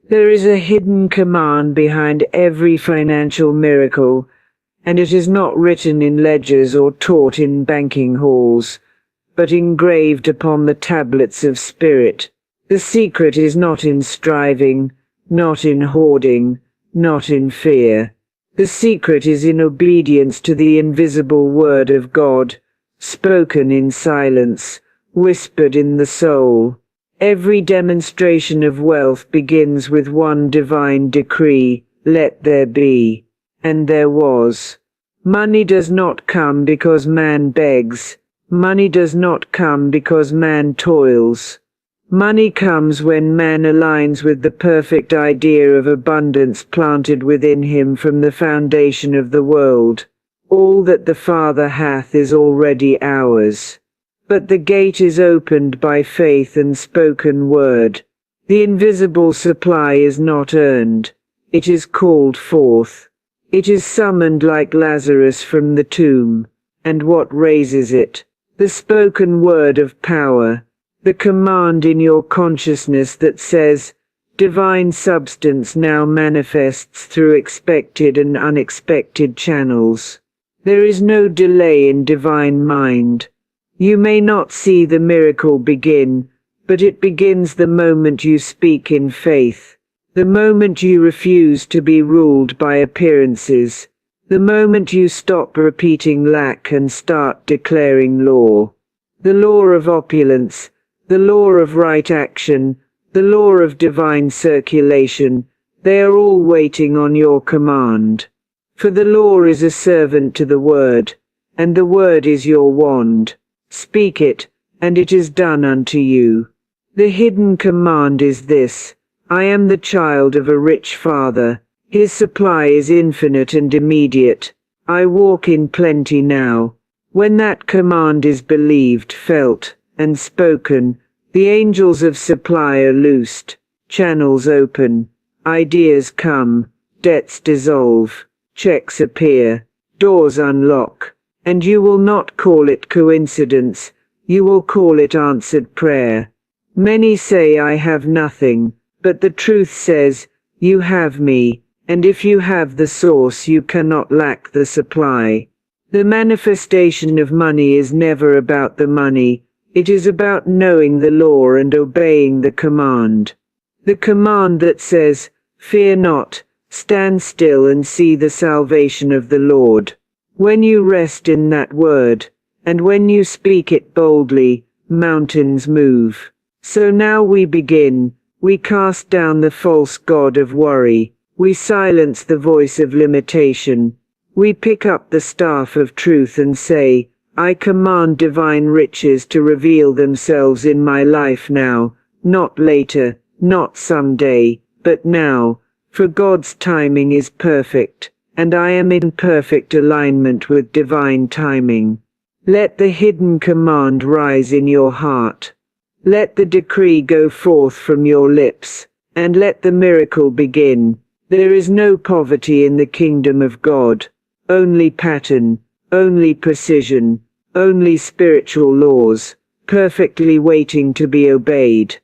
There is a hidden command behind every financial miracle, and it is not written in ledgers or taught in banking halls, but engraved upon the tablets of spirit. The secret is not in striving, not in hoarding, not in fear. The secret is in obedience to the invisible word of God, spoken in silence, whispered in the soul. Every demonstration of wealth begins with one divine decree: let there be. And there was. Money does not come because man begs. Money does not come because man toils. Money comes when man aligns with the perfect idea of abundance planted within him from the foundation of the world. All that the Father hath is already ours. But the gate is opened by faith and spoken word. The invisible supply is not earned. It is called forth. It is summoned like Lazarus from the tomb. And what raises it? The spoken word of power. The command in your consciousness that says, divine substance now manifests through expected and unexpected channels. There is no delay in divine mind. You may not see the miracle begin, but it begins the moment you speak in faith, the moment you refuse to be ruled by appearances, the moment you stop repeating lack and start declaring law. The law of opulence, the law of right action, the law of divine circulation, they are all waiting on your command. For the law is a servant to the word, and the word is your wand. Speak it, and it is done unto you. The hidden command is this: I am the child of a rich father. His supply is infinite and immediate. I walk in plenty now. When that command is believed, felt, and spoken, the angels of supply are loosed, channels open, ideas come, debts dissolve, checks appear, doors unlock. And you will not call it coincidence, you will call it answered prayer. Many say I have nothing, but the truth says, you have me, and if you have the source you cannot lack the supply. The manifestation of money is never about the money, it is about knowing the law and obeying the command. The command that says, fear not, stand still and see the salvation of the Lord. When you rest in that word, and when you speak it boldly, mountains move. So now we begin, we cast down the false god of worry, we silence the voice of limitation, we pick up the staff of truth and say, I command divine riches to reveal themselves in my life now, not later, not someday, but now, for God's timing is perfect. And I am in perfect alignment with divine timing. Let the hidden command rise in your heart. Let the decree go forth from your lips, and let the miracle begin. There is no poverty in the kingdom of God, only pattern, only precision, only spiritual laws, perfectly waiting to be obeyed.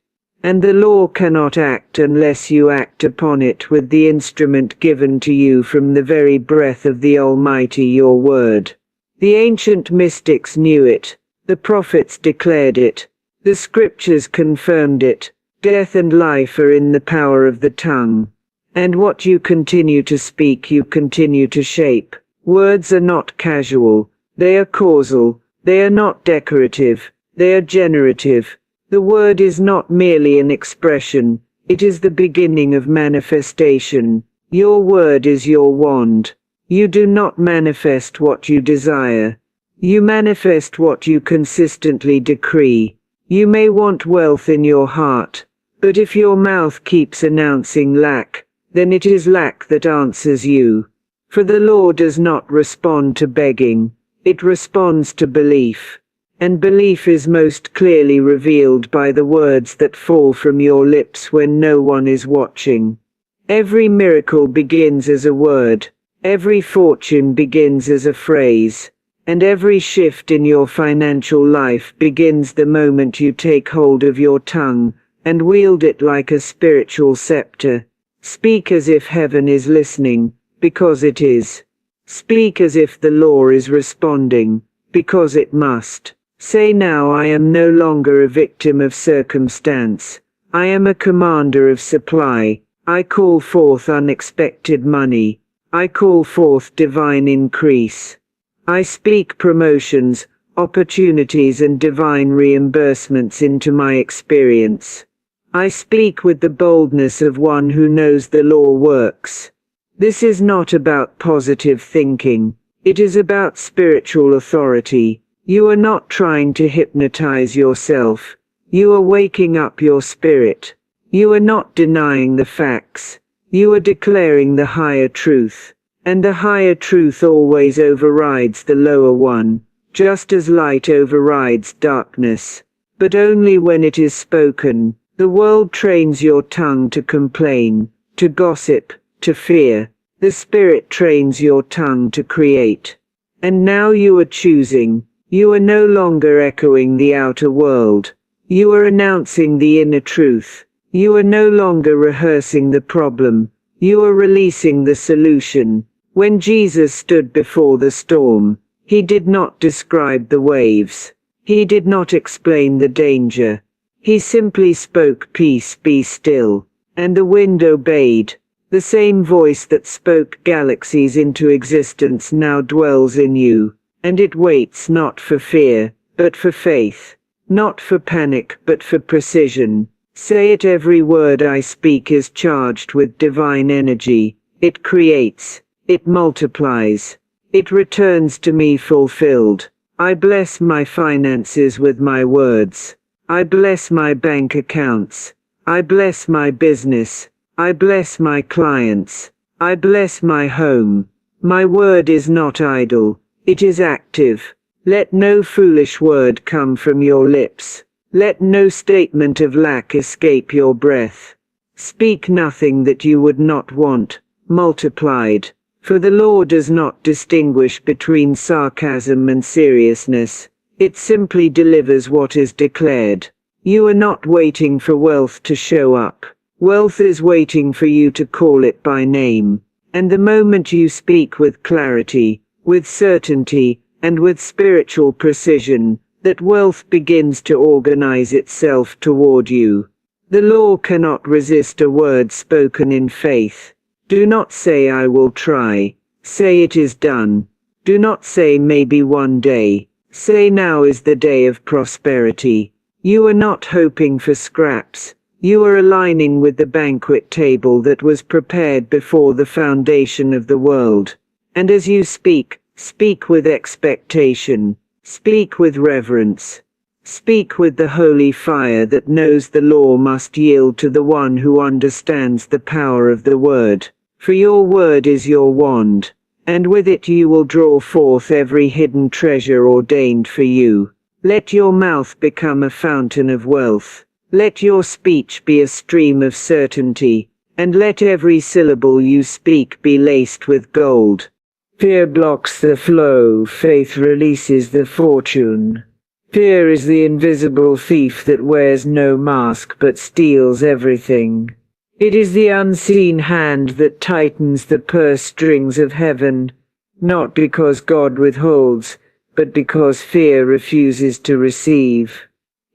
And the law cannot act unless you act upon it with the instrument given to you from the very breath of the Almighty, your word. The ancient mystics knew it, the prophets declared it, the scriptures confirmed it. Death and life are in the power of the tongue. And what you continue to speak you continue to shape. Words are not casual, they are causal, they are not decorative, they are generative. The word is not merely an expression, it is the beginning of manifestation. Your word is your wand. You do not manifest what you desire. You manifest what you consistently decree. You may want wealth in your heart, but if your mouth keeps announcing lack, then it is lack that answers you. For the law does not respond to begging, it responds to belief. And belief is most clearly revealed by the words that fall from your lips when no one is watching. Every miracle begins as a word, every fortune begins as a phrase, and every shift in your financial life begins the moment you take hold of your tongue and wield it like a spiritual scepter. Speak as if heaven is listening, because it is. Speak as if the law is responding, because it must. Say now, I am no longer a victim of circumstance. I am a commander of supply. I call forth unexpected money. I call forth divine increase. I speak promotions, opportunities and divine reimbursements into my experience. I speak with the boldness of one who knows the law works. This is not about positive thinking. It is about spiritual authority. You are not trying to hypnotize yourself. You are waking up your spirit. You are not denying the facts. You are declaring the higher truth. And the higher truth always overrides the lower one, just as light overrides darkness. But only when it is spoken. The world trains your tongue to complain, to gossip, to fear. The Spirit trains your tongue to create. And now you are choosing. You are no longer echoing the outer world. You are announcing the inner truth. You are no longer rehearsing the problem. You are releasing the solution. When Jesus stood before the storm, he did not describe the waves. He did not explain the danger. He simply spoke, "Peace, be still," and the wind obeyed. The same voice that spoke galaxies into existence now dwells in you, and it waits not for fear, but for faith, not for panic, but for precision. Say it, every word I speak is charged with divine energy. It creates, it multiplies, it returns to me fulfilled. I bless my finances with my words. I bless my bank accounts. I bless my business. I bless my clients. I bless my home. My word is not idle. It is active. Let no foolish word come from your lips. Let no statement of lack escape your breath. Speak nothing that you would not want, multiplied. For the law does not distinguish between sarcasm and seriousness. It simply delivers what is declared. You are not waiting for wealth to show up. Wealth is waiting for you to call it by name. And the moment you speak with clarity, with certainty, and with spiritual precision, that wealth begins to organize itself toward you. The law cannot resist a word spoken in faith. Do not say I will try. Say it is done. Do not say maybe one day. Say now is the day of prosperity. You are not hoping for scraps. You are aligning with the banquet table that was prepared before the foundation of the world. And as you speak, speak with expectation. Speak with reverence. Speak with the holy fire that knows the law must yield to the one who understands the power of the word. For your word is your wand, and with it you will draw forth every hidden treasure ordained for you. Let your mouth become a fountain of wealth. Let your speech be a stream of certainty, and let every syllable you speak be laced with gold. Fear blocks the flow, faith releases the fortune. Fear is the invisible thief that wears no mask but steals everything. It is the unseen hand that tightens the purse strings of heaven, not because God withholds, but because fear refuses to receive.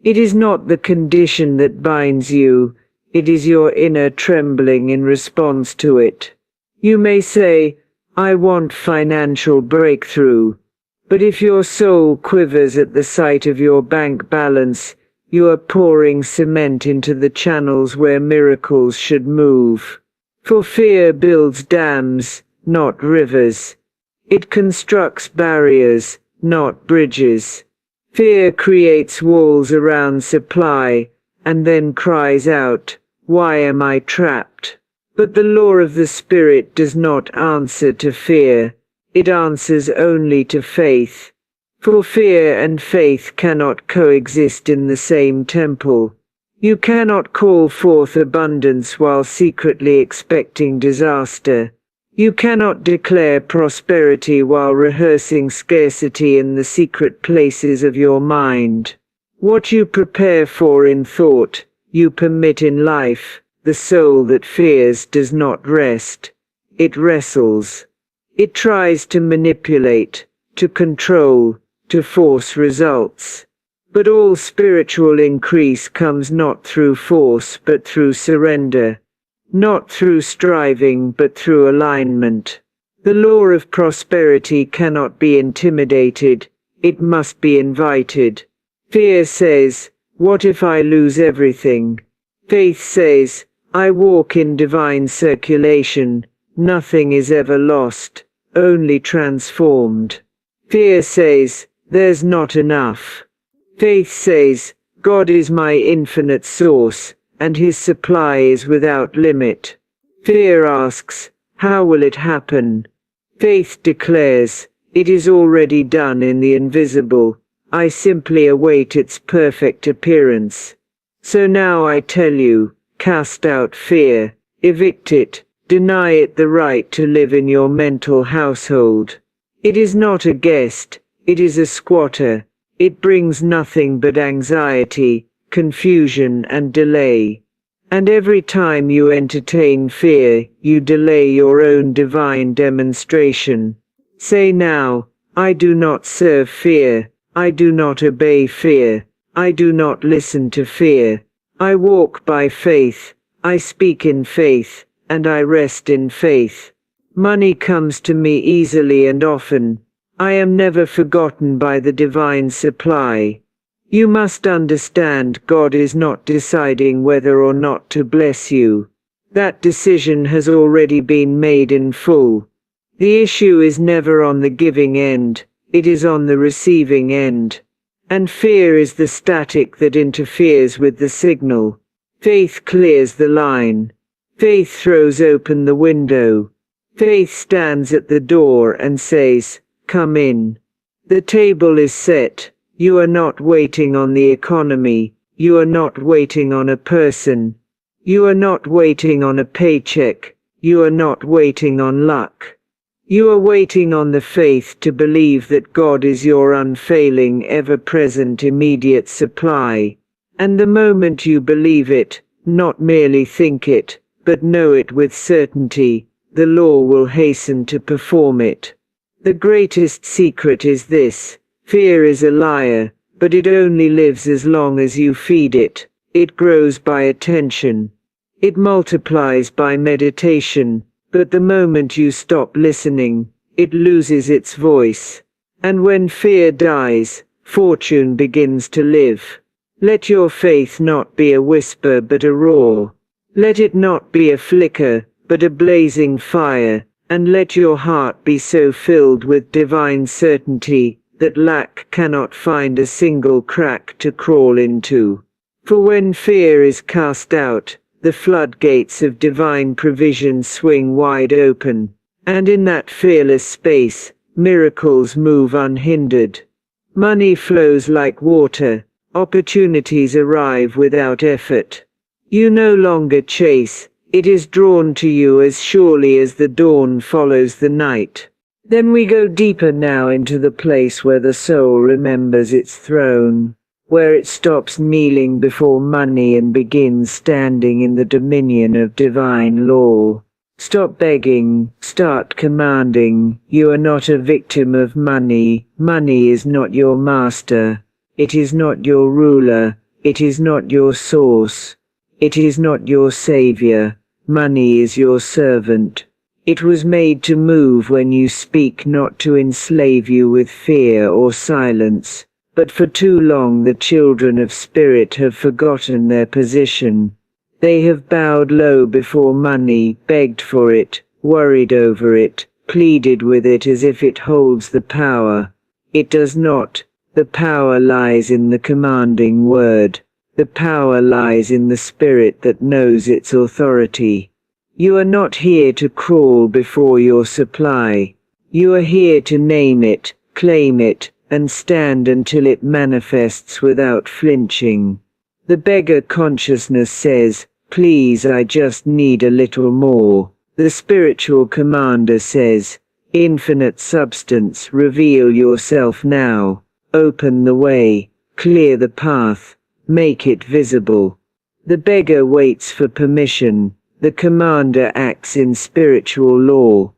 It is not the condition that binds you, it is your inner trembling in response to it. You may say, I want financial breakthrough, but if your soul quivers at the sight of your bank balance, you are pouring cement into the channels where miracles should move. For fear builds dams, not rivers. It constructs barriers, not bridges. Fear creates walls around supply, and then cries out, "Why am I trapped?" But the law of the Spirit does not answer to fear, it answers only to faith. For fear and faith cannot coexist in the same temple. You cannot call forth abundance while secretly expecting disaster. You cannot declare prosperity while rehearsing scarcity in the secret places of your mind. What you prepare for in thought, you permit in life. The soul that fears does not rest. It wrestles. It tries to manipulate, to control, to force results. But all spiritual increase comes not through force but through surrender. Not through striving but through alignment. The law of prosperity cannot be intimidated, it must be invited. Fear says, what if I lose everything? Faith says, I walk in divine circulation, nothing is ever lost, only transformed. Fear says, there's not enough. Faith says, God is my infinite source, and his supply is without limit. Fear asks, how will it happen? Faith declares, it is already done in the invisible, I simply await its perfect appearance. So now I tell you, cast out fear, evict it, deny it the right to live in your mental household. It is not a guest, it is a squatter. It brings nothing but anxiety, confusion and delay. And every time you entertain fear, you delay your own divine demonstration. Say now, I do not serve fear, I do not obey fear, I do not listen to fear. I walk by faith, I speak in faith, and I rest in faith. Money comes to me easily and often. I am never forgotten by the divine supply. You must understand God is not deciding whether or not to bless you. That decision has already been made in full. The issue is never on the giving end, it is on the receiving end. And fear is the static that interferes with the signal. Faith clears the line. Faith throws open the window. Faith stands at the door and says, come in. The table is set. You are not waiting on the economy. You are not waiting on a person. You are not waiting on a paycheck. You are not waiting on luck. You are waiting on the faith to believe that God is your unfailing, ever-present, immediate supply. And the moment you believe it, not merely think it, but know it with certainty, the law will hasten to perform it. The greatest secret is this: fear is a liar, but it only lives as long as you feed it. It grows by attention. It multiplies by meditation, but the moment you stop listening, it loses its voice. And when fear dies, fortune begins to live. Let your faith not be a whisper but a roar. Let it not be a flicker, but a blazing fire. And let your heart be so filled with divine certainty that lack cannot find a single crack to crawl into. For when fear is cast out, the floodgates of divine provision swing wide open, and in that fearless space, miracles move unhindered. Money flows like water, opportunities arrive without effort. You no longer chase, it is drawn to you as surely as the dawn follows the night. Then we go deeper now into the place where the soul remembers its throne, where it stops kneeling before money and begins standing in the dominion of divine law. Stop begging, start commanding. You are not a victim of money. Money is not your master. It is not your ruler. It is not your source. It is not your savior. Money is your servant. It was made to move when you speak, not to enslave you with fear or silence. But for too long the children of spirit have forgotten their position. They have bowed low before money, begged for it, worried over it, pleaded with it as if it holds the power. It does not. The power lies in the commanding word. The power lies in the spirit that knows its authority. You are not here to crawl before your supply. You are here to name it, claim it, and stand until it manifests without flinching. The beggar consciousness says, please, I just need a little more. The spiritual commander says, infinite substance, reveal yourself now. Open the way, clear the path, make it visible. The beggar waits for permission. The commander acts in spiritual law.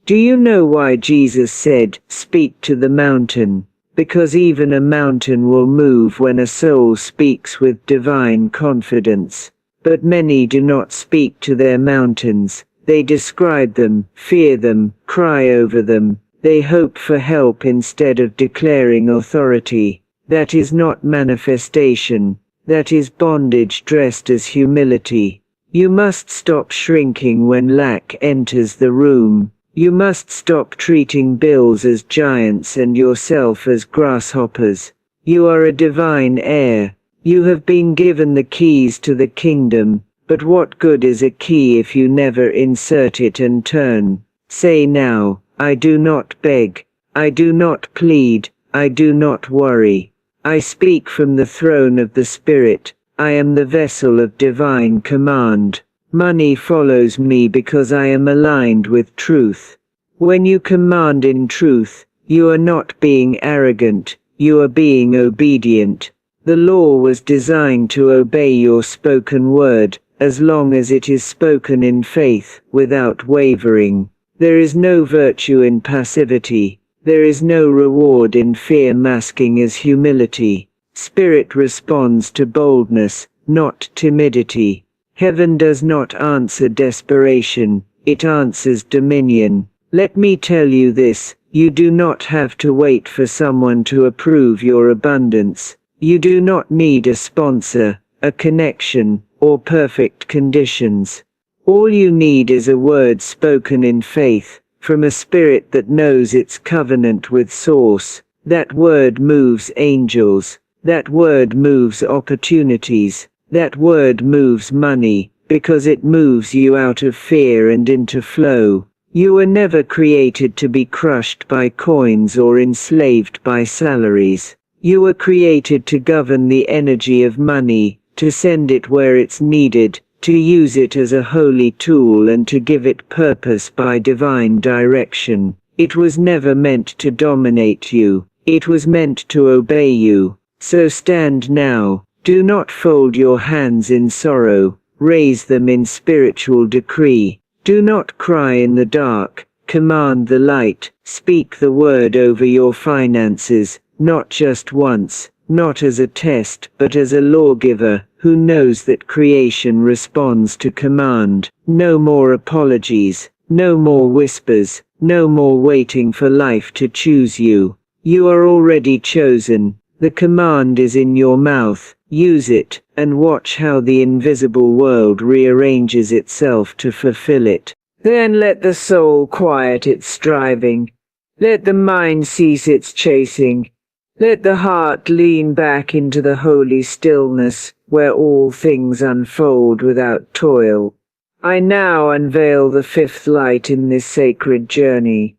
Do you know why Jesus said, "Speak to the mountain"? Because even a mountain will move when a soul speaks with divine confidence. But many do not speak to their mountains. They describe them, fear them, cry over them. They hope for help instead of declaring authority. That is not manifestation. That is bondage dressed as humility. You must stop shrinking when lack enters the room. You must stop treating bills as giants and yourself as grasshoppers. You are a divine heir. You have been given the keys to the kingdom, but what good is a key if you never insert it and turn? Say now, I do not beg, I do not plead, I do not worry. I speak from the throne of the Spirit. I am the vessel of divine command. Money follows me because I am aligned with truth. When you command in truth, you are not being arrogant, you are being obedient. The law was designed to obey your spoken word, as long as it is spoken in faith, without wavering. There is no virtue in passivity. There is no reward in fear masking as humility. Spirit responds to boldness, not timidity. Heaven does not answer desperation, it answers dominion. Let me tell you this, you do not have to wait for someone to approve your abundance. You do not need a sponsor, a connection, or perfect conditions. All you need is a word spoken in faith, from a spirit that knows its covenant with Source. That word moves angels. That word moves opportunities. That word moves money, because it moves you out of fear and into flow. You were never created to be crushed by coins or enslaved by salaries. You were created to govern the energy of money, to send it where it's needed, to use it as a holy tool and to give it purpose by divine direction. It was never meant to dominate you. It was meant to obey you. So stand now. Do not fold your hands in sorrow, raise them in spiritual decree. Do not cry in the dark, command the light, speak the word over your finances, not just once, not as a test, but as a lawgiver, who knows that creation responds to command. No more apologies, no more whispers, no more waiting for life to choose you. You are already chosen. The command is in your mouth. Use it, and watch how the invisible world rearranges itself to fulfill it. Then let the soul quiet its striving. Let the mind cease its chasing. Let the heart lean back into the holy stillness, where all things unfold without toil. I now unveil the fifth light in this sacred journey.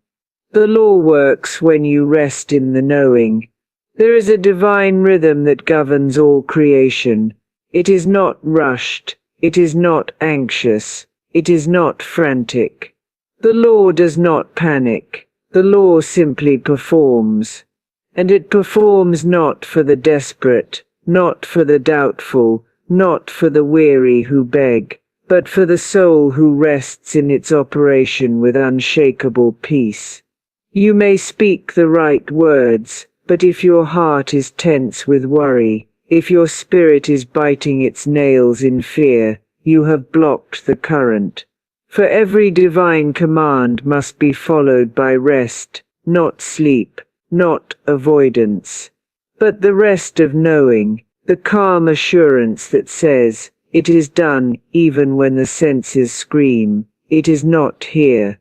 The law works when you rest in the knowing. There is a divine rhythm that governs all creation. It is not rushed. It is not anxious. It is not frantic. The law does not panic. The law simply performs. And it performs not for the desperate, not for the doubtful, not for the weary who beg, but for the soul who rests in its operation with unshakable peace. You may speak the right words, but if your heart is tense with worry, if your spirit is biting its nails in fear, you have blocked the current. For every divine command must be followed by rest, not sleep, not avoidance, but the rest of knowing, the calm assurance that says, "It is done," even when the senses scream, "It is not here."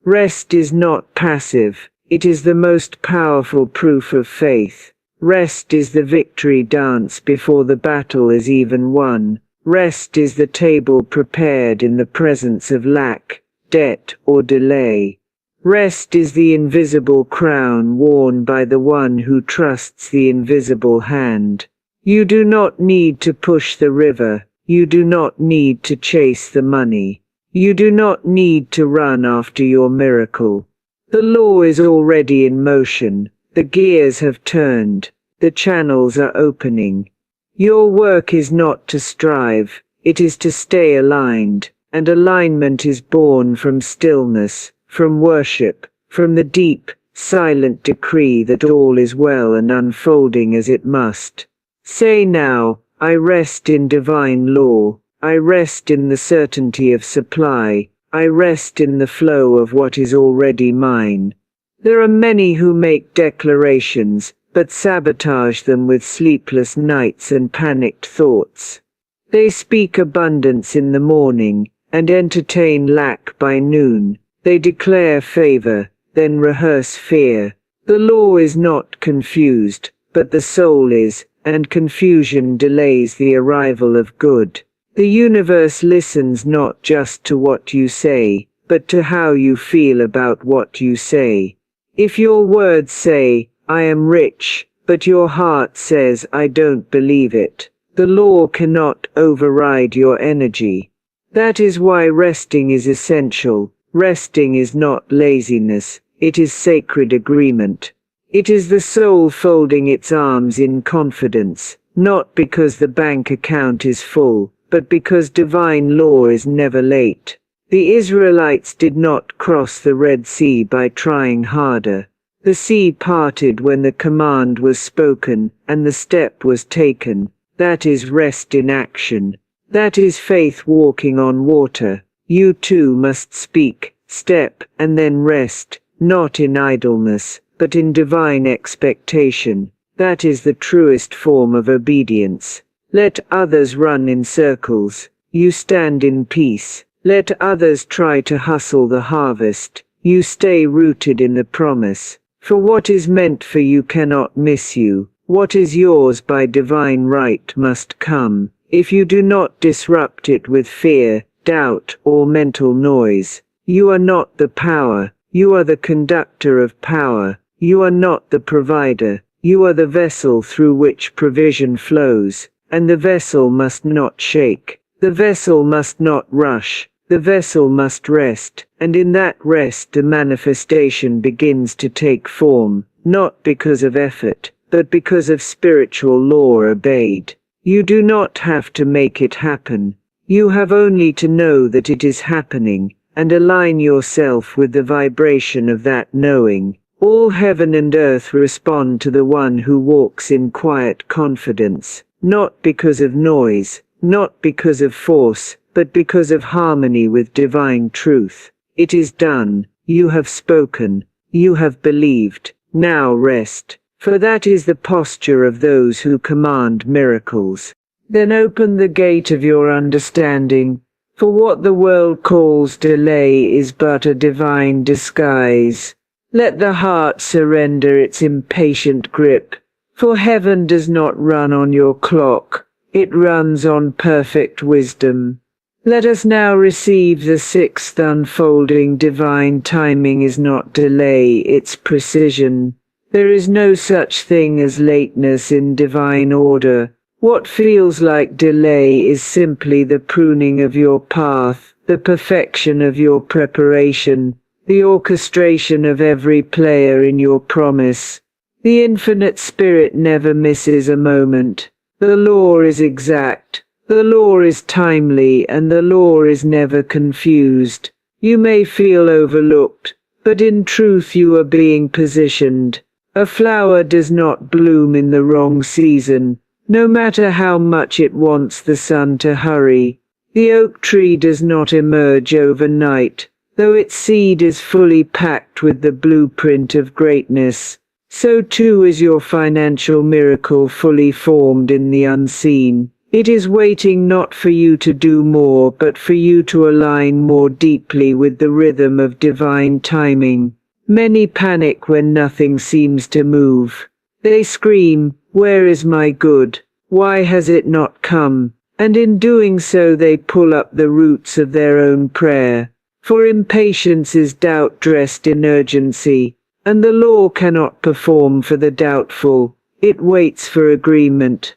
Rest is not passive. It is the most powerful proof of faith. Rest is the victory dance before the battle is even won. Rest is the table prepared in the presence of lack, debt, or delay. Rest is the invisible crown worn by the one who trusts the invisible hand. You do not need to push the river. You do not need to chase the money. You do not need to run after your miracle. The law is already in motion. The gears have turned. The channels are opening. Your work is not to strive. it is to stay aligned, and alignment is born from stillness, from worship, from the deep, silent decree that all is well and unfolding as it must. Say now, I rest in divine law, I rest in the certainty of supply, I rest in the flow of what is already mine. There are many who make declarations, but sabotage them with sleepless nights and panicked thoughts. They speak abundance in the morning, and entertain lack by noon. They declare favor, then rehearse fear. The law is not confused, but the soul is, and confusion delays the arrival of good. The universe listens not just to what you say, but to how you feel about what you say. If your words say, I am rich, but your heart says, I don't believe it, the law cannot override your energy. That is why resting is essential. Resting is not laziness, it is sacred agreement. It is the soul folding its arms in confidence, not because the bank account is full, but because divine law is never late. The Israelites did not cross the Red Sea by trying harder. The sea parted when the command was spoken, and the step was taken. That is rest in action. That is faith walking on water. You too must speak, step, and then rest, not in idleness, but in divine expectation. That is the truest form of obedience. Let others run in circles, you stand in peace. Let others try to hustle the harvest, you stay rooted in the promise. For what is meant for you cannot miss you. What is yours by divine right must come, if you do not disrupt it with fear, doubt, or mental noise. You are not the power, you are the conductor of power. You are not the provider, you are the vessel through which provision flows. And the vessel must not shake, the vessel must not rush, the vessel must rest, and in that rest the manifestation begins to take form, not because of effort, but because of spiritual law obeyed. You do not have to make it happen, you have only to know that it is happening, and align yourself with the vibration of that knowing. All heaven and earth respond to the one who walks in quiet confidence. Not because of noise, not because of force, but because of harmony with divine truth. It is done, you have spoken, you have believed, now rest, for that is the posture of those who command miracles. Then open the gate of your understanding, for what the world calls delay is but a divine disguise. Let the heart surrender its impatient grip. For heaven does not run on your clock, it runs on perfect wisdom. Let us now receive the sixth unfolding. Divine timing is not delay, it's precision. There is no such thing as lateness in divine order. What feels like delay is simply the pruning of your path, the perfection of your preparation, the orchestration of every player in your promise. The infinite spirit never misses a moment. The law is exact, the law is timely, and the law is never confused. You may feel overlooked, but in truth you are being positioned. A flower does not bloom in the wrong season, no matter how much it wants the sun to hurry. The oak tree does not emerge overnight, though its seed is fully packed with the blueprint of greatness. So too is your financial miracle fully formed in the unseen. It is waiting not for you to do more, but for you to align more deeply with the rhythm of divine timing. Many panic when nothing seems to move. They scream, "Where is my good? Why has it not come?" And in doing so they pull up the roots of their own prayer. For impatience is doubt dressed in urgency. And the law cannot perform for the doubtful, it waits for agreement.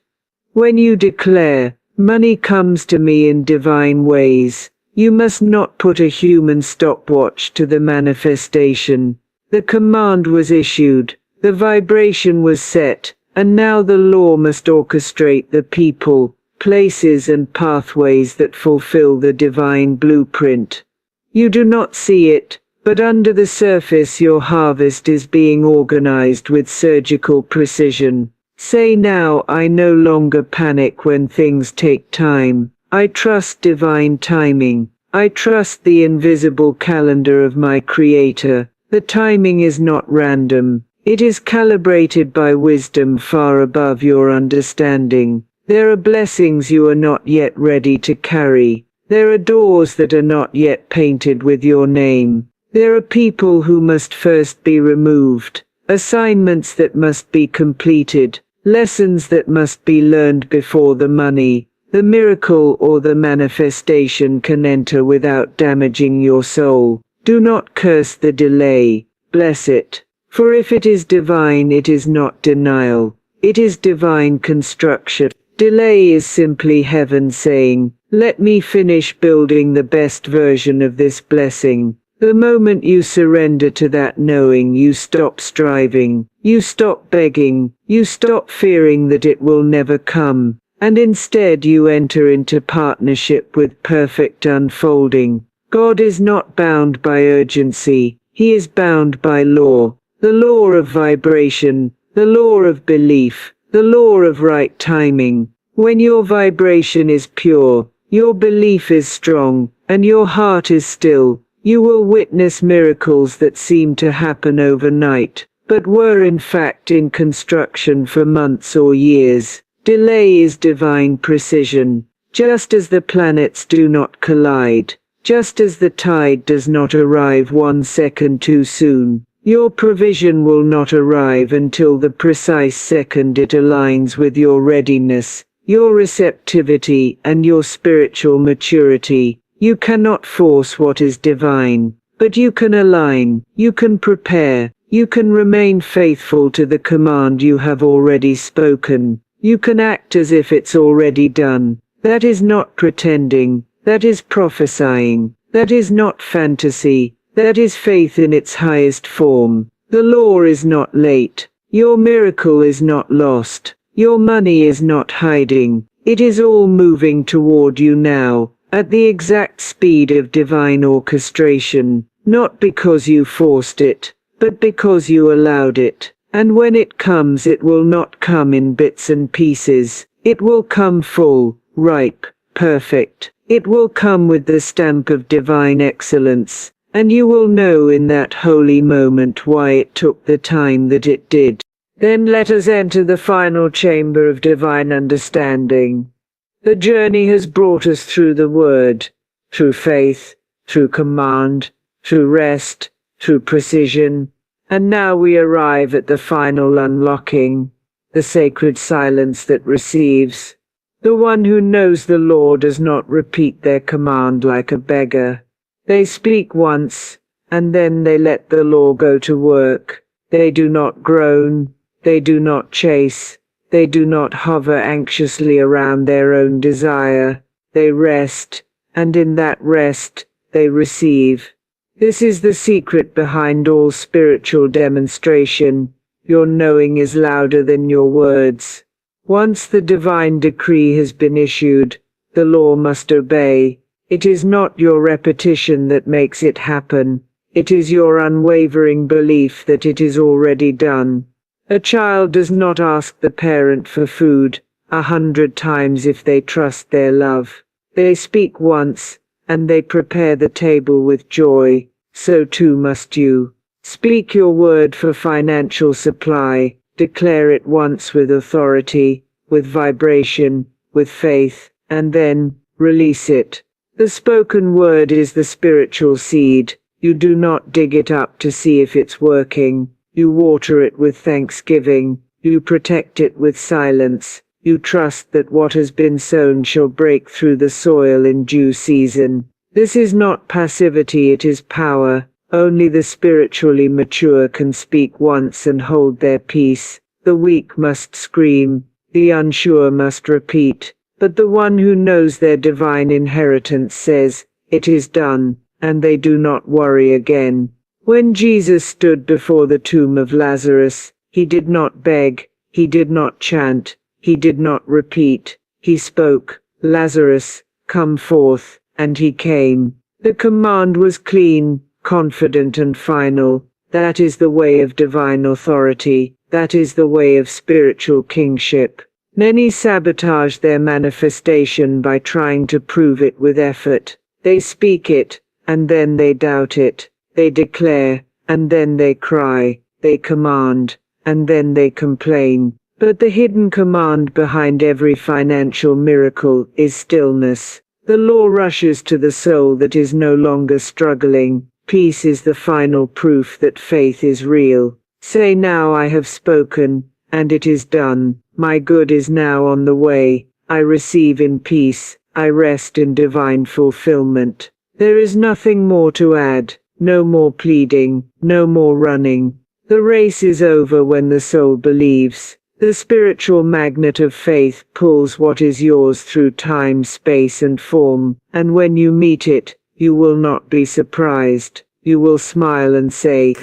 When you declare, "Money comes to me in divine ways," you must not put a human stopwatch to the manifestation. The command was issued, the vibration was set, and now the law must orchestrate the people, places and pathways that fulfill the divine blueprint. You do not see it, but under the surface your harvest is being organized with surgical precision. Say now, I no longer panic when things take time. I trust divine timing. I trust the invisible calendar of my Creator. The timing is not random. It is calibrated by wisdom far above your understanding. There are blessings you are not yet ready to carry. There are doors that are not yet painted with your name. There are people who must first be removed, assignments that must be completed, lessons that must be learned before the money, the miracle or the manifestation can enter without damaging your soul. Do not curse the delay, bless it. For if it is divine, it is not denial. It is divine construction. Delay is simply heaven saying, let me finish building the best version of this blessing. The moment you surrender to that knowing, you stop striving, you stop begging, you stop fearing that it will never come, and instead you enter into partnership with perfect unfolding. God is not bound by urgency, He is bound by law. The law of vibration, the law of belief, the law of right timing. When your vibration is pure, your belief is strong, and your heart is still, you will witness miracles that seem to happen overnight, but were in fact in construction for months or years. Delay is divine precision. Just as the planets do not collide, just as the tide does not arrive 1 second too soon, your provision will not arrive until the precise second it aligns with your readiness, your receptivity, and your spiritual maturity. You cannot force what is divine, but you can align, you can prepare, you can remain faithful to the command you have already spoken. You can act as if it's already done. That is not pretending, that is prophesying, that is not fantasy. That is faith in its highest form. The law is not late. Your miracle is not lost. Your money is not hiding. It is all moving toward you now, at the exact speed of divine orchestration, not because you forced it, but because you allowed it. And when it comes, it will not come in bits and pieces. It will come full, ripe, perfect. It will come with the stamp of divine excellence. And you will know in that holy moment why it took the time that it did. Then let us enter the final chamber of divine understanding. The journey has brought us through the Word, through faith, through command, through rest, through precision, and now we arrive at the final unlocking, the sacred silence that receives. The one who knows the law does not repeat their command like a beggar. They speak once, and then they let the law go to work. They do not groan, they do not chase, they do not hover anxiously around their own desire. They rest, and in that rest, they receive. This is the secret behind all spiritual demonstration. Your knowing is louder than your words. Once the divine decree has been issued, the law must obey. It is not your repetition that makes it happen. It is your unwavering belief that it is already done. A child does not ask the parent for food 100 times if they trust their love. They speak once, and they prepare the table with joy. So too must you. Speak your word for financial supply. Declare it once with authority, with vibration, with faith, and then release it. The spoken word is the spiritual seed. You do not dig it up to see if it's working. You water it with thanksgiving. You protect it with silence. You trust that what has been sown shall break through the soil in due season. This is not passivity, it is power. Only the spiritually mature can speak once and hold their peace. The weak must scream. The unsure must repeat. But the one who knows their divine inheritance says, "It is done," and they do not worry again. When Jesus stood before the tomb of Lazarus, he did not beg, he did not chant, he did not repeat. He spoke, "Lazarus, come forth," and he came. The command was clean, confident and final. That is the way of divine authority. That is the way of spiritual kingship. Many sabotage their manifestation by trying to prove it with effort. They speak it, and then they doubt it. They declare, and then they cry. They command, and then they complain. But the hidden command behind every financial miracle is stillness. The law rushes to the soul that is no longer struggling. Peace is the final proof that faith is real. Say now, "I have spoken, and it is done. My good is now on the way. I receive in peace. I rest in divine fulfillment." There is nothing more to add, no more pleading, no more running. The race is over when the soul believes. The spiritual magnet of faith pulls what is yours through time, space and form, and when you meet it, you will not be surprised. You will smile and say,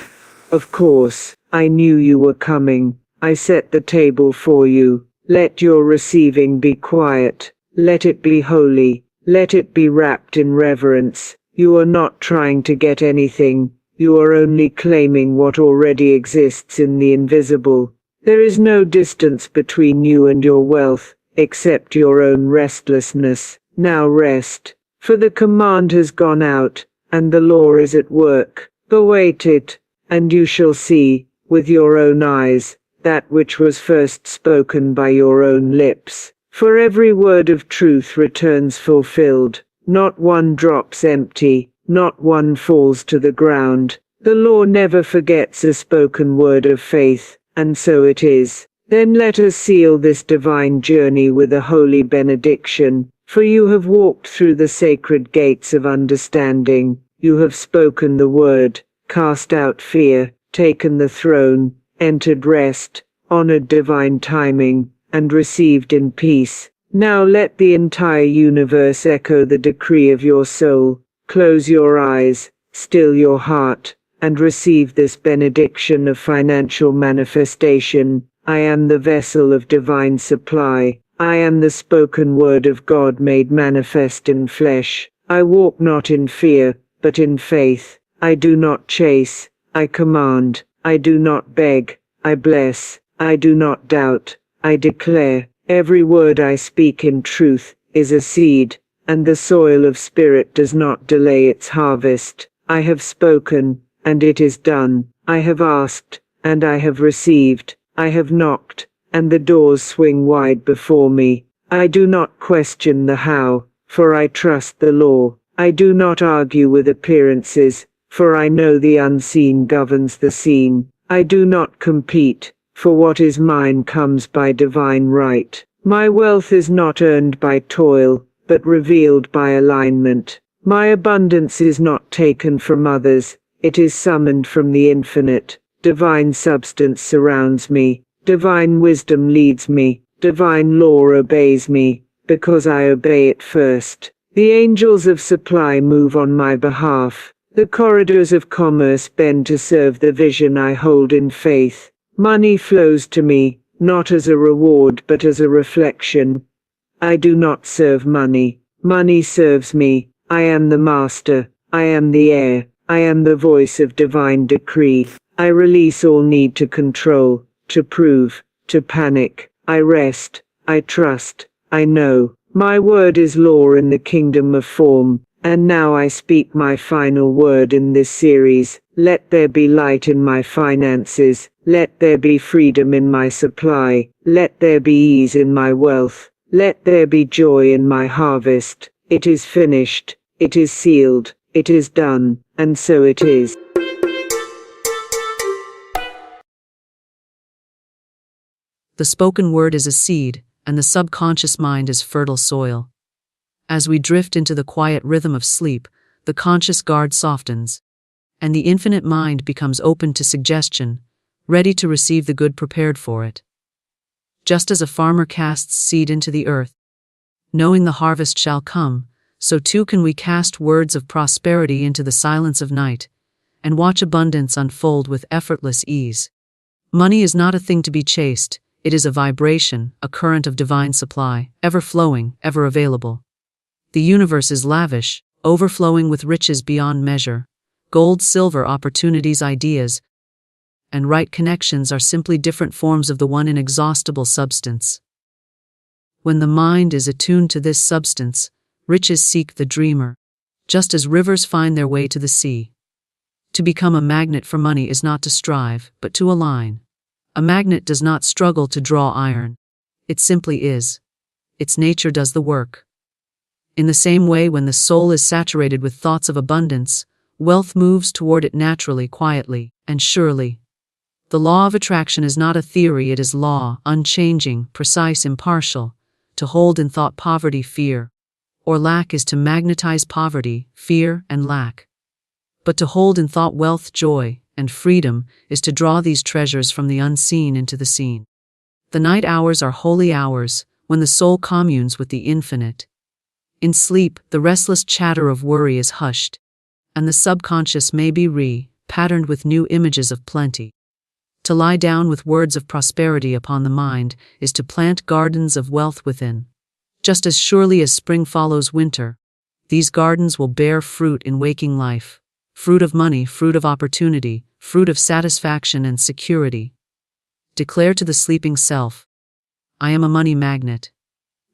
"Of course, I knew you were coming. I set the table for you." Let your receiving be quiet. Let it be holy. Let it be wrapped in reverence. You are not trying to get anything. You are only claiming what already exists in the invisible. There is no distance between you and your wealth, except your own restlessness. Now rest, for the command has gone out, and the law is at work. Await it, and you shall see, with your own eyes, that which was first spoken by your own lips. For every word of truth returns fulfilled. Not one drops empty, not one falls to the ground. The law never forgets a spoken word of faith, and so it is. Then let us seal this divine journey with a holy benediction, for you have walked through the sacred gates of understanding. You have spoken the word, cast out fear, taken the throne, entered rest, honored divine timing, and received in peace. Now let the entire universe echo the decree of your soul. Close your eyes, still your heart, and receive this benediction of financial manifestation. I am the vessel of divine supply. I am the spoken word of God made manifest in flesh. I walk not in fear, but in faith. I do not chase, I command. I do not beg, I bless. I do not doubt, I declare. Every word I speak in truth is a seed, and the soil of spirit does not delay its harvest. I have spoken, and it is done. I have asked, and I have received. I have knocked, and the doors swing wide before me. I do not question the how, for I trust the law. I do not argue with appearances, for I know the unseen governs the seen. I do not compete, for what is mine comes by divine right. My wealth is not earned by toil, but revealed by alignment. My abundance is not taken from others, it is summoned from the infinite. Divine substance surrounds me, divine wisdom leads me, divine law obeys me, because I obey it first. The angels of supply move on my behalf. The corridors of commerce bend to serve the vision I hold in faith. Money flows to me, not as a reward but as a reflection. I do not serve money. Money serves me. I am the master. I am the heir. I am the voice of divine decree. I release all need to control, to prove, to panic. I rest. I trust. I know. My word is law in the kingdom of form. And now I speak my final word in this series. Let there be light in my finances. Let there be freedom in my supply. Let there be ease in my wealth. Let there be joy in my harvest. It is finished. It is sealed. It is done. And so it is. The spoken word is a seed, and the subconscious mind is fertile soil. As we drift into the quiet rhythm of sleep, the conscious guard softens, and the infinite mind becomes open to suggestion, ready to receive the good prepared for it. Just as a farmer casts seed into the earth, knowing the harvest shall come, so too can we cast words of prosperity into the silence of night, and watch abundance unfold with effortless ease. Money is not a thing to be chased, It is a vibration, a current of divine supply, ever flowing, ever available. The universe is lavish, overflowing with riches beyond measure. Gold, silver, opportunities, ideas, and right connections are simply different forms of the one inexhaustible substance. When the mind is attuned to this substance, riches seek the dreamer, just as rivers find their way to the sea. To become a magnet for money is not to strive, but to align. A magnet does not struggle to draw iron. It simply is. Its nature does the work. In the same way, when the soul is saturated with thoughts of abundance, wealth moves toward it naturally, quietly, and surely. The law of attraction is not a theory, it is law, unchanging, precise, impartial. To hold in thought poverty, fear, or lack is to magnetize poverty, fear, and lack. But to hold in thought wealth, joy, and freedom is to draw these treasures from the unseen into the seen. The night hours are holy hours, when the soul communes with the infinite. In sleep, the restless chatter of worry is hushed, and the subconscious may be patterned with new images of plenty. To lie down with words of prosperity upon the mind is to plant gardens of wealth within. Just as surely as spring follows winter, these gardens will bear fruit in waking life. Fruit of money, fruit of opportunity, fruit of satisfaction and security. Declare to the sleeping self, I am a money magnet.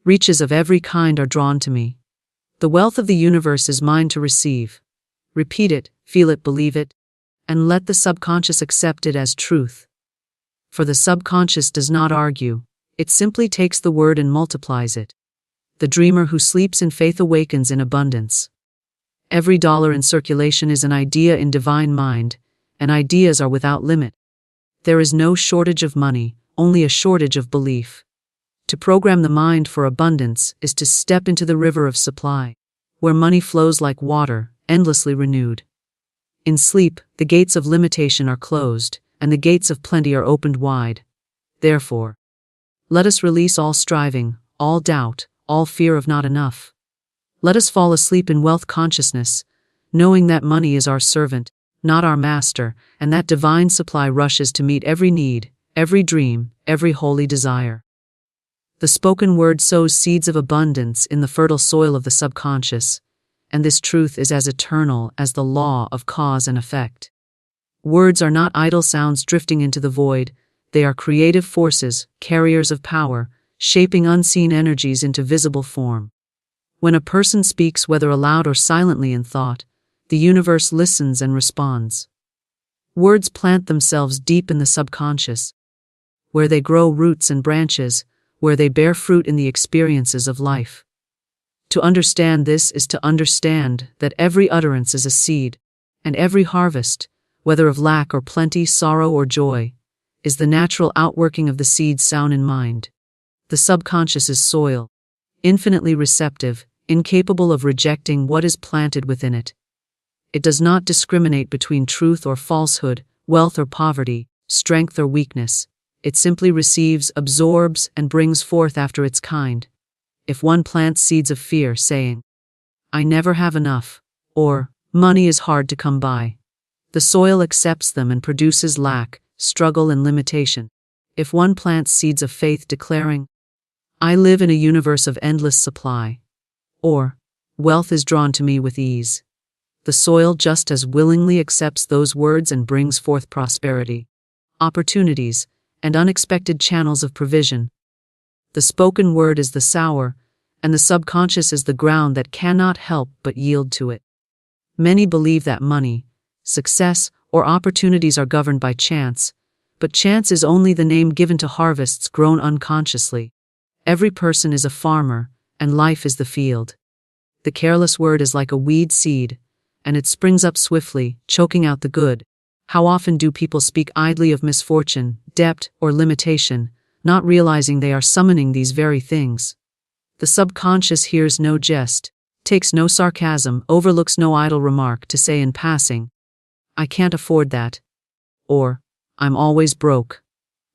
Reaches of every kind are drawn to me. The wealth of the universe is mine to receive. Repeat it, feel it, believe it, and let the subconscious accept it as truth. For the subconscious does not argue, it simply takes the word and multiplies it. The dreamer who sleeps in faith awakens in abundance. Every dollar in circulation is an idea in divine mind, and ideas are without limit. There is no shortage of money, only a shortage of belief. To program the mind for abundance is to step into the river of supply, where money flows like water, endlessly renewed. In sleep, the gates of limitation are closed, and the gates of plenty are opened wide. Therefore, let us release all striving, all doubt, all fear of not enough. Let us fall asleep in wealth consciousness, knowing that money is our servant, not our master, and that divine supply rushes to meet every need, every dream, every holy desire. The spoken word sows seeds of abundance in the fertile soil of the subconscious, and this truth is as eternal as the law of cause and effect. Words are not idle sounds drifting into the void, they are creative forces, carriers of power, shaping unseen energies into visible form. When a person speaks, whether aloud or silently in thought, the universe listens and responds. Words plant themselves deep in the subconscious, where they grow roots and branches, where they bear fruit in the experiences of life. To understand this is to understand that every utterance is a seed, and every harvest, whether of lack or plenty, sorrow or joy, is the natural outworking of the seeds sown in mind. The subconscious is soil, infinitely receptive, incapable of rejecting what is planted within it. It does not discriminate between truth or falsehood, wealth or poverty, strength or weakness. It simply receives, absorbs, and brings forth after its kind. If one plants seeds of fear, saying, I never have enough, or money is hard to come by, the soil accepts them and produces lack, struggle, and limitation. If one plants seeds of faith, declaring, I live in a universe of endless supply, or wealth is drawn to me with ease, the soil just as willingly accepts those words and brings forth prosperity, opportunities, and unexpected channels of provision. The spoken word is the sower, and the subconscious is the ground that cannot help but yield to it. Many believe that money, success, or opportunities are governed by chance, but chance is only the name given to harvests grown unconsciously. Every person is a farmer, and life is the field. The careless word is like a weed seed, and it springs up swiftly, choking out the good. How often do people speak idly of misfortune, debt, or limitation, not realizing they are summoning these very things? The subconscious hears no jest, takes no sarcasm, overlooks no idle remark to say in passing, I can't afford that, or I'm always broke,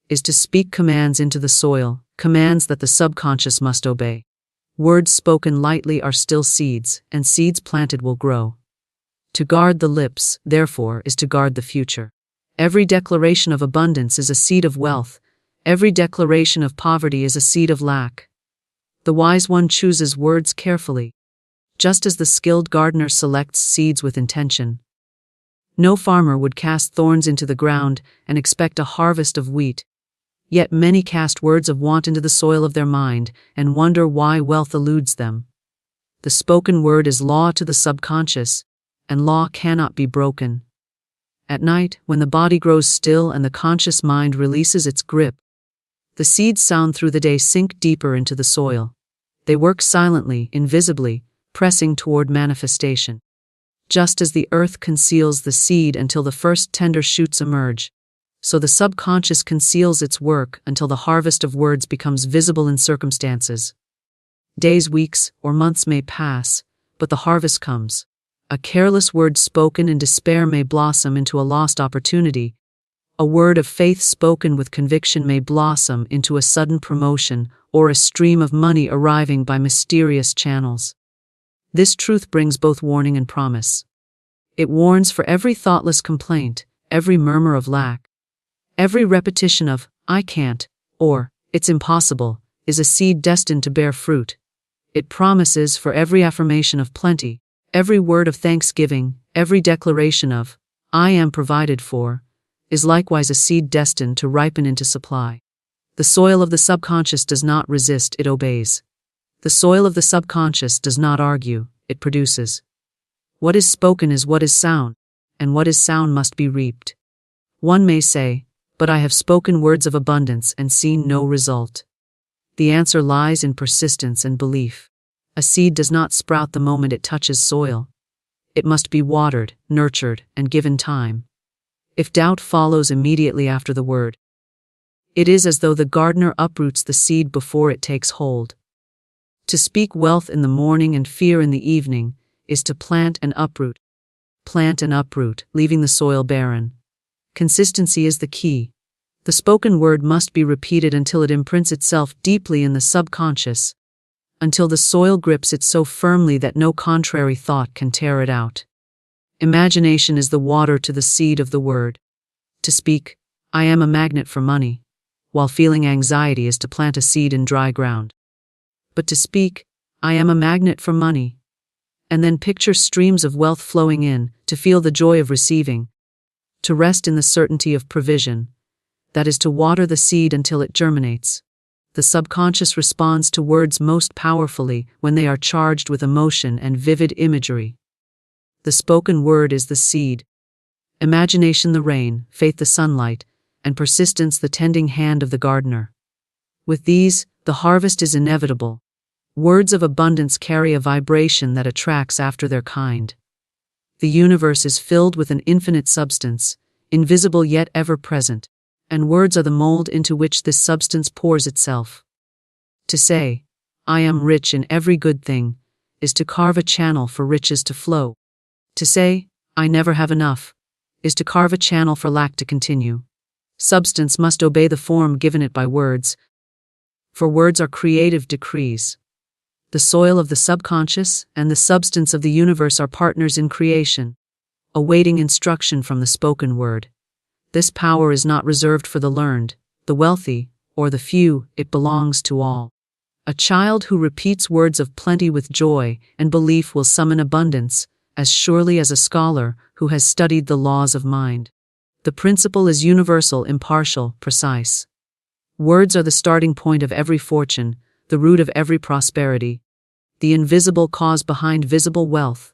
is to speak commands into the soil, commands that the subconscious must obey. Words spoken lightly are still seeds, and seeds planted will grow. To guard the lips, therefore, is to guard the future. Every declaration of abundance is a seed of wealth, Every declaration of poverty is a seed of lack. The wise one chooses words carefully, just as the skilled gardener selects seeds with intention. No farmer would cast thorns into the ground and expect a harvest of wheat. Yet many cast words of want into the soil of their mind and wonder why wealth eludes them. The spoken word is law to the subconscious, and law cannot be broken. At night, when the body grows still and the conscious mind releases its grip, the seeds sown through the day sink deeper into the soil. They work silently, invisibly, pressing toward manifestation. Just as the earth conceals the seed until the first tender shoots emerge, so the subconscious conceals its work until the harvest of words becomes visible in circumstances. Days, weeks, or months may pass, but the harvest comes. A careless word spoken in despair may blossom into a lost opportunity. A word of faith spoken with conviction may blossom into a sudden promotion or a stream of money arriving by mysterious channels. This truth brings both warning and promise. It warns for every thoughtless complaint, every murmur of lack. Every repetition of, "I can't," or, "It's impossible," is a seed destined to bear fruit. It promises for every affirmation of plenty, every word of thanksgiving, every declaration of, "I am provided for," is likewise a seed destined to ripen into supply. The soil of the subconscious does not resist, it obeys. The soil of the subconscious does not argue, it produces. What is spoken is what is sown, and what is sown must be reaped. One may say, "But I have spoken words of abundance and seen no result." The answer lies in persistence and belief. A seed does not sprout the moment it touches soil. It must be watered, nurtured, and given time. If doubt follows immediately after the word, it is as though the gardener uproots the seed before it takes hold. To speak wealth in the morning and fear in the evening is to plant and uproot. Plant and uproot, leaving the soil barren. Consistency is the key. The spoken word must be repeated until it imprints itself deeply in the subconscious, until the soil grips it so firmly that no contrary thought can tear it out. Imagination is the water to the seed of the word. To speak, "I am a magnet for money," while feeling anxiety is to plant a seed in dry ground. But to speak, "I am a magnet for money," and then picture streams of wealth flowing in, to feel the joy of receiving, to rest in the certainty of provision, that is to water the seed until it germinates. The subconscious responds to words most powerfully when they are charged with emotion and vivid imagery. The spoken word is the seed, imagination the rain, faith the sunlight, and persistence the tending hand of the gardener. With these, the harvest is inevitable. Words of abundance carry a vibration that attracts after their kind. The universe is filled with an infinite substance, invisible yet ever present, and words are the mold into which this substance pours itself. To say, "I am rich in every good thing," is to carve a channel for riches to flow. To say, "I never have enough," is to carve a channel for lack to continue. Substance must obey the form given it by words, for words are creative decrees. The soil of the subconscious and the substance of the universe are partners in creation, awaiting instruction from the spoken word. This power is not reserved for the learned, the wealthy, or the few, it belongs to all. A child who repeats words of plenty with joy and belief will summon abundance, as surely as a scholar who has studied the laws of mind. The principle is universal, impartial, precise. Words are the starting point of every fortune, the root of every prosperity, the invisible cause behind visible wealth.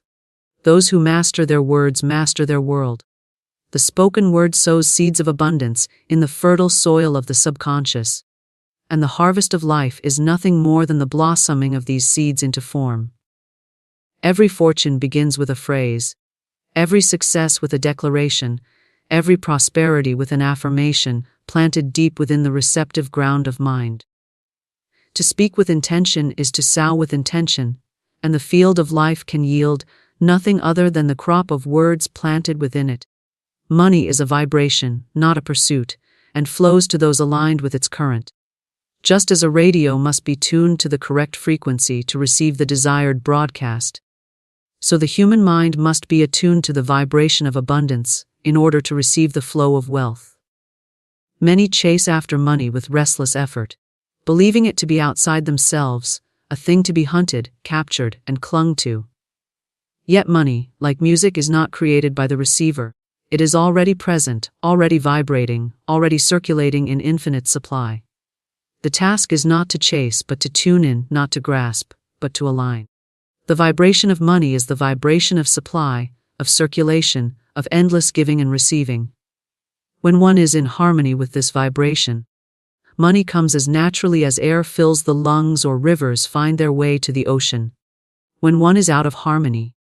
Those who master their words master their world. The spoken word sows seeds of abundance in the fertile soil of the subconscious, and the harvest of life is nothing more than the blossoming of these seeds into form. Every fortune begins with a phrase, every success with a declaration, every prosperity with an affirmation planted deep within the receptive ground of mind. To speak with intention is to sow with intention, and the field of life can yield nothing other than the crop of words planted within it. Money is a vibration, not a pursuit, and flows to those aligned with its current. Just as a radio must be tuned to the correct frequency to receive the desired broadcast, so the human mind must be attuned to the vibration of abundance in order to receive the flow of wealth. Many chase after money with restless effort, believing it to be outside themselves, a thing to be hunted, captured, and clung to. Yet money, like music, is not created by the receiver. It is already present, already vibrating, already circulating in infinite supply. The task is not to chase but to tune in, not to grasp, but to align. The vibration of money is the vibration of supply, of circulation, of endless giving and receiving. When one is in harmony with this vibration, money comes as naturally as air fills the lungs or rivers find their way to the ocean. When one is out of harmony,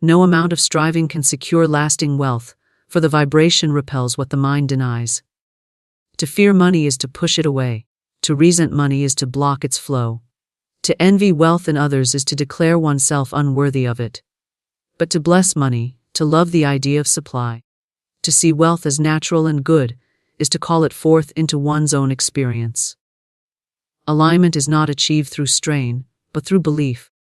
no amount of striving can secure lasting wealth, for the vibration repels what the mind denies. To fear money is to push it away. To resent money is to block its flow. To envy wealth in others is to declare oneself unworthy of it. But to bless money, to love the idea of supply, to see wealth as natural and good, is to call it forth into one's own experience. Alignment is not achieved through strain, but through belief.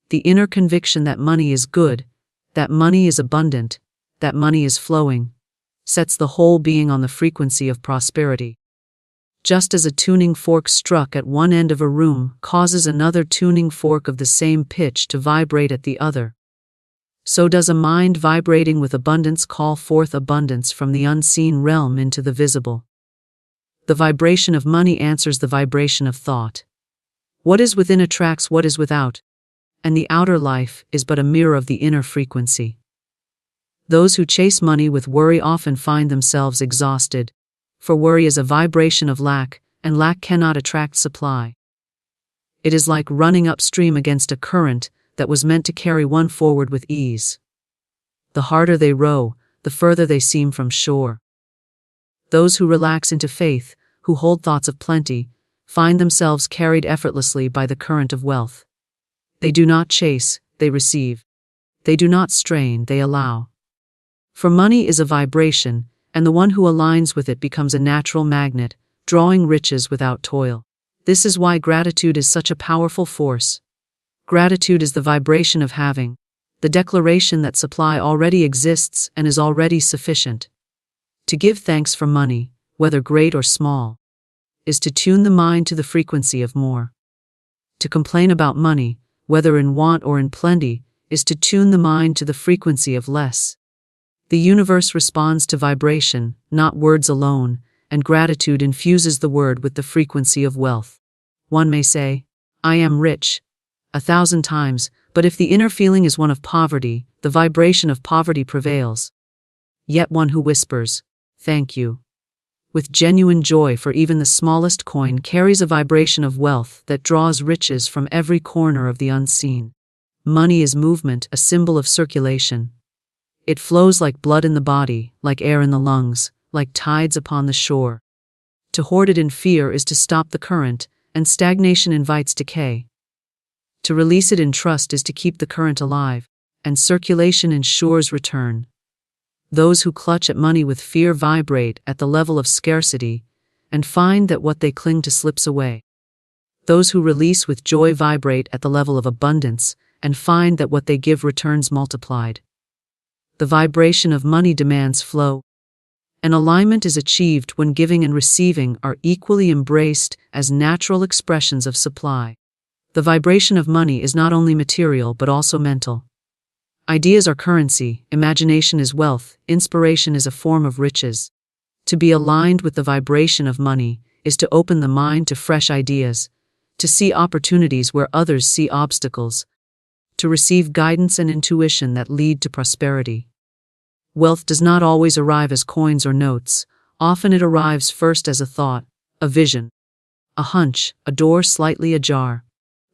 The inner conviction that money is good, that money is abundant, that money is flowing, sets the whole being on the frequency of prosperity. Just as a tuning fork struck at one end of a room causes another tuning fork of the same pitch to vibrate at the other, so does a mind vibrating with abundance call forth abundance from the unseen realm into the visible. The vibration of money answers the vibration of thought. What is within attracts what is without, and the outer life is but a mirror of the inner frequency. Those who chase money with worry often find themselves exhausted, for worry is a vibration of lack, and lack cannot attract supply. It is like running upstream against a current that was meant to carry one forward with ease. The harder they row, the further they seem from shore. Those who relax into faith, who hold thoughts of plenty, find themselves carried effortlessly by the current of wealth. They do not chase, they receive. They do not strain, they allow. For money is a vibration, and the one who aligns with it becomes a natural magnet, drawing riches without toil. This is why gratitude is such a powerful force. Gratitude is the vibration of having, the declaration that supply already exists and is already sufficient. To give thanks for money, whether great or small, is to tune the mind to the frequency of more. To complain about money, whether in want or in plenty, is to tune the mind to the frequency of less. The universe responds to vibration, not words alone, and gratitude infuses the word with the frequency of wealth. One may say, "I am rich," 1,000 times, but if the inner feeling is one of poverty, the vibration of poverty prevails. Yet one who whispers, "Thank you," with genuine joy for even the smallest coin carries a vibration of wealth that draws riches from every corner of the unseen. Money is movement, a symbol of circulation. It flows like blood in the body, like air in the lungs, like tides upon the shore. To hoard it in fear is to stop the current, and stagnation invites decay. To release it in trust is to keep the current alive, and circulation ensures return. Those who clutch at money with fear vibrate at the level of scarcity, and find that what they cling to slips away. Those who release with joy vibrate at the level of abundance, and find that what they give returns multiplied. The vibration of money demands flow. An alignment is achieved when giving and receiving are equally embraced as natural expressions of supply. The vibration of money is not only material but also mental. Ideas are currency, imagination is wealth, inspiration is a form of riches. To be aligned with the vibration of money is to open the mind to fresh ideas, to see opportunities where others see obstacles, to receive guidance and intuition that lead to prosperity. Wealth does not always arrive as coins or notes. Often it arrives first as a thought, a vision, a hunch, a door slightly ajar.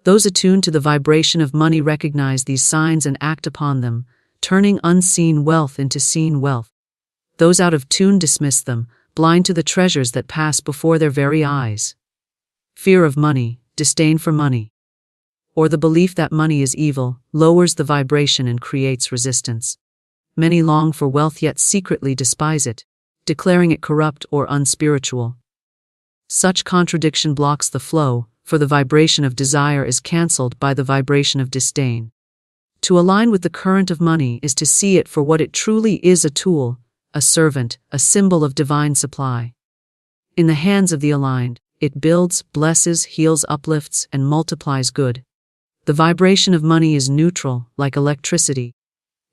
Those attuned to the vibration of money recognize these signs and act upon them, turning unseen wealth into seen wealth. Those out of tune dismiss them, blind to the treasures that pass before their very eyes. Fear of money, disdain for money, or the belief that money is evil, lowers the vibration and creates resistance. Many long for wealth yet secretly despise it, declaring it corrupt or unspiritual. Such contradiction blocks the flow, for the vibration of desire is cancelled by the vibration of disdain. To align with the current of money is to see it for what it truly is, a tool, a servant, a symbol of divine supply. In the hands of the aligned, it builds, blesses, heals, uplifts, and multiplies good. The vibration of money is neutral, like electricity.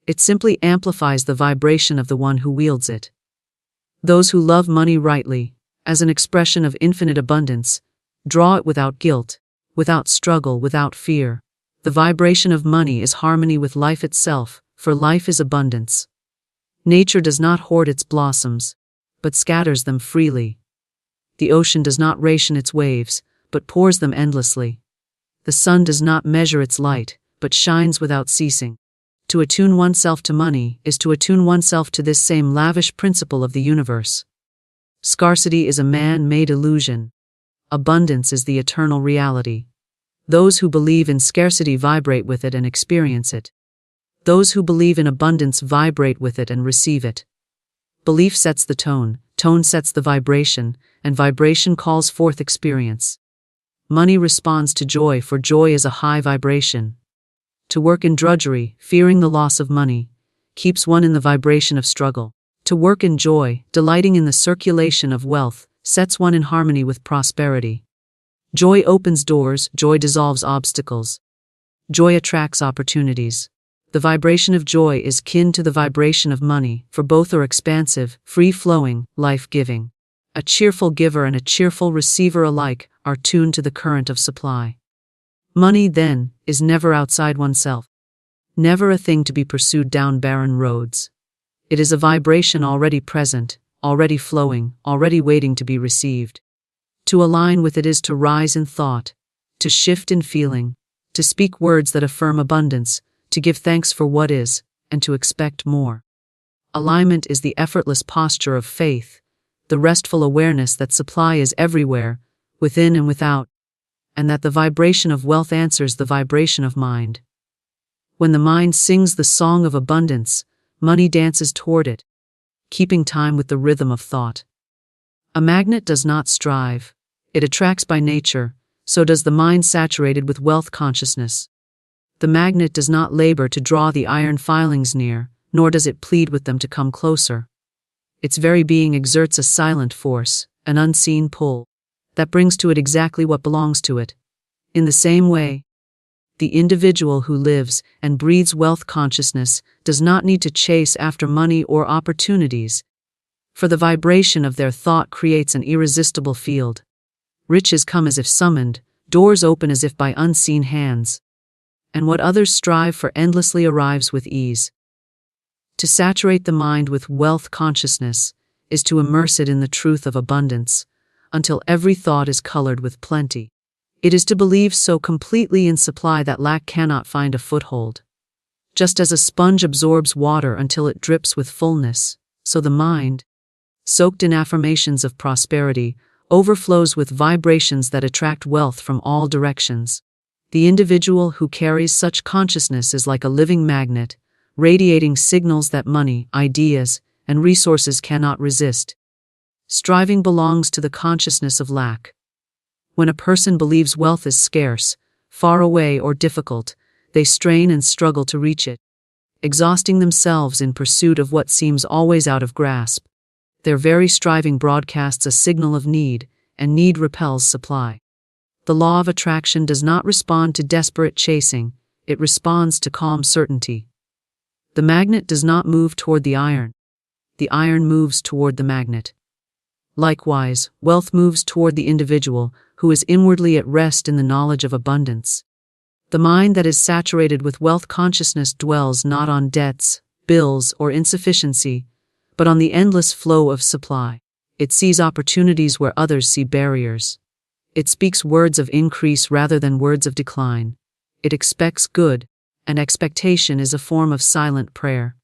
It simply amplifies the vibration of the one who wields it. Those who love money rightly, as an expression of infinite abundance, draw it without guilt, without struggle, without fear. The vibration of money is harmony with life itself, for life is abundance. Nature does not hoard its blossoms, but scatters them freely. The ocean does not ration its waves, but pours them endlessly. The sun does not measure its light, but shines without ceasing. To attune oneself to money is to attune oneself to this same lavish principle of the universe. Scarcity is a man-made illusion. Abundance is the eternal reality. Those who believe in scarcity vibrate with it and experience it. Those who believe in abundance vibrate with it and receive it. Belief sets the tone sets the vibration, and vibration calls forth experience. Money responds to joy, for joy is a high vibration. To work in drudgery, fearing the loss of money, keeps one in the vibration of struggle. To work in joy, delighting in the circulation of wealth, sets one in harmony with prosperity. Joy opens doors, joy dissolves obstacles. Joy attracts opportunities. The vibration of joy is kin to the vibration of money, for both are expansive, free-flowing, life-giving. A cheerful giver and a cheerful receiver alike are tuned to the current of supply. Money, then, is never outside oneself. Never a thing to be pursued down barren roads. It is a vibration already present, already flowing, already waiting to be received. To align with it is to rise in thought, to shift in feeling, to speak words that affirm abundance, to give thanks for what is, and to expect more. Alignment is the effortless posture of faith, the restful awareness that supply is everywhere, within and without, and that the vibration of wealth answers the vibration of mind. When the mind sings the song of abundance, money dances toward it, keeping time with the rhythm of thought. A magnet does not strive. It attracts by nature, so does the mind saturated with wealth consciousness. The magnet does not labor to draw the iron filings near, nor does it plead with them to come closer. Its very being exerts a silent force, an unseen pull, that brings to it exactly what belongs to it. In the same way, the individual who lives and breathes wealth consciousness does not need to chase after money or opportunities, for the vibration of their thought creates an irresistible field. Riches come as if summoned, doors open as if by unseen hands, and what others strive for endlessly arrives with ease. To saturate the mind with wealth consciousness is to immerse it in the truth of abundance, until every thought is colored with plenty. It is to believe so completely in supply that lack cannot find a foothold. Just as a sponge absorbs water until it drips with fullness, so the mind, soaked in affirmations of prosperity, overflows with vibrations that attract wealth from all directions. The individual who carries such consciousness is like a living magnet, radiating signals that money, ideas, and resources cannot resist. Striving belongs to the consciousness of lack. When a person believes wealth is scarce, far away, or difficult, they strain and struggle to reach it, exhausting themselves in pursuit of what seems always out of grasp. Their very striving broadcasts a signal of need, and need repels supply. The law of attraction does not respond to desperate chasing, it responds to calm certainty. The magnet does not move toward the iron moves toward the magnet. Likewise, wealth moves toward the individual who is inwardly at rest in the knowledge of abundance. The mind that is saturated with wealth consciousness dwells not on debts, bills, or insufficiency, but on the endless flow of supply. It sees opportunities where others see barriers. It speaks words of increase rather than words of decline. It expects good, and expectation is a form of silent prayer.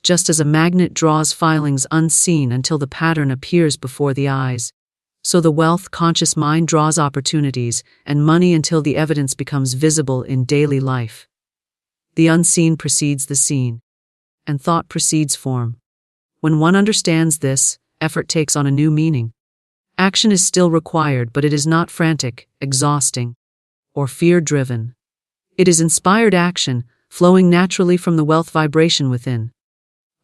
Just as a magnet draws filings unseen until the pattern appears before the eyes, so the wealth-conscious mind draws opportunities and money until the evidence becomes visible in daily life. The unseen precedes the seen, and thought precedes form. When one understands this, effort takes on a new meaning. Action is still required, but it is not frantic, exhausting, or fear-driven. It is inspired action, flowing naturally from the wealth vibration within.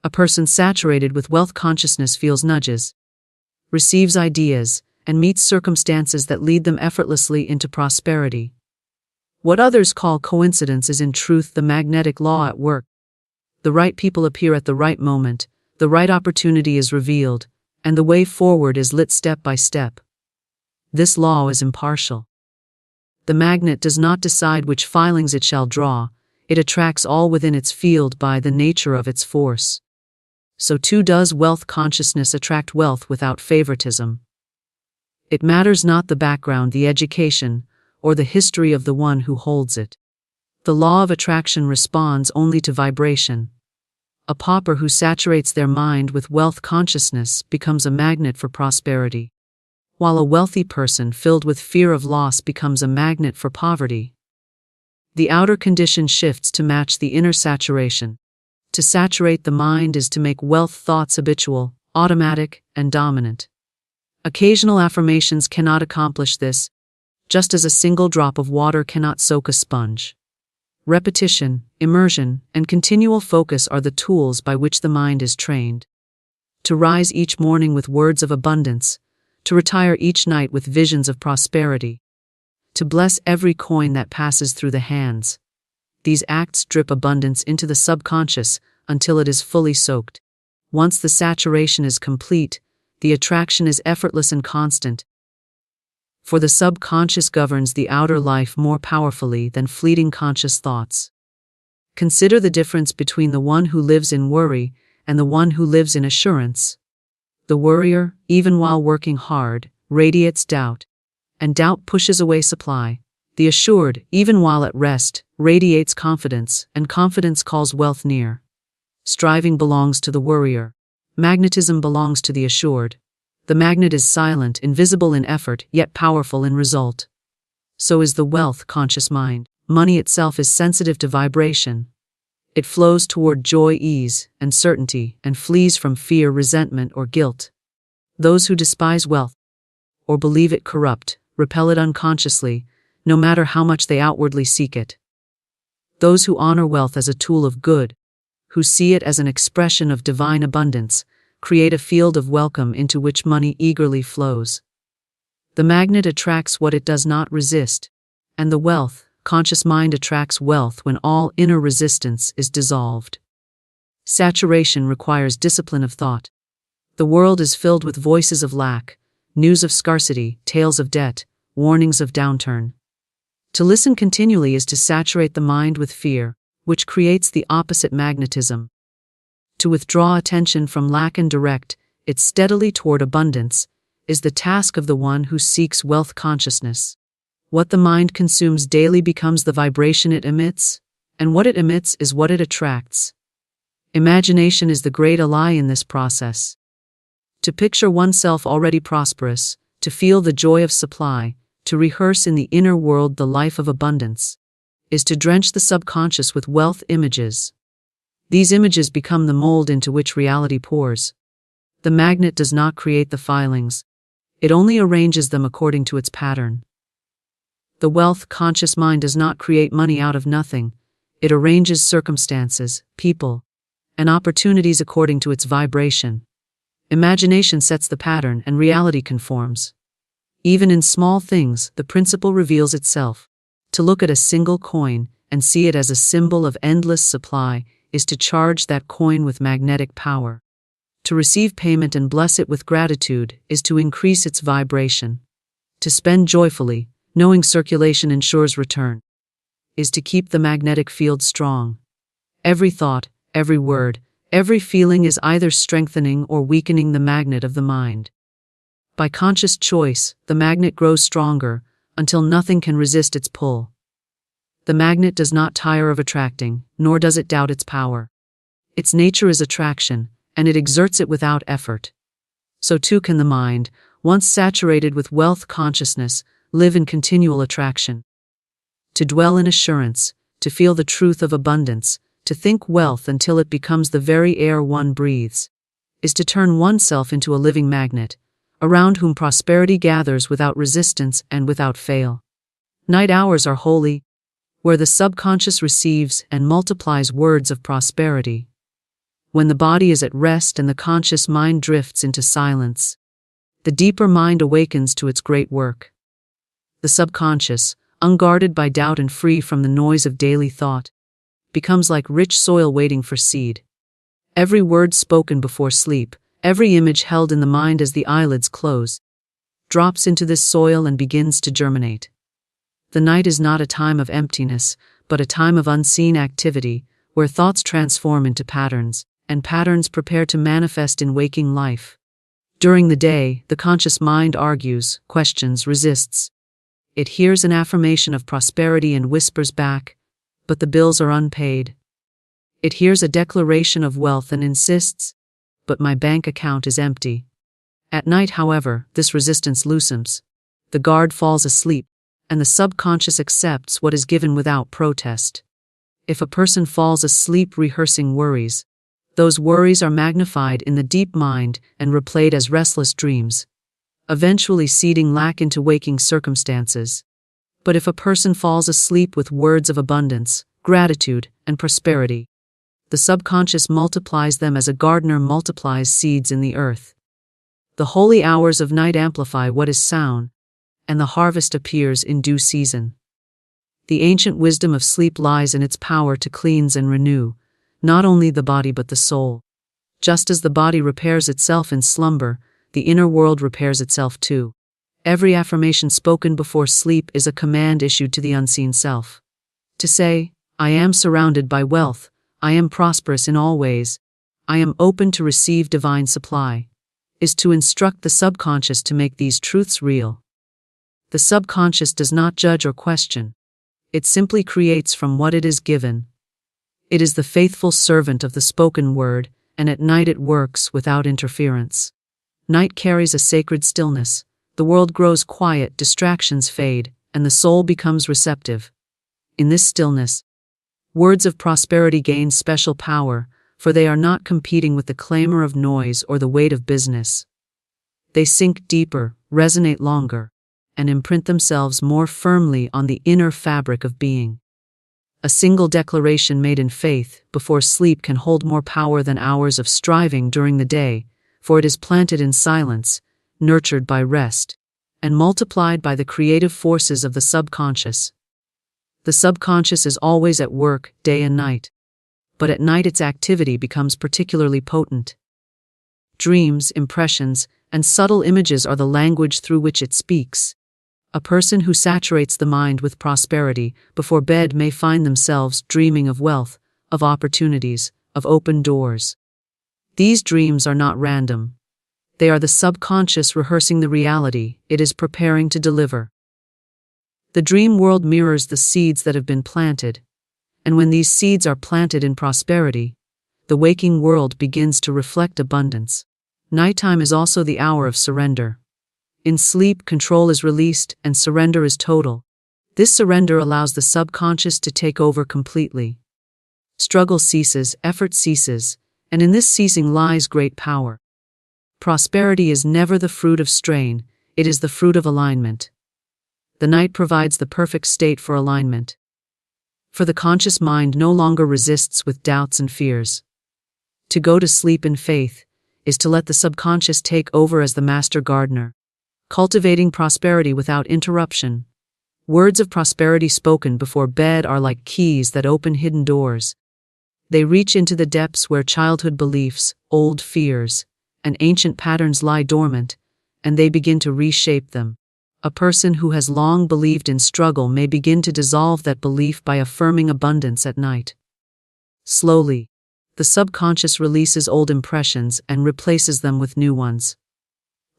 A person saturated with wealth consciousness feels nudges, receives ideas, and meets circumstances that lead them effortlessly into prosperity. What others call coincidence is in truth the magnetic law at work. The right people appear at the right moment, the right opportunity is revealed, and the way forward is lit step by step. This law is impartial. The magnet does not decide which filings it shall draw, it attracts all within its field by the nature of its force. So too does wealth consciousness attract wealth without favoritism. It matters not the background, the education, or the history of the one who holds it. The law of attraction responds only to vibration. A pauper who saturates their mind with wealth consciousness becomes a magnet for prosperity, while a wealthy person filled with fear of loss becomes a magnet for poverty. The outer condition shifts to match the inner saturation. To saturate the mind is to make wealth thoughts habitual, automatic, and dominant. Occasional affirmations cannot accomplish this, just as a single drop of water cannot soak a sponge. Repetition, immersion, and continual focus are the tools by which the mind is trained. To rise each morning with words of abundance, to retire each night with visions of prosperity, to bless every coin that passes through the hands. These acts drip abundance into the subconscious until it is fully soaked. Once the saturation is complete, the attraction is effortless and constant. For the subconscious governs the outer life more powerfully than fleeting conscious thoughts. Consider the difference between the one who lives in worry and the one who lives in assurance. The worrier, even while working hard, radiates doubt, and doubt pushes away supply. The assured, even while at rest, radiates confidence, and confidence calls wealth near. Striving belongs to the worrier. Magnetism belongs to the assured. The magnet is silent, invisible in effort, yet powerful in result. So is the wealth-conscious mind. Money itself is sensitive to vibration. It flows toward joy, ease, and certainty, and flees from fear, resentment, or guilt. Those who despise wealth, or believe it corrupt, repel it unconsciously, no matter how much they outwardly seek it. Those who honor wealth as a tool of good, who see it as an expression of divine abundance, create a field of welcome into which money eagerly flows. The magnet attracts what it does not resist, and the wealth-conscious mind attracts wealth when all inner resistance is dissolved. Saturation requires discipline of thought. The world is filled with voices of lack, news of scarcity, tales of debt, warnings of downturn. To listen continually is to saturate the mind with fear, which creates the opposite magnetism. To withdraw attention from lack and direct it steadily toward abundance is the task of the one who seeks wealth consciousness. What the mind consumes daily becomes the vibration it emits, and what it emits is what it attracts. Imagination is the great ally in this process. To picture oneself already prosperous, to feel the joy of supply, to rehearse in the inner world the life of abundance, is to drench the subconscious with wealth images. These images become the mold into which reality pours. The magnet does not create the filings. It only arranges them according to its pattern. The wealth-conscious mind does not create money out of nothing. It arranges circumstances, people, and opportunities according to its vibration. Imagination sets the pattern and reality conforms. Even in small things, the principle reveals itself. To look at a single coin and see it as a symbol of endless supply is to charge that coin with magnetic power. To receive payment and bless it with gratitude is to increase its vibration. To spend joyfully, knowing circulation ensures return, is to keep the magnetic field strong. Every thought, every word, every feeling is either strengthening or weakening the magnet of the mind. By conscious choice, the magnet grows stronger until nothing can resist its pull. The magnet does not tire of attracting, nor does it doubt its power. Its nature is attraction, and it exerts it without effort. So too can the mind, once saturated with wealth consciousness, live in continual attraction. To dwell in assurance, to feel the truth of abundance, to think wealth until it becomes the very air one breathes, is to turn oneself into a living magnet, around whom prosperity gathers without resistance and without fail. Night hours are holy, where the subconscious receives and multiplies words of prosperity. When the body is at rest and the conscious mind drifts into silence, the deeper mind awakens to its great work. The subconscious, unguarded by doubt and free from the noise of daily thought, becomes like rich soil waiting for seed. Every word spoken before sleep, every image held in the mind as the eyelids close, drops into this soil and begins to germinate. The night is not a time of emptiness, but a time of unseen activity, where thoughts transform into patterns, and patterns prepare to manifest in waking life. During the day, the conscious mind argues, questions, resists. It hears an affirmation of prosperity and whispers back, but the bills are unpaid. It hears a declaration of wealth and insists, but my bank account is empty. At night, however, this resistance loosens. The guard falls asleep, and the subconscious accepts what is given without protest. If a person falls asleep rehearsing worries, those worries are magnified in the deep mind and replayed as restless dreams, eventually seeding lack into waking circumstances. But if a person falls asleep with words of abundance, gratitude, and prosperity, the subconscious multiplies them as a gardener multiplies seeds in the earth. The holy hours of night amplify what is sown, and the harvest appears in due season. The ancient wisdom of sleep lies in its power to cleanse and renew, not only the body but the soul. Just as the body repairs itself in slumber, the inner world repairs itself too. Every affirmation spoken before sleep is a command issued to the unseen self. To say, I am surrounded by wealth, I am prosperous in all ways, I am open to receive divine supply, is to instruct the subconscious to make these truths real. The subconscious does not judge or question. It simply creates from what it is given. It is the faithful servant of the spoken word, and at night it works without interference. Night carries a sacred stillness. The world grows quiet, distractions fade, and the soul becomes receptive. In this stillness, words of prosperity gain special power, for they are not competing with the clamor of noise or the weight of business. They sink deeper, resonate longer, and imprint themselves more firmly on the inner fabric of being. A single declaration made in faith before sleep can hold more power than hours of striving during the day, for it is planted in silence, nurtured by rest, and multiplied by the creative forces of the subconscious. The subconscious is always at work, day and night. But at night its activity becomes particularly potent. Dreams, impressions, and subtle images are the language through which it speaks. A person who saturates the mind with prosperity before bed may find themselves dreaming of wealth, of opportunities, of open doors. These dreams are not random. They are the subconscious rehearsing the reality it is preparing to deliver. The dream world mirrors the seeds that have been planted, and when these seeds are planted in prosperity, the waking world begins to reflect abundance. Nighttime is also the hour of surrender. In sleep, control is released and surrender is total. This surrender allows the subconscious to take over completely. Struggle ceases, effort ceases, and in this ceasing lies great power. Prosperity is never the fruit of strain, it is the fruit of alignment. The night provides the perfect state for alignment. For the conscious mind no longer resists with doubts and fears. To go to sleep in faith is to let the subconscious take over as the master gardener, cultivating prosperity without interruption. Words of prosperity spoken before bed are like keys that open hidden doors. They reach into the depths where childhood beliefs, old fears, and ancient patterns lie dormant, and they begin to reshape them. A person who has long believed in struggle may begin to dissolve that belief by affirming abundance at night. Slowly, the subconscious releases old impressions and replaces them with new ones.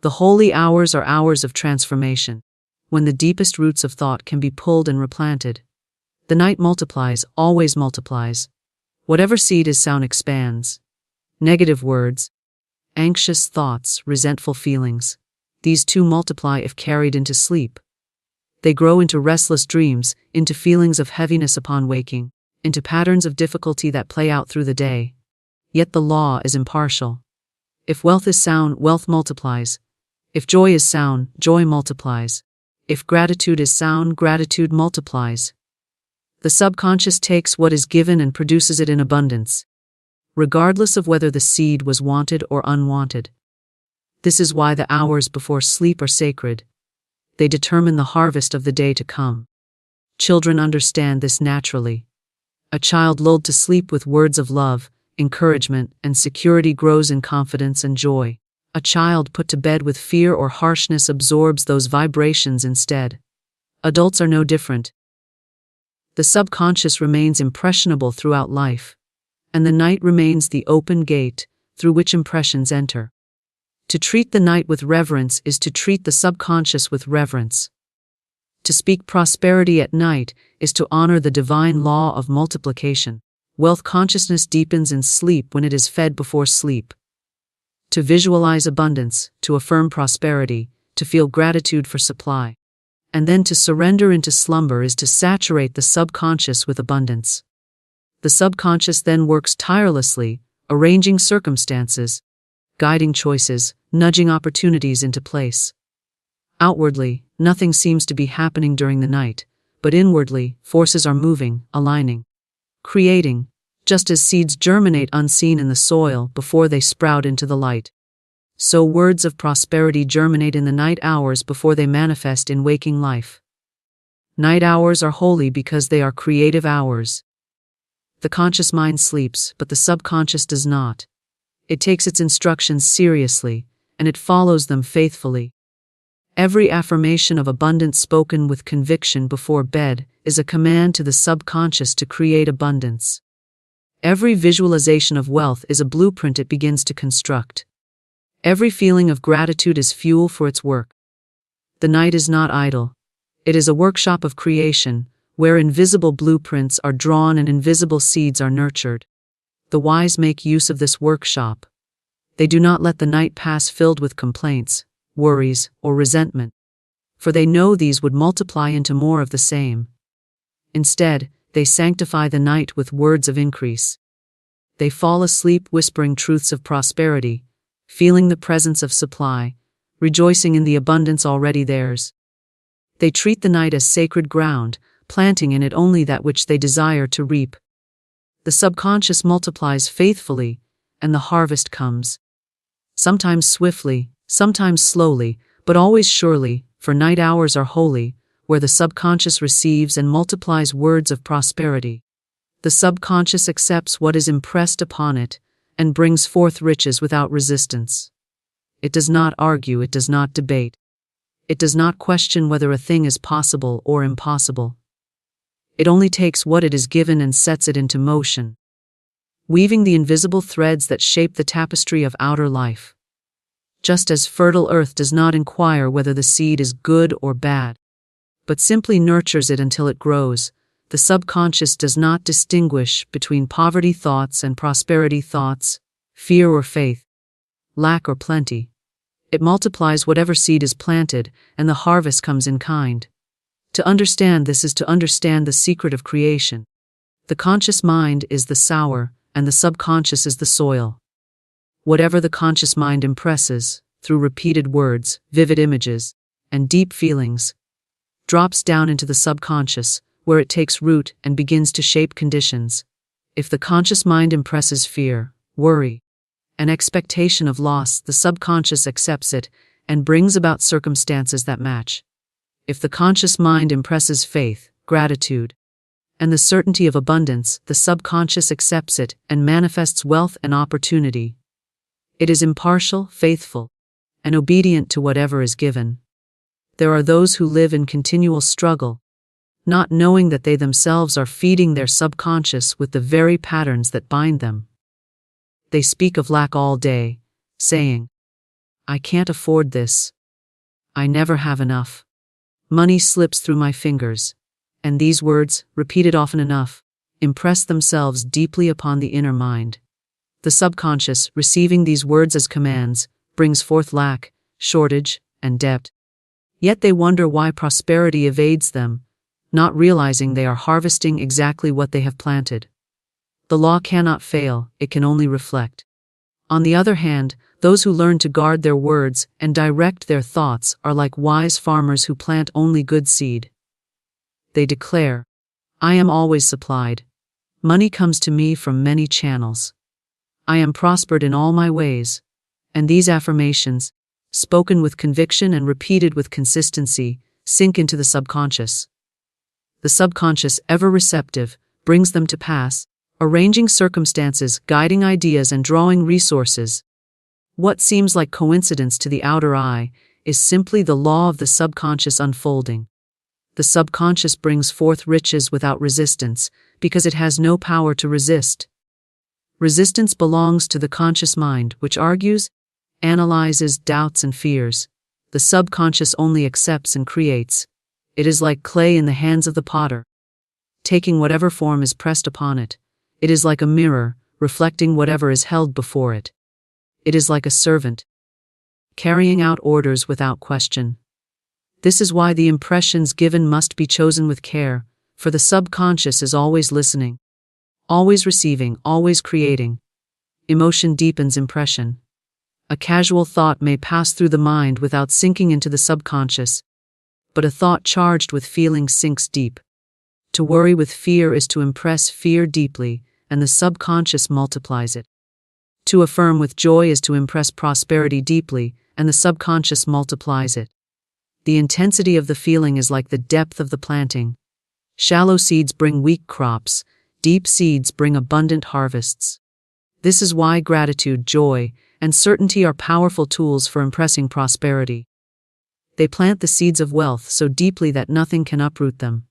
The holy hours are hours of transformation, when the deepest roots of thought can be pulled and replanted. The night multiplies, always multiplies. Whatever seed is sown expands. Negative words, anxious thoughts, resentful feelings, these too multiply if carried into sleep. They grow into restless dreams, into feelings of heaviness upon waking, into patterns of difficulty that play out through the day. Yet the law is impartial. If wealth is sown, wealth multiplies. If joy is sown, joy multiplies. If gratitude is sown, gratitude multiplies. The subconscious takes what is given and produces it in abundance, regardless of whether the seed was wanted or unwanted. This is why the hours before sleep are sacred. They determine the harvest of the day to come. Children understand this naturally. A child lulled to sleep with words of love, encouragement, and security grows in confidence and joy. A child put to bed with fear or harshness absorbs those vibrations instead. Adults are no different. The subconscious remains impressionable throughout life, and the night remains the open gate through which impressions enter. To treat the night with reverence is to treat the subconscious with reverence. To speak prosperity at night is to honor the divine law of multiplication. Wealth consciousness deepens in sleep when it is fed before sleep. To visualize abundance, to affirm prosperity, to feel gratitude for supply, and then to surrender into slumber is to saturate the subconscious with abundance. The subconscious then works tirelessly, arranging circumstances, guiding choices, nudging opportunities into place. Outwardly, nothing seems to be happening during the night, but inwardly, forces are moving, aligning, creating, just as seeds germinate unseen in the soil before they sprout into the light. So words of prosperity germinate in the night hours before they manifest in waking life. Night hours are holy because they are creative hours. The conscious mind sleeps, but the subconscious does not. It takes its instructions seriously, and it follows them faithfully. Every affirmation of abundance spoken with conviction before bed is a command to the subconscious to create abundance. Every visualization of wealth is a blueprint it begins to construct. Every feeling of gratitude is fuel for its work. The night is not idle. It is a workshop of creation, where invisible blueprints are drawn and invisible seeds are nurtured. The wise make use of this workshop. They do not let the night pass filled with complaints, worries, or resentment, for they know these would multiply into more of the same. Instead, they sanctify the night with words of increase. They fall asleep whispering truths of prosperity, feeling the presence of supply, rejoicing in the abundance already theirs. They treat the night as sacred ground, planting in it only that which they desire to reap. The subconscious multiplies faithfully, and the harvest comes. Sometimes swiftly, sometimes slowly, but always surely, for night hours are holy, where the subconscious receives and multiplies words of prosperity. The subconscious accepts what is impressed upon it, and brings forth riches without resistance. It does not argue, it does not debate. It does not question whether a thing is possible or impossible. It only takes what it is given and sets it into motion, weaving the invisible threads that shape the tapestry of outer life. Just as fertile earth does not inquire whether the seed is good or bad, but simply nurtures it until it grows, the subconscious does not distinguish between poverty thoughts and prosperity thoughts, fear or faith, lack or plenty. It multiplies whatever seed is planted, and the harvest comes in kind. To understand this is to understand the secret of creation. The conscious mind is the sower, and the subconscious is the soil. Whatever the conscious mind impresses, through repeated words, vivid images, and deep feelings, drops down into the subconscious, where it takes root and begins to shape conditions. If the conscious mind impresses fear, worry, and expectation of loss, the subconscious accepts it and brings about circumstances that match. If the conscious mind impresses faith, gratitude, and the certainty of abundance, the subconscious accepts it and manifests wealth and opportunity. It is impartial, faithful, and obedient to whatever is given. There are those who live in continual struggle, not knowing that they themselves are feeding their subconscious with the very patterns that bind them. They speak of lack all day, saying, "I can't afford this. I never have enough. Money slips through my fingers." And these words, repeated often enough, impress themselves deeply upon the inner mind. The subconscious, receiving these words as commands, brings forth lack, shortage, and debt. Yet they wonder why prosperity evades them, not realizing they are harvesting exactly what they have planted. The law cannot fail, it can only reflect. On the other hand, those who learn to guard their words and direct their thoughts are like wise farmers who plant only good seed. They declare, "I am always supplied. Money comes to me from many channels. I am prospered in all my ways." And these affirmations, spoken with conviction and repeated with consistency, sink into the subconscious. The subconscious, ever receptive, brings them to pass, arranging circumstances, guiding ideas, and drawing resources. What seems like coincidence to the outer eye is simply the law of the subconscious unfolding. The subconscious brings forth riches without resistance, because it has no power to resist. Resistance belongs to the conscious mind, which argues, analyzes, doubts, and fears. The subconscious only accepts and creates. It is like clay in the hands of the potter, taking whatever form is pressed upon it. It is like a mirror, reflecting whatever is held before it. It is like a servant, carrying out orders without question. This is why the impressions given must be chosen with care, for the subconscious is always listening, always receiving, always creating. Emotion deepens impression. A casual thought may pass through the mind without sinking into the subconscious, but a thought charged with feeling sinks deep. To worry with fear is to impress fear deeply, and the subconscious multiplies it. To affirm with joy is to impress prosperity deeply, and the subconscious multiplies it. The intensity of the feeling is like the depth of the planting. Shallow seeds bring weak crops, deep seeds bring abundant harvests. This is why gratitude, joy, and certainty are powerful tools for impressing prosperity. They plant the seeds of wealth so deeply that nothing can uproot them.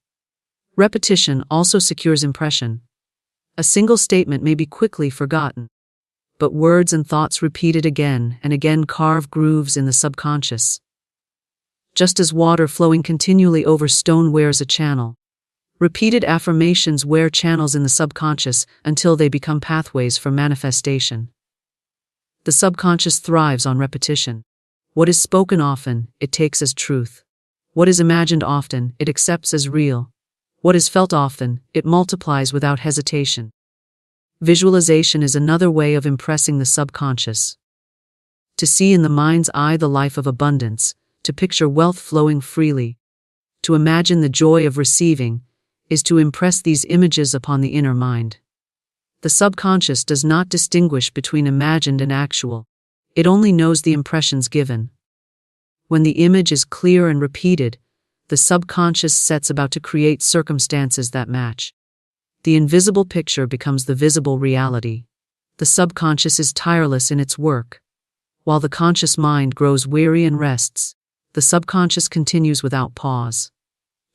Repetition also secures impression. A single statement may be quickly forgotten, but words and thoughts repeated again and again carve grooves in the subconscious. Just as water flowing continually over stone wears a channel, repeated affirmations wear channels in the subconscious until they become pathways for manifestation. The subconscious thrives on repetition. What is spoken often, it takes as truth. What is imagined often, it accepts as real. What is felt often, it multiplies without hesitation. Visualization is another way of impressing the subconscious. To see in the mind's eye the life of abundance, to picture wealth flowing freely, to imagine the joy of receiving, is to impress these images upon the inner mind. The subconscious does not distinguish between imagined and actual. It only knows the impressions given. When the image is clear and repeated, the subconscious sets about to create circumstances that match. The invisible picture becomes the visible reality. The subconscious is tireless in its work. While the conscious mind grows weary and rests, the subconscious continues without pause.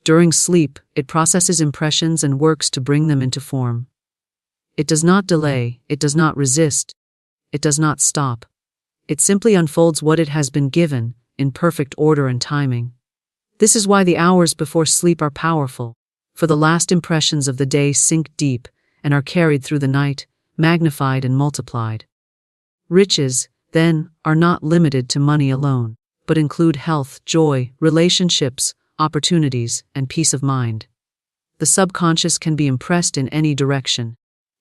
During sleep, it processes impressions and works to bring them into form. It does not delay, it does not resist, it does not stop. It simply unfolds what it has been given, in perfect order and timing. This is why the hours before sleep are powerful, for the last impressions of the day sink deep and are carried through the night, magnified and multiplied. Riches, then, are not limited to money alone, but include health, joy, relationships, opportunities, and peace of mind. The subconscious can be impressed in any direction.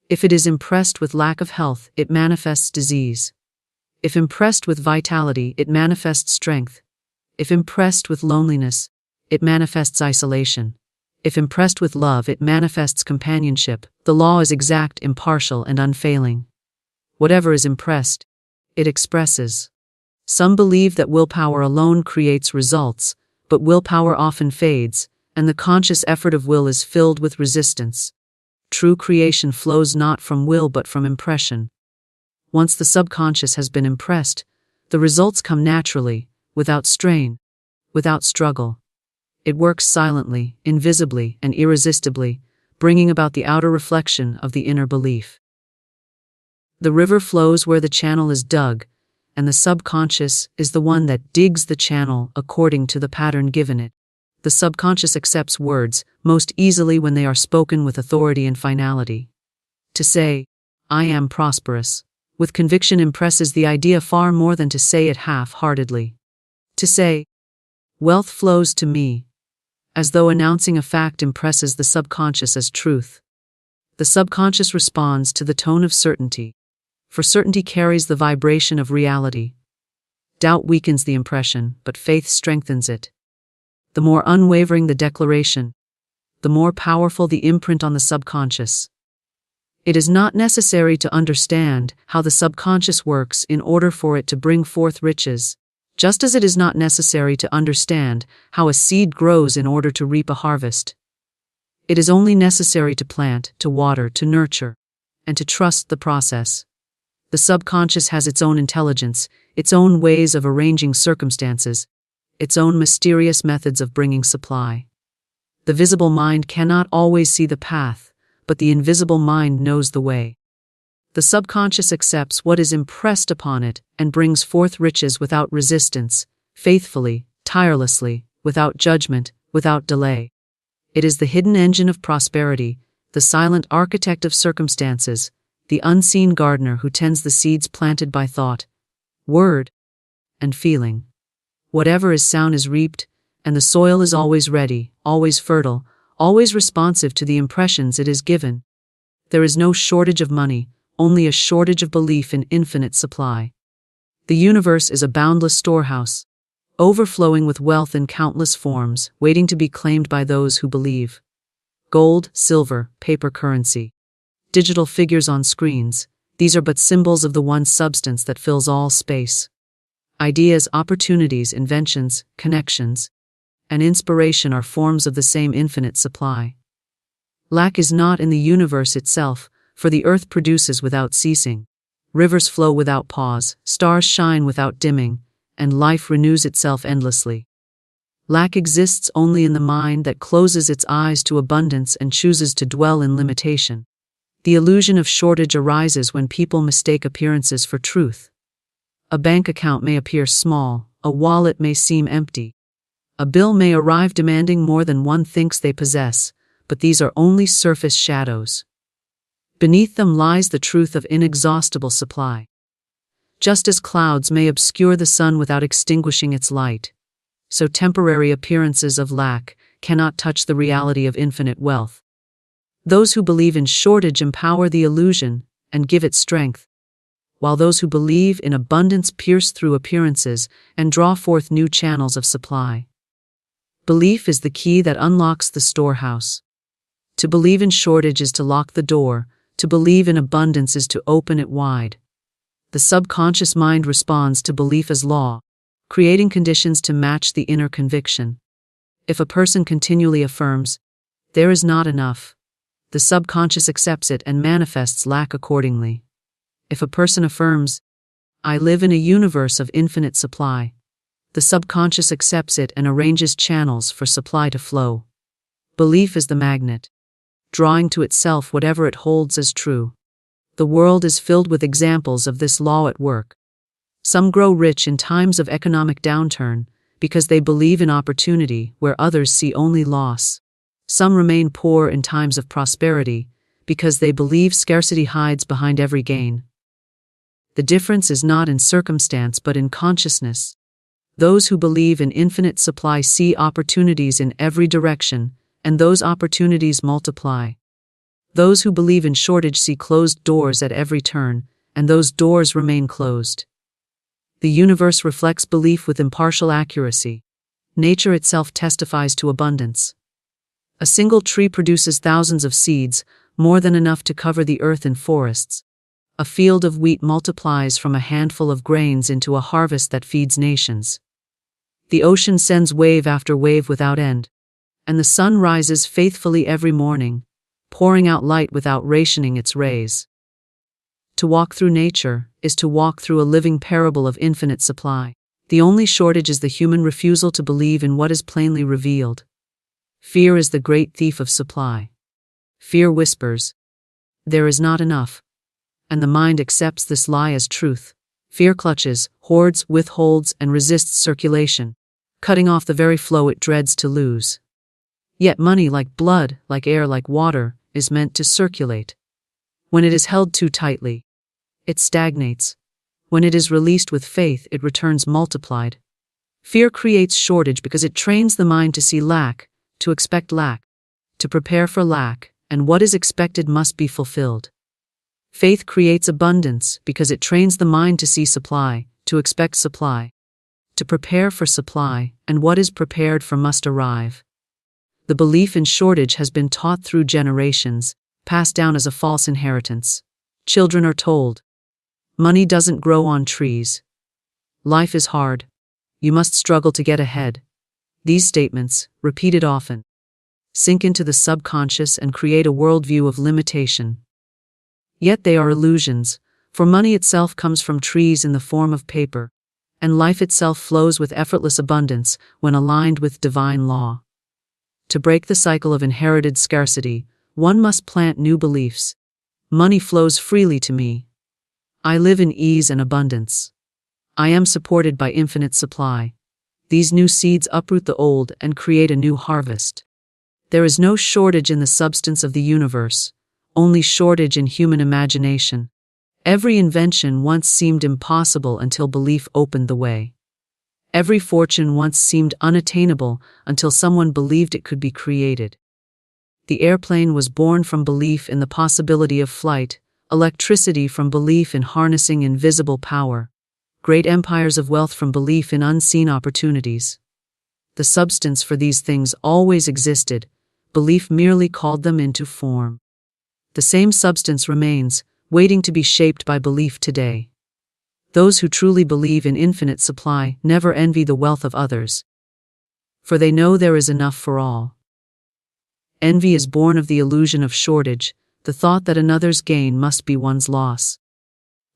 If it is impressed with lack of health, it manifests disease. If impressed with vitality, it manifests strength. If impressed with loneliness, it manifests isolation. If impressed with love, it manifests companionship. The law is exact, impartial, and unfailing. Whatever is impressed, it expresses. Some believe that willpower alone creates results, but willpower often fades, and the conscious effort of will is filled with resistance. True creation flows not from will but from impression. Once the subconscious has been impressed, the results come naturally, without strain, without struggle. It works silently, invisibly, and irresistibly, bringing about the outer reflection of the inner belief. The river flows where the channel is dug, and the subconscious is the one that digs the channel according to the pattern given it. The subconscious accepts words most easily when they are spoken with authority and finality. To say, "I am prosperous," with conviction impresses the idea far more than to say it half-heartedly. To say, "Wealth flows to me," as though announcing a fact, impresses the subconscious as truth. The subconscious responds to the tone of certainty, for certainty carries the vibration of reality. Doubt weakens the impression, but faith strengthens it. The more unwavering the declaration, the more powerful the imprint on the subconscious. It is not necessary to understand how the subconscious works in order for it to bring forth riches. Just as it is not necessary to understand how a seed grows in order to reap a harvest. It is only necessary to plant, to water, to nurture, and to trust the process. The subconscious has its own intelligence, its own ways of arranging circumstances, its own mysterious methods of bringing supply. The visible mind cannot always see the path, but the invisible mind knows the way. The subconscious accepts what is impressed upon it and brings forth riches without resistance, faithfully, tirelessly, without judgment, without delay. It is the hidden engine of prosperity, the silent architect of circumstances, the unseen gardener who tends the seeds planted by thought, word, and feeling. Whatever is sown is reaped, and the soil is always ready, always fertile, always responsive to the impressions it is given. There is no shortage of money, only a shortage of belief in infinite supply. The universe is a boundless storehouse, overflowing with wealth in countless forms, waiting to be claimed by those who believe. Gold, silver, paper currency, digital figures on screens, these are but symbols of the one substance that fills all space. Ideas, opportunities, inventions, connections, and inspiration are forms of the same infinite supply. Lack is not in the universe itself, for the earth produces without ceasing. Rivers flow without pause, stars shine without dimming, and life renews itself endlessly. Lack exists only in the mind that closes its eyes to abundance and chooses to dwell in limitation. The illusion of shortage arises when people mistake appearances for truth. A bank account may appear small, a wallet may seem empty. A bill may arrive demanding more than one thinks they possess, but these are only surface shadows. Beneath them lies the truth of inexhaustible supply. Just as clouds may obscure the sun without extinguishing its light, so temporary appearances of lack cannot touch the reality of infinite wealth. Those who believe in shortage empower the illusion and give it strength, while those who believe in abundance pierce through appearances and draw forth new channels of supply. Belief is the key that unlocks the storehouse. To believe in shortage is to lock the door, to believe in abundance is to open it wide. The subconscious mind responds to belief as law, creating conditions to match the inner conviction. If a person continually affirms, "There is not enough," the subconscious accepts it and manifests lack accordingly. If a person affirms, "I live in a universe of infinite supply," the subconscious accepts it and arranges channels for supply to flow. Belief is the magnet, drawing to itself whatever it holds as true. The world is filled with examples of this law at work. Some grow rich in times of economic downturn because they believe in opportunity where others see only loss. Some remain poor in times of prosperity because they believe scarcity hides behind every gain. The difference is not in circumstance but in consciousness. Those who believe in infinite supply see opportunities in every direction, and those opportunities multiply. Those who believe in shortage see closed doors at every turn, and those doors remain closed. The universe reflects belief with impartial accuracy. Nature itself testifies to abundance. A single tree produces thousands of seeds, more than enough to cover the earth in forests. A field of wheat multiplies from a handful of grains into a harvest that feeds nations. The ocean sends wave after wave without end, and the sun rises faithfully every morning, pouring out light without rationing its rays. To walk through nature is to walk through a living parable of infinite supply. The only shortage is the human refusal to believe in what is plainly revealed. Fear is the great thief of supply. Fear whispers, "There is not enough," and the mind accepts this lie as truth. Fear clutches, hoards, withholds, and resists circulation, cutting off the very flow it dreads to lose. Yet money, like blood, like air, like water, is meant to circulate. When it is held too tightly, it stagnates. When it is released with faith, it returns multiplied. Fear creates shortage because it trains the mind to see lack, to expect lack, to prepare for lack, and what is expected must be fulfilled. Faith creates abundance because it trains the mind to see supply, to expect supply, to prepare for supply, and what is prepared for must arrive. The belief in shortage has been taught through generations, passed down as a false inheritance. Children are told, "Money doesn't grow on trees. Life is hard. You must struggle to get ahead. These statements, repeated often, sink into the subconscious and create a worldview of limitation. Yet they are illusions, for money itself comes from trees in the form of paper, and life itself flows with effortless abundance when aligned with divine law. To break the cycle of inherited scarcity, one must plant new beliefs. Money flows freely to me. I live in ease and abundance. I am supported by infinite supply. These new seeds uproot the old and create a new harvest. There is no shortage in the substance of the universe, only shortage in human imagination. Every invention once seemed impossible until belief opened the way. Every fortune once seemed unattainable until someone believed it could be created. The airplane was born from belief in the possibility of flight, electricity from belief in harnessing invisible power, great empires of wealth from belief in unseen opportunities. The substance for these things always existed, belief merely called them into form. The same substance remains, waiting to be shaped by belief today. Those who truly believe in infinite supply never envy the wealth of others, for they know there is enough for all. Envy is born of the illusion of shortage, the thought that another's gain must be one's loss.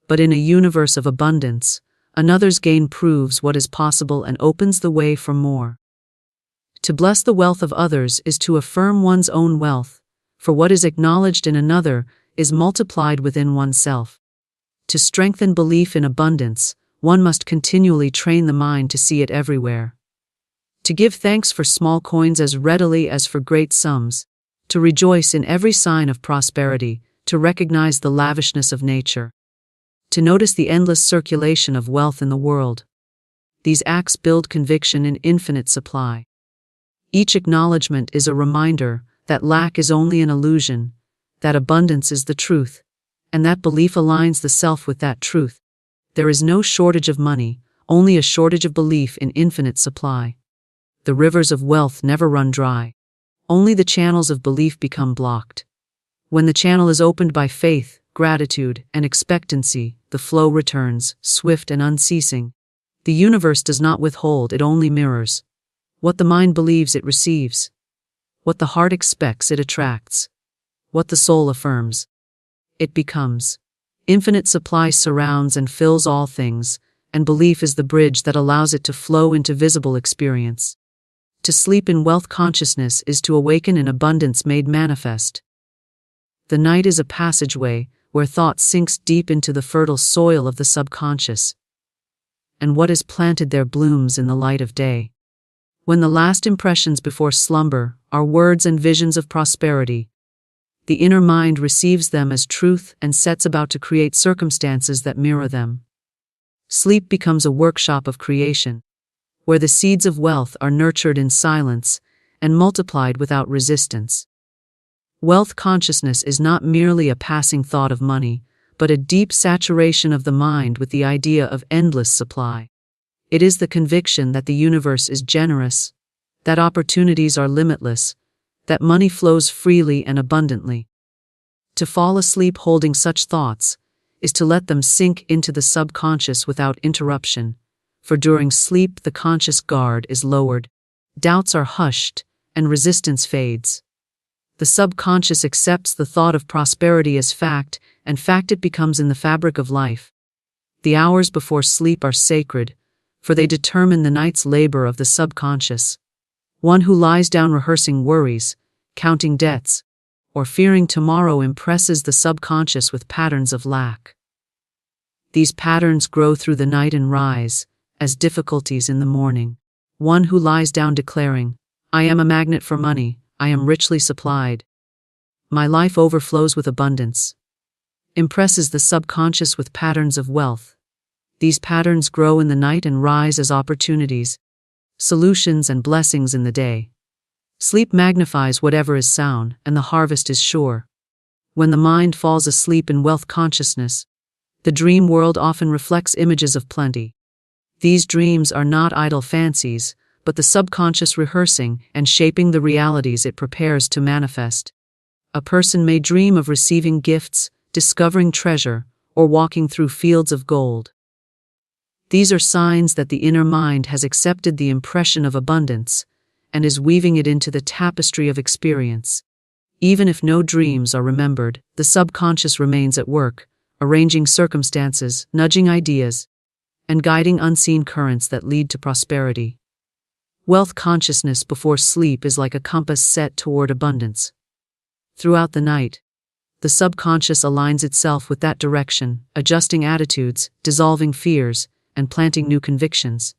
But in a universe of abundance, another's gain proves what is possible and opens the way for more. To bless the wealth of others is to affirm one's own wealth, for what is acknowledged in another is multiplied within oneself. To strengthen belief in abundance, one must continually train the mind to see it everywhere. To give thanks for small coins as readily as for great sums, to rejoice in every sign of prosperity, to recognize the lavishness of nature, to notice the endless circulation of wealth in the world. These acts build conviction in infinite supply. Each acknowledgement is a reminder that lack is only an illusion, that abundance is the truth, and that belief aligns the self with that truth. There is no shortage of money, only a shortage of belief in infinite supply. The rivers of wealth never run dry. Only the channels of belief become blocked. When the channel is opened by faith, gratitude, and expectancy, the flow returns, swift and unceasing. The universe does not withhold, it only mirrors. What the mind believes, it receives. What the heart expects, it attracts. What the soul affirms, it becomes. Infinite supply surrounds and fills all things, and belief is the bridge that allows it to flow into visible experience. To sleep in wealth consciousness is to awaken in abundance made manifest. The night is a passageway where thought sinks deep into the fertile soil of the subconscious, and what is planted there blooms in the light of day. When the last impressions before slumber are words and visions of prosperity, the inner mind receives them as truth and sets about to create circumstances that mirror them. Sleep becomes a workshop of creation, where the seeds of wealth are nurtured in silence and multiplied without resistance. Wealth consciousness is not merely a passing thought of money, but a deep saturation of the mind with the idea of endless supply. It is the conviction that the universe is generous, that opportunities are limitless, that money flows freely and abundantly. To fall asleep holding such thoughts is to let them sink into the subconscious without interruption, for during sleep the conscious guard is lowered, doubts are hushed, and resistance fades. The subconscious accepts the thought of prosperity as fact, and fact it becomes in the fabric of life. The hours before sleep are sacred, for they determine the night's labor of the subconscious. One who lies down rehearsing worries, counting debts, or fearing tomorrow impresses the subconscious with patterns of lack. These patterns grow through the night and rise, as difficulties in the morning. One who lies down declaring, "I am a magnet for money, I am richly supplied. My life overflows with abundance," impresses the subconscious with patterns of wealth. These patterns grow in the night and rise as opportunities, solutions and blessings in the day. Sleep magnifies whatever is sound, and the harvest is sure. When the mind falls asleep in wealth consciousness, the dream world often reflects images of plenty. These dreams are not idle fancies, but the subconscious rehearsing and shaping the realities it prepares to manifest. A person may dream of receiving gifts, discovering treasure, or walking through fields of gold. These are signs that the inner mind has accepted the impression of abundance and is weaving it into the tapestry of experience. Even if no dreams are remembered, the subconscious remains at work, arranging circumstances, nudging ideas, and guiding unseen currents that lead to prosperity. Wealth consciousness before sleep is like a compass set toward abundance. Throughout the night, the subconscious aligns itself with that direction, adjusting attitudes, dissolving fears, and planting new convictions.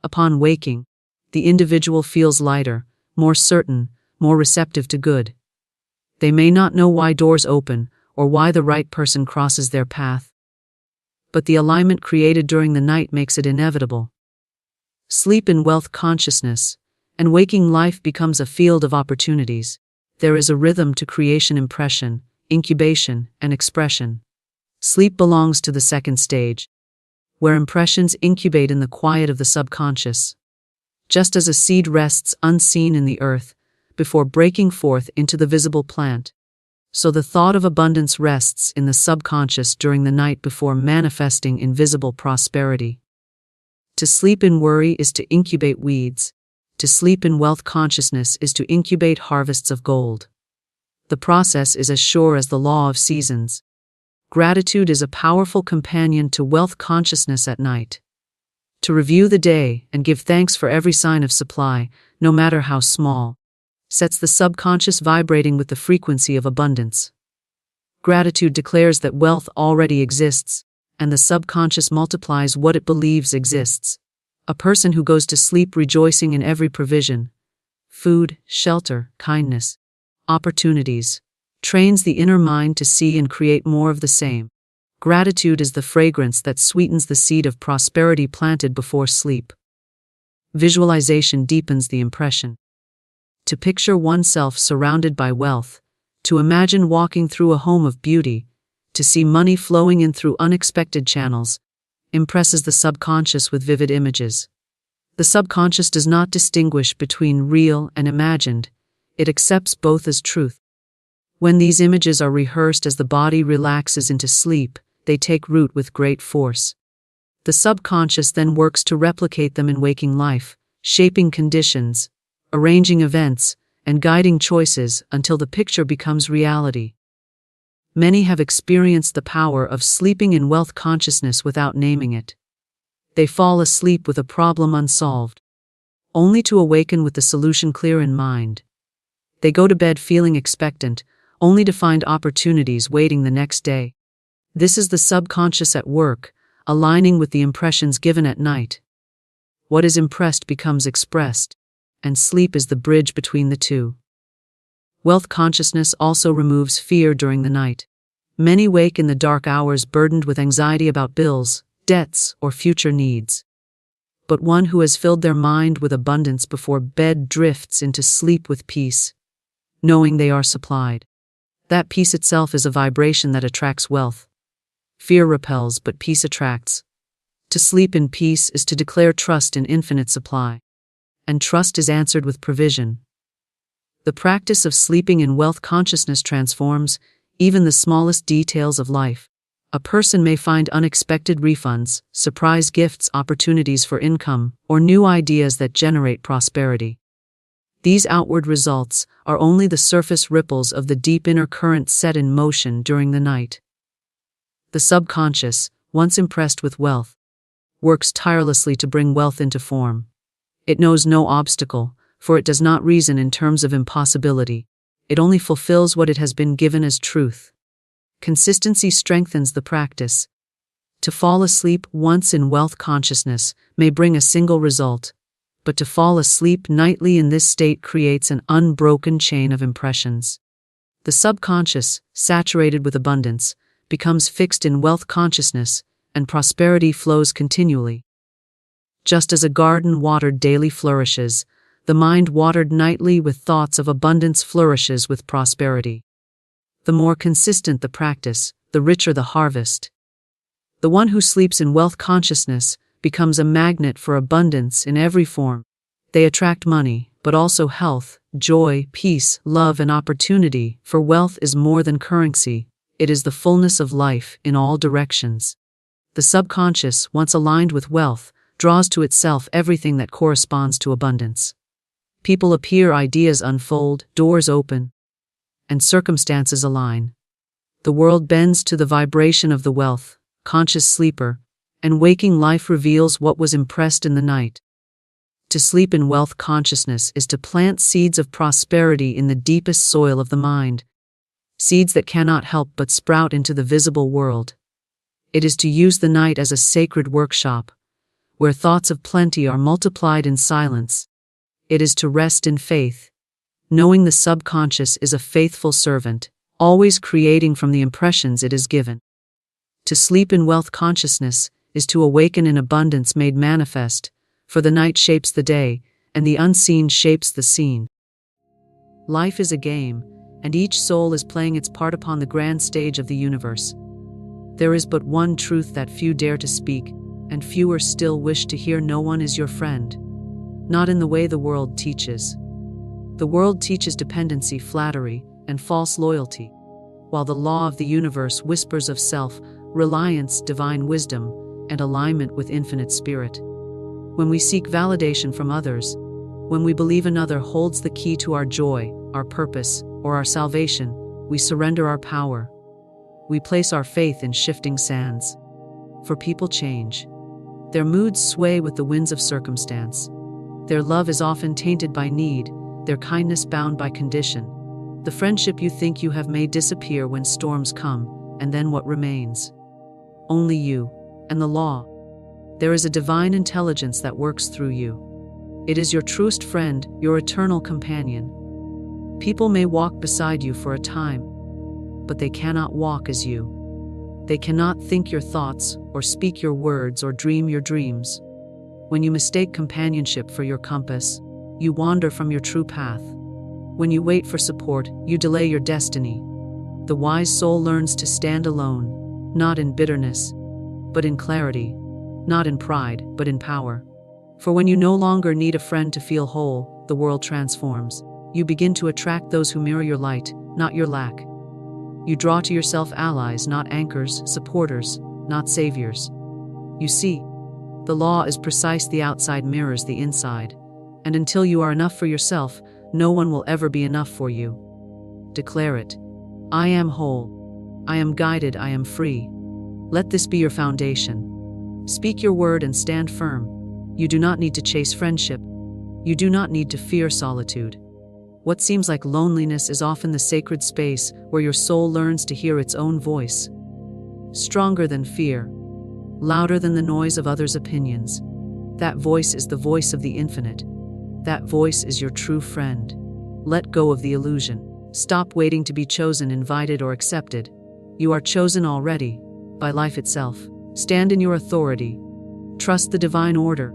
Upon waking, the individual feels lighter, more certain, more receptive to good. They may not know why doors open or why the right person crosses their path, but the alignment created during the night makes it inevitable. Sleep in wealth consciousness, and waking life becomes a field of opportunities. There is a rhythm to creation, impression, incubation, and expression. Sleep belongs to the second stage, where impressions incubate in the quiet of the subconscious. Just as a seed rests unseen in the earth before breaking forth into the visible plant, so the thought of abundance rests in the subconscious during the night before manifesting in visible prosperity. To sleep in worry is to incubate weeds. To sleep in wealth consciousness is to incubate harvests of gold. The process is as sure as the law of seasons. Gratitude is a powerful companion to wealth consciousness at night. To review the day and give thanks for every sign of supply, no matter how small, sets the subconscious vibrating with the frequency of abundance. Gratitude declares that wealth already exists, and the subconscious multiplies what it believes exists. A person who goes to sleep rejoicing in every provision, food, shelter, kindness, opportunities, trains the inner mind to see and create more of the same. Gratitude is the fragrance that sweetens the seed of prosperity planted before sleep. Visualization deepens the impression. To picture oneself surrounded by wealth, to imagine walking through a home of beauty, to see money flowing in through unexpected channels, impresses the subconscious with vivid images. The subconscious does not distinguish between real and imagined, it accepts both as truth. When these images are rehearsed as the body relaxes into sleep, they take root with great force. The subconscious then works to replicate them in waking life, shaping conditions, arranging events, and guiding choices until the picture becomes reality. Many have experienced the power of sleeping in wealth consciousness without naming it. They fall asleep with a problem unsolved, only to awaken with the solution clear in mind. They go to bed feeling expectant, only to find opportunities waiting the next day. This is the subconscious at work, aligning with the impressions given at night. What is impressed becomes expressed, and sleep is the bridge between the two. Wealth consciousness also removes fear during the night. Many wake in the dark hours burdened with anxiety about bills, debts, or future needs. But one who has filled their mind with abundance before bed drifts into sleep with peace, knowing they are supplied. That peace itself is a vibration that attracts wealth. Fear repels, but peace attracts. To sleep in peace is to declare trust in infinite supply. And trust is answered with provision. The practice of sleeping in wealth consciousness transforms even the smallest details of life. A person may find unexpected refunds, surprise gifts, opportunities for income, or new ideas that generate prosperity. These outward results are only the surface ripples of the deep inner current set in motion during the night. The subconscious, once impressed with wealth, works tirelessly to bring wealth into form. It knows no obstacle, for it does not reason in terms of impossibility. It only fulfills what it has been given as truth. Consistency strengthens the practice. To fall asleep once in wealth consciousness may bring a single result, but to fall asleep nightly in this state creates an unbroken chain of impressions. The subconscious, saturated with abundance, becomes fixed in wealth consciousness, and prosperity flows continually. Just as a garden watered daily flourishes, the mind watered nightly with thoughts of abundance flourishes with prosperity. The more consistent the practice, the richer the harvest. The one who sleeps in wealth consciousness becomes a magnet for abundance in every form. They attract money, but also health, joy, peace, love, and opportunity, for wealth is more than currency, it is the fullness of life in all directions. The subconscious, once aligned with wealth, draws to itself everything that corresponds to abundance. People appear, ideas unfold, doors open, and circumstances align. The world bends to the vibration of the wealth, conscious sleeper, and waking life reveals what was impressed in the night. To sleep in wealth consciousness is to plant seeds of prosperity in the deepest soil of the mind, seeds that cannot help but sprout into the visible world. It is to use the night as a sacred workshop, where thoughts of plenty are multiplied in silence. It is to rest in faith, knowing the subconscious is a faithful servant, always creating from the impressions it is given. To sleep in wealth consciousness is to awaken in abundance made manifest, for the night shapes the day, and the unseen shapes the seen. Life is a game, and each soul is playing its part upon the grand stage of the universe. There is but one truth that few dare to speak, and fewer still wish to hear. No one is your friend. Not in the way the world teaches. The world teaches dependency, flattery, and false loyalty, while the law of the universe whispers of self, reliance, divine wisdom, and alignment with infinite spirit. When we seek validation from others, when we believe another holds the key to our joy, our purpose, or our salvation, we surrender our power. We place our faith in shifting sands. For people change. Their moods sway with the winds of circumstance. Their love is often tainted by need, their kindness bound by condition. The friendship you think you have made disappear when storms come, and then what remains? Only you, and the law. There is a divine intelligence that works through you. It is your truest friend, your eternal companion. People may walk beside you for a time, but they cannot walk as you. They cannot think your thoughts, or speak your words, or dream your dreams. When you mistake companionship for your compass, you wander from your true path. When you wait for support, you delay your destiny. The wise soul learns to stand alone, not in bitterness, but in clarity, not in pride, but in power. For when you no longer need a friend to feel whole, the world transforms. You begin to attract those who mirror your light, not your lack. You draw to yourself allies, not anchors, supporters, not saviors. You see, the law is precise. The outside mirrors the inside, and until you are enough for yourself, no one will ever be enough for you. Declare it. I am whole. I am guided. I am free. Let this be your foundation. Speak your word and stand firm. You do not need to chase friendship. You do not need to fear solitude. What seems like loneliness is often the sacred space where your soul learns to hear its own voice. Stronger than fear, louder than the noise of others' opinions. That voice is the voice of the infinite. That voice is your true friend. Let go of the illusion. Stop waiting to be chosen, invited, or accepted. You are chosen already, by life itself. Stand in your authority. Trust the divine order,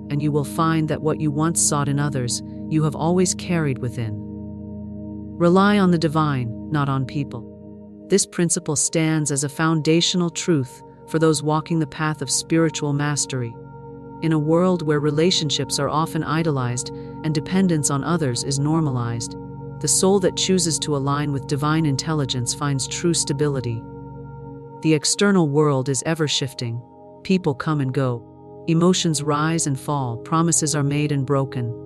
and you will find that what you once sought in others, you have always carried within. Rely on the divine, not on people. This principle stands as a foundational truth for those walking the path of spiritual mastery. In a world where relationships are often idolized and dependence on others is normalized, the soul that chooses to align with divine intelligence finds true stability. The external world is ever shifting. People come and go. Emotions rise and fall. Promises are made and broken.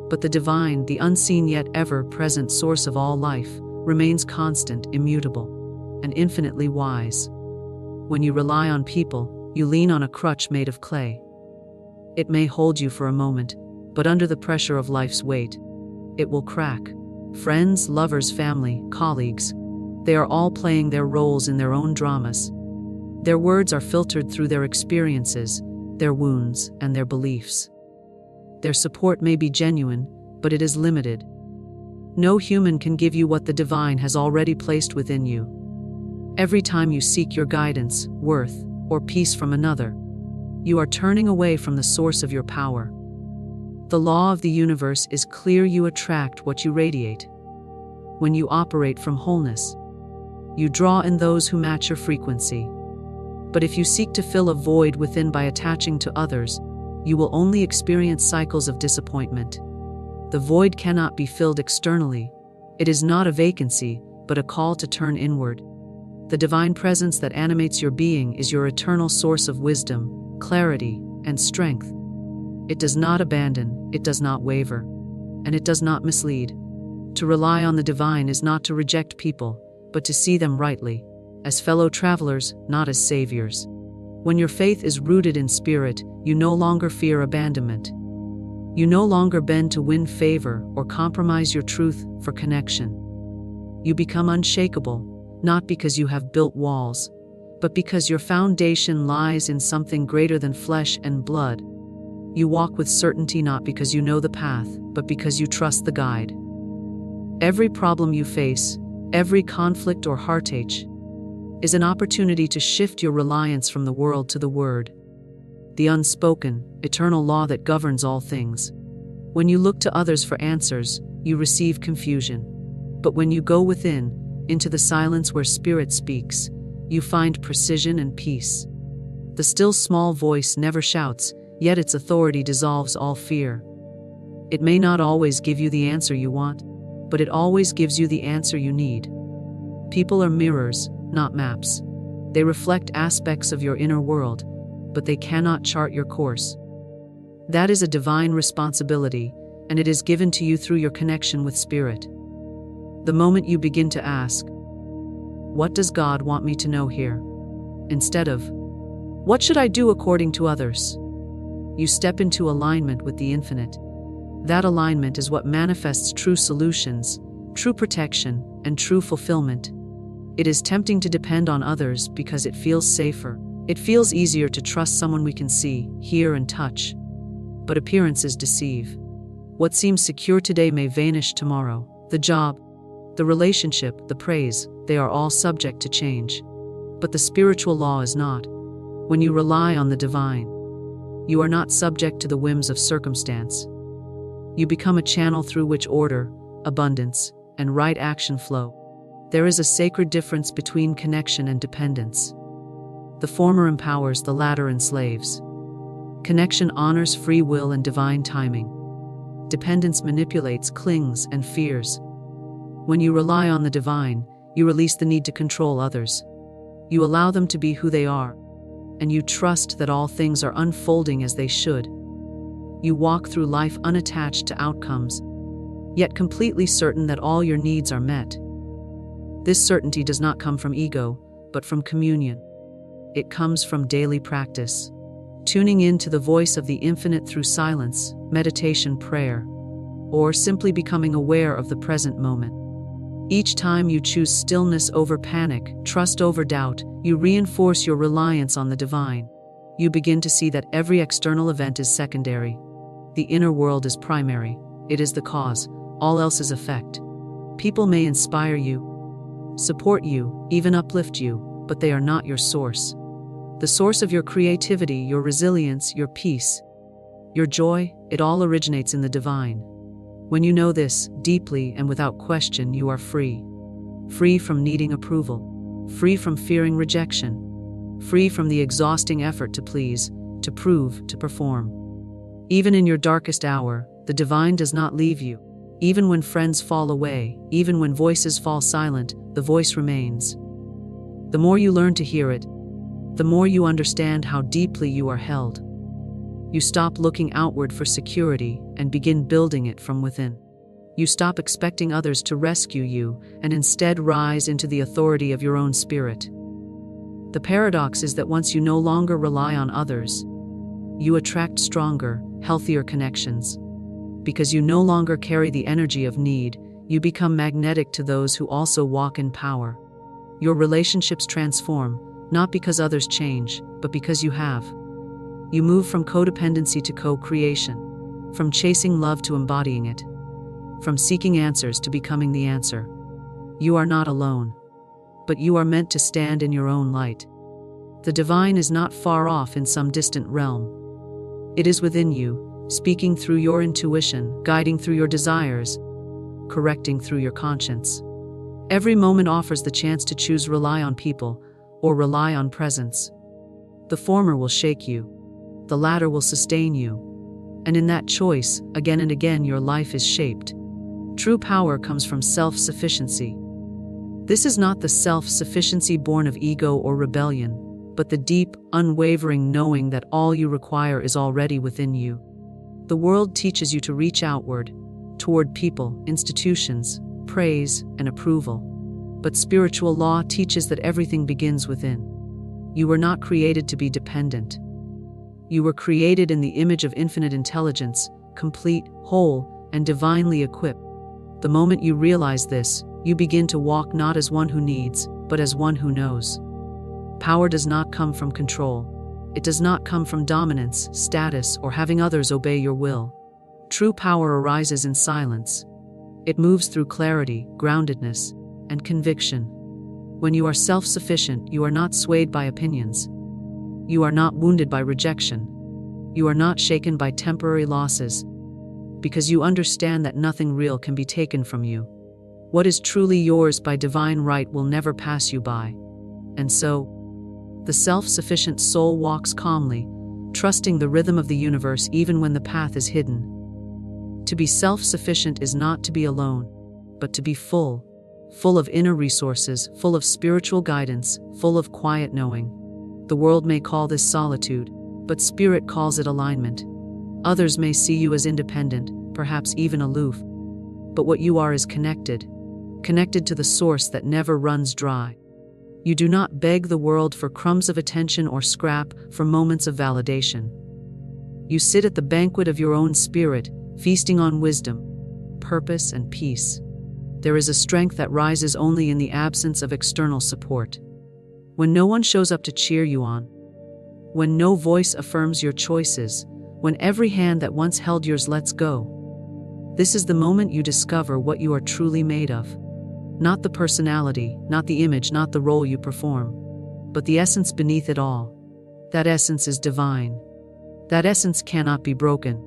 But the divine, the unseen yet ever-present source of all life, remains constant, immutable, and infinitely wise. When you rely on people, you lean on a crutch made of clay. It may hold you for a moment, but under the pressure of life's weight, it will crack. Friends, lovers, family, colleagues, they are all playing their roles in their own dramas. Their words are filtered through their experiences, their wounds, and their beliefs. Their support may be genuine, but it is limited. No human can give you what the divine has already placed within you. Every time you seek your guidance, worth, or peace from another, you are turning away from the source of your power. The law of the universe is clear: you attract what you radiate. When you operate from wholeness, you draw in those who match your frequency. But if you seek to fill a void within by attaching to others, you will only experience cycles of disappointment. The void cannot be filled externally. It is not a vacancy, but a call to turn inward. The divine presence that animates your being is your eternal source of wisdom, clarity, and strength. It does not abandon, it does not waver, and it does not mislead. To rely on the divine is not to reject people, but to see them rightly, as fellow travelers, not as saviors. When your faith is rooted in spirit, you no longer fear abandonment. You no longer bend to win favor or compromise your truth for connection. You become unshakable, not because you have built walls, but because your foundation lies in something greater than flesh and blood. You walk with certainty not because you know the path, but because you trust the guide. Every problem you face, every conflict or heartache, is an opportunity to shift your reliance from the world to the Word, the unspoken, eternal law that governs all things. When you look to others for answers, you receive confusion. But when you go within, into the silence where Spirit speaks, you find precision and peace. The still small voice never shouts, yet its authority dissolves all fear. It may not always give you the answer you want, but it always gives you the answer you need. People are mirrors, not maps. They reflect aspects of your inner world, but they cannot chart your course. That is a divine responsibility, and it is given to you through your connection with Spirit. The moment you begin to ask, "What does God want me to know here?" instead of, "What should I do according to others?" you step into alignment with the infinite. That alignment is what manifests true solutions, true protection, and true fulfillment. It is tempting to depend on others because it feels safer. It feels easier to trust someone we can see, hear, and touch. But appearances deceive. What seems secure today may vanish tomorrow. The job, the relationship, the praise, they are all subject to change. But the spiritual law is not. When you rely on the divine, you are not subject to the whims of circumstance. You become a channel through which order, abundance, and right action flow. There is a sacred difference between connection and dependence. The former empowers, the latter enslaves. Connection honors free will and divine timing. Dependence manipulates, clings, and fears. When you rely on the divine, you release the need to control others. You allow them to be who they are, and you trust that all things are unfolding as they should. You walk through life unattached to outcomes, yet completely certain that all your needs are met. This certainty does not come from ego, but from communion. It comes from daily practice, tuning in to the voice of the infinite through silence, meditation, prayer, or simply becoming aware of the present moment. Each time you choose stillness over panic, trust over doubt, you reinforce your reliance on the divine. You begin to see that every external event is secondary. The inner world is primary. It is the cause. All else is effect. People may inspire you, support you, even uplift you, but they are not your source. The source of your creativity, your resilience, your peace, your joy, it all originates in the divine. When you know this, deeply and without question, you are free. Free from needing approval. Free from fearing rejection. Free from the exhausting effort to please, to prove, to perform. Even in your darkest hour, the divine does not leave you. Even when friends fall away, even when voices fall silent, the voice remains. The more you learn to hear it, the more you understand how deeply you are held. You stop looking outward for security and begin building it from within. You stop expecting others to rescue you and instead rise into the authority of your own spirit. The paradox is that once you no longer rely on others, you attract stronger, healthier connections. Because you no longer carry the energy of need, you become magnetic to those who also walk in power. Your relationships transform, not because others change, but because you have. You move from codependency to co-creation, from chasing love to embodying it, from seeking answers to becoming the answer. You are not alone, but you are meant to stand in your own light. The divine is not far off in some distant realm. It is within you, speaking through your intuition, guiding through your desires, correcting through your conscience. Every moment offers the chance to choose rely on people or rely on presence. The former will shake you, the latter will sustain you, and in that choice, again and again, your life is shaped. True power comes from self-sufficiency. This is not the self-sufficiency born of ego or rebellion, but the deep, unwavering knowing that all you require is already within you. The world teaches you to reach outward, toward people, institutions, praise, and approval. But spiritual law teaches that everything begins within. You were not created to be dependent. You were created in the image of infinite intelligence, complete, whole, and divinely equipped. The moment you realize this, you begin to walk not as one who needs, but as one who knows. Power does not come from control. It does not come from dominance, status, or having others obey your will. True power arises in silence. It moves through clarity, groundedness, and conviction. When you are self-sufficient, you are not swayed by opinions. You are not wounded by rejection. You are not shaken by temporary losses, because you understand that nothing real can be taken from you. What is truly yours by divine right will never pass you by. And so, the self-sufficient soul walks calmly, trusting the rhythm of the universe even when the path is hidden. To be self-sufficient is not to be alone, but to be full of inner resources, full of spiritual guidance, full of quiet knowing. The world may call this solitude, but spirit calls it alignment. Others may see you as independent, perhaps even aloof. But what you are is connected to the source that never runs dry. You do not beg the world for crumbs of attention or scrap for moments of validation. You sit at the banquet of your own spirit, feasting on wisdom, purpose, and peace. There is a strength that rises only in the absence of external support. When no one shows up to cheer you on, when no voice affirms your choices, when every hand that once held yours lets go, this is the moment you discover what you are truly made of. Not the personality, not the image, not the role you perform, but the essence beneath it all. That essence is divine. That essence cannot be broken,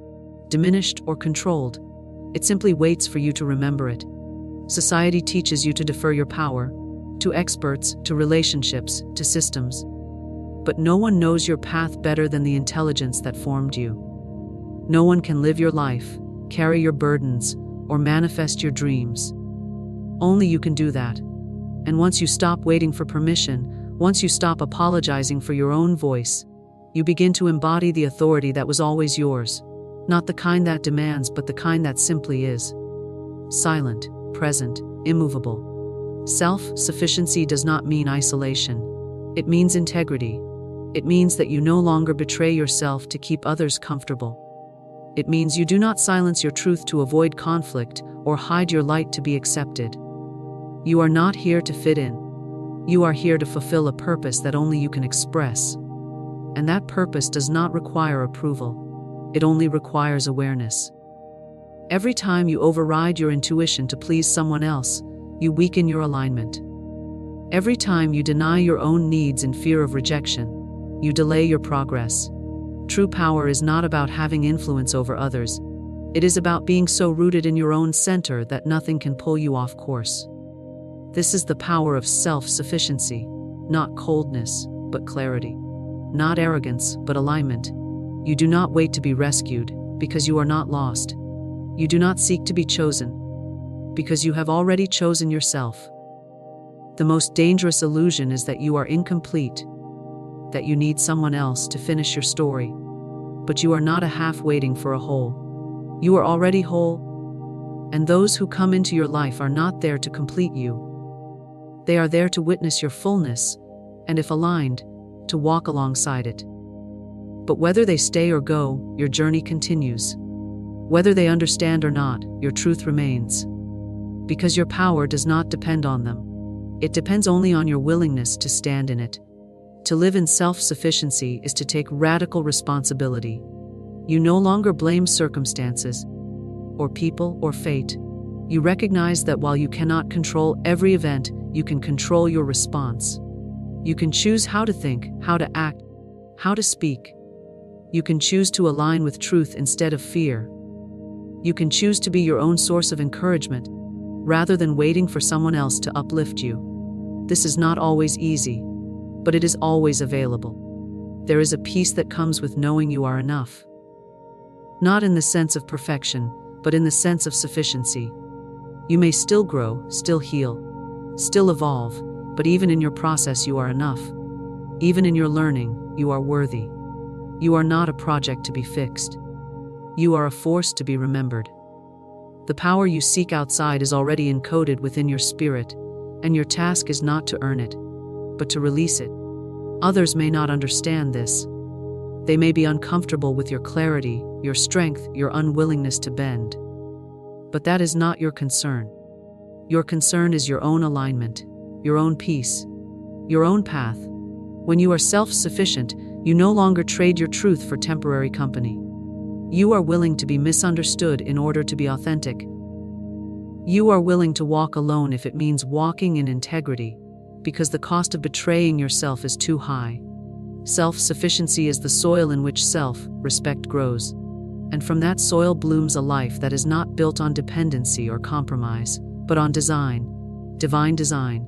diminished, or controlled. It simply waits for you to remember it. Society teaches you to defer your power to experts, to relationships, to systems. But no one knows your path better than the intelligence that formed you. No one can live your life, carry your burdens, or manifest your dreams. Only you can do that. And once you stop waiting for permission, once you stop apologizing for your own voice, you begin to embody the authority that was always yours. Not the kind that demands, but the kind that simply is. Silent, present, immovable. Self-sufficiency does not mean isolation. It means integrity. It means that you no longer betray yourself to keep others comfortable. It means you do not silence your truth to avoid conflict or hide your light to be accepted. You are not here to fit in. You are here to fulfill a purpose that only you can express. And that purpose does not require approval. It only requires awareness. Every time you override your intuition to please someone else, you weaken your alignment. Every time you deny your own needs in fear of rejection, you delay your progress. True power is not about having influence over others. It is about being so rooted in your own center that nothing can pull you off course. This is the power of self-sufficiency, not coldness, but clarity. Not arrogance, but alignment. You do not wait to be rescued, because you are not lost. You do not seek to be chosen, because you have already chosen yourself. The most dangerous illusion is that you are incomplete, that you need someone else to finish your story. But you are not a half waiting for a whole. You are already whole, and those who come into your life are not there to complete you. They are there to witness your fullness, and if aligned, to walk alongside it. But whether they stay or go, your journey continues. Whether they understand or not, your truth remains. Because your power does not depend on them. It depends only on your willingness to stand in it. To live in self-sufficiency is to take radical responsibility. You no longer blame circumstances, or people, or fate. You recognize that while you cannot control every event, you can control your response. You can choose how to think, how to act, how to speak. You can choose to align with truth instead of fear. You can choose to be your own source of encouragement, rather than waiting for someone else to uplift you. This is not always easy, but it is always available. There is a peace that comes with knowing you are enough. Not in the sense of perfection, but in the sense of sufficiency. You may still grow, still heal, Still evolve, but even in your process you are enough. Even in your learning, you are worthy. You are not a project to be fixed. You are a force to be remembered. The power you seek outside is already encoded within your spirit, and your task is not to earn it, but to release it. Others may not understand this. They may be uncomfortable with your clarity, your strength, your unwillingness to bend. But that is not your concern. Your concern is your own alignment, your own peace, your own path. When you are self-sufficient, you no longer trade your truth for temporary company. You are willing to be misunderstood in order to be authentic. You are willing to walk alone if it means walking in integrity, because the cost of betraying yourself is too high. Self-sufficiency is the soil in which self-respect grows, and from that soil blooms a life that is not built on dependency or compromise, but on design, divine design.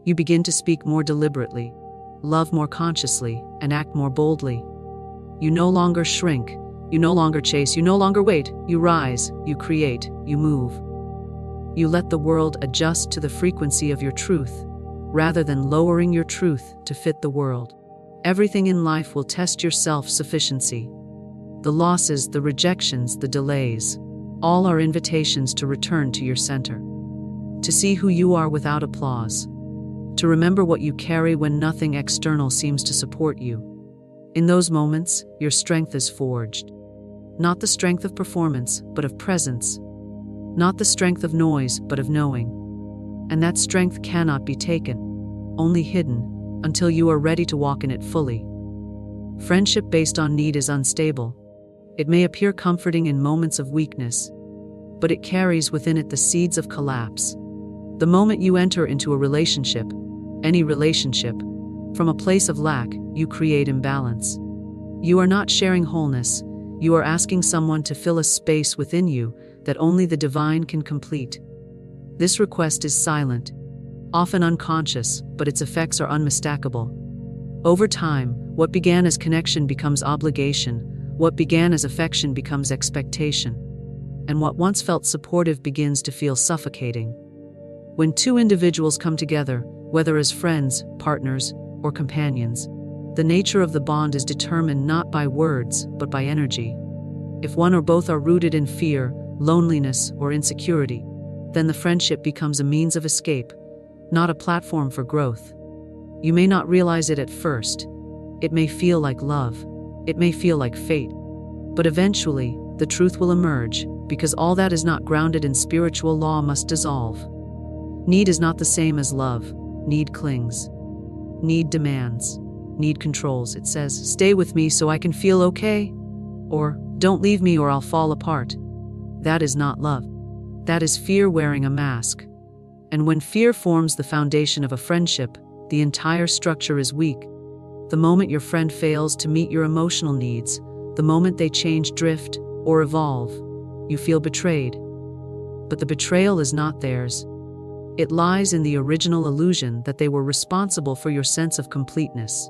You begin to speak more deliberately, love more consciously, and act more boldly. You no longer shrink, you no longer chase, you no longer wait. You rise, you create, you move. You let the world adjust to the frequency of your truth, rather than lowering your truth to fit the world. Everything in life will test your self-sufficiency. The losses, the rejections, the delays, all are invitations to return to your center. To see who you are without applause. To remember what you carry when nothing external seems to support you. In those moments, your strength is forged. Not the strength of performance, but of presence. Not the strength of noise, but of knowing. And that strength cannot be taken, only hidden, until you are ready to walk in it fully. Friendship based on need is unstable. It may appear comforting in moments of weakness, but it carries within it the seeds of collapse. The moment you enter into a relationship, any relationship, from a place of lack, you create imbalance. You are not sharing wholeness, you are asking someone to fill a space within you that only the divine can complete. This request is silent, often unconscious, but its effects are unmistakable. Over time, what began as connection becomes obligation, what began as affection becomes expectation, and what once felt supportive begins to feel suffocating. When two individuals come together, whether as friends, partners, or companions, the nature of the bond is determined not by words, but by energy. If one or both are rooted in fear, loneliness, or insecurity, then the friendship becomes a means of escape, not a platform for growth. You may not realize it at first. It may feel like love. It may feel like fate. But eventually, the truth will emerge, because all that is not grounded in spiritual law must dissolve. Need is not the same as love. Need clings. Need demands. Need controls. It says, "Stay with me so I can feel okay," or "Don't leave me or I'll fall apart." That is not love. That is fear wearing a mask. And when fear forms the foundation of a friendship, the entire structure is weak. The moment your friend fails to meet your emotional needs, the moment they change, drift, or evolve, you feel betrayed. But the betrayal is not theirs. It lies in the original illusion that they were responsible for your sense of completeness.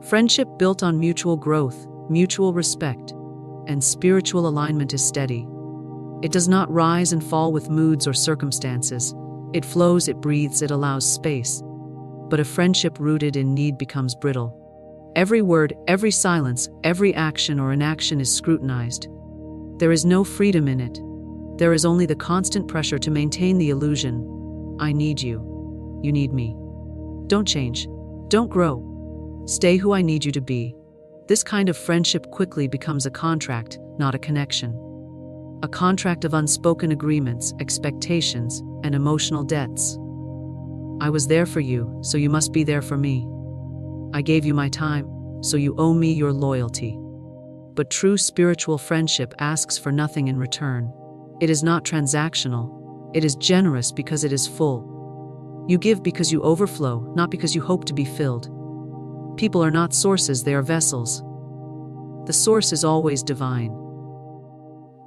Friendship built on mutual growth, mutual respect, and spiritual alignment is steady. It does not rise and fall with moods or circumstances. It flows, it breathes, it allows space. But a friendship rooted in need becomes brittle. Every word, every silence, every action or inaction is scrutinized. There is no freedom in it. There is only the constant pressure to maintain the illusion. I need you. You need me. Don't change. Don't grow. Stay who I need you to be. This kind of friendship quickly becomes a contract, not a connection. A contract of unspoken agreements, expectations, and emotional debts. I was there for you, so you must be there for me. I gave you my time, so you owe me your loyalty. But true spiritual friendship asks for nothing in return. It is not transactional. It is generous because it is full. You give because you overflow, not because you hope to be filled. People are not sources, they are vessels. The source is always divine.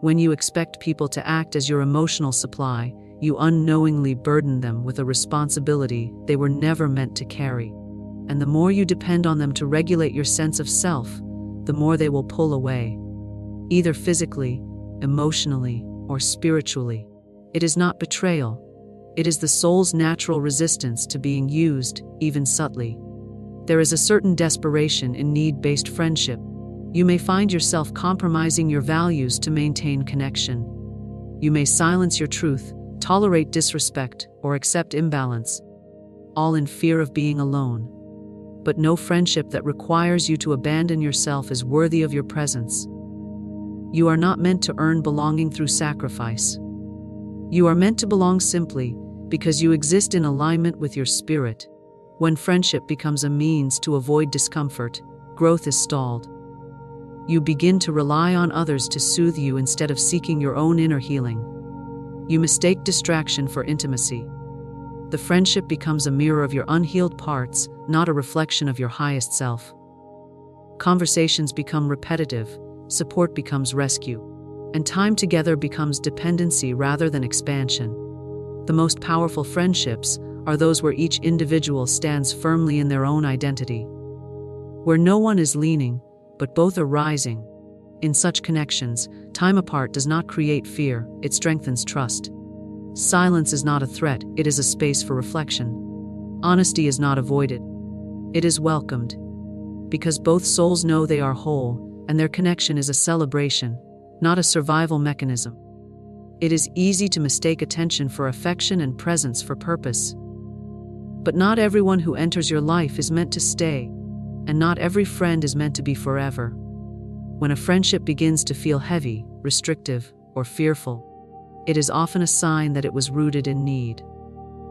When you expect people to act as your emotional supply, you unknowingly burden them with a responsibility they were never meant to carry. And the more you depend on them to regulate your sense of self, the more they will pull away, either physically, emotionally, or spiritually. It is not betrayal. It is the soul's natural resistance to being used, even subtly. There is a certain desperation in need-based friendship. You may find yourself compromising your values to maintain connection. You may silence your truth, tolerate disrespect, or accept imbalance, all in fear of being alone. But no friendship that requires you to abandon yourself is worthy of your presence. You are not meant to earn belonging through sacrifice. You are meant to belong simply because you exist in alignment with your spirit. When friendship becomes a means to avoid discomfort, growth is stalled. You begin to rely on others to soothe you instead of seeking your own inner healing. You mistake distraction for intimacy. The friendship becomes a mirror of your unhealed parts, not a reflection of your highest self. Conversations become repetitive, support becomes rescue, and time together becomes dependency rather than expansion. The most powerful friendships are those where each individual stands firmly in their own identity, where no one is leaning, but both are rising. In such connections, time apart does not create fear, it strengthens trust. Silence is not a threat, it is a space for reflection. Honesty is not avoided, it is welcomed. Because both souls know they are whole, and their connection is a celebration, not a survival mechanism. It is easy to mistake attention for affection and presence for purpose. But not everyone who enters your life is meant to stay, and not every friend is meant to be forever. When a friendship begins to feel heavy, restrictive, or fearful, it is often a sign that it was rooted in need.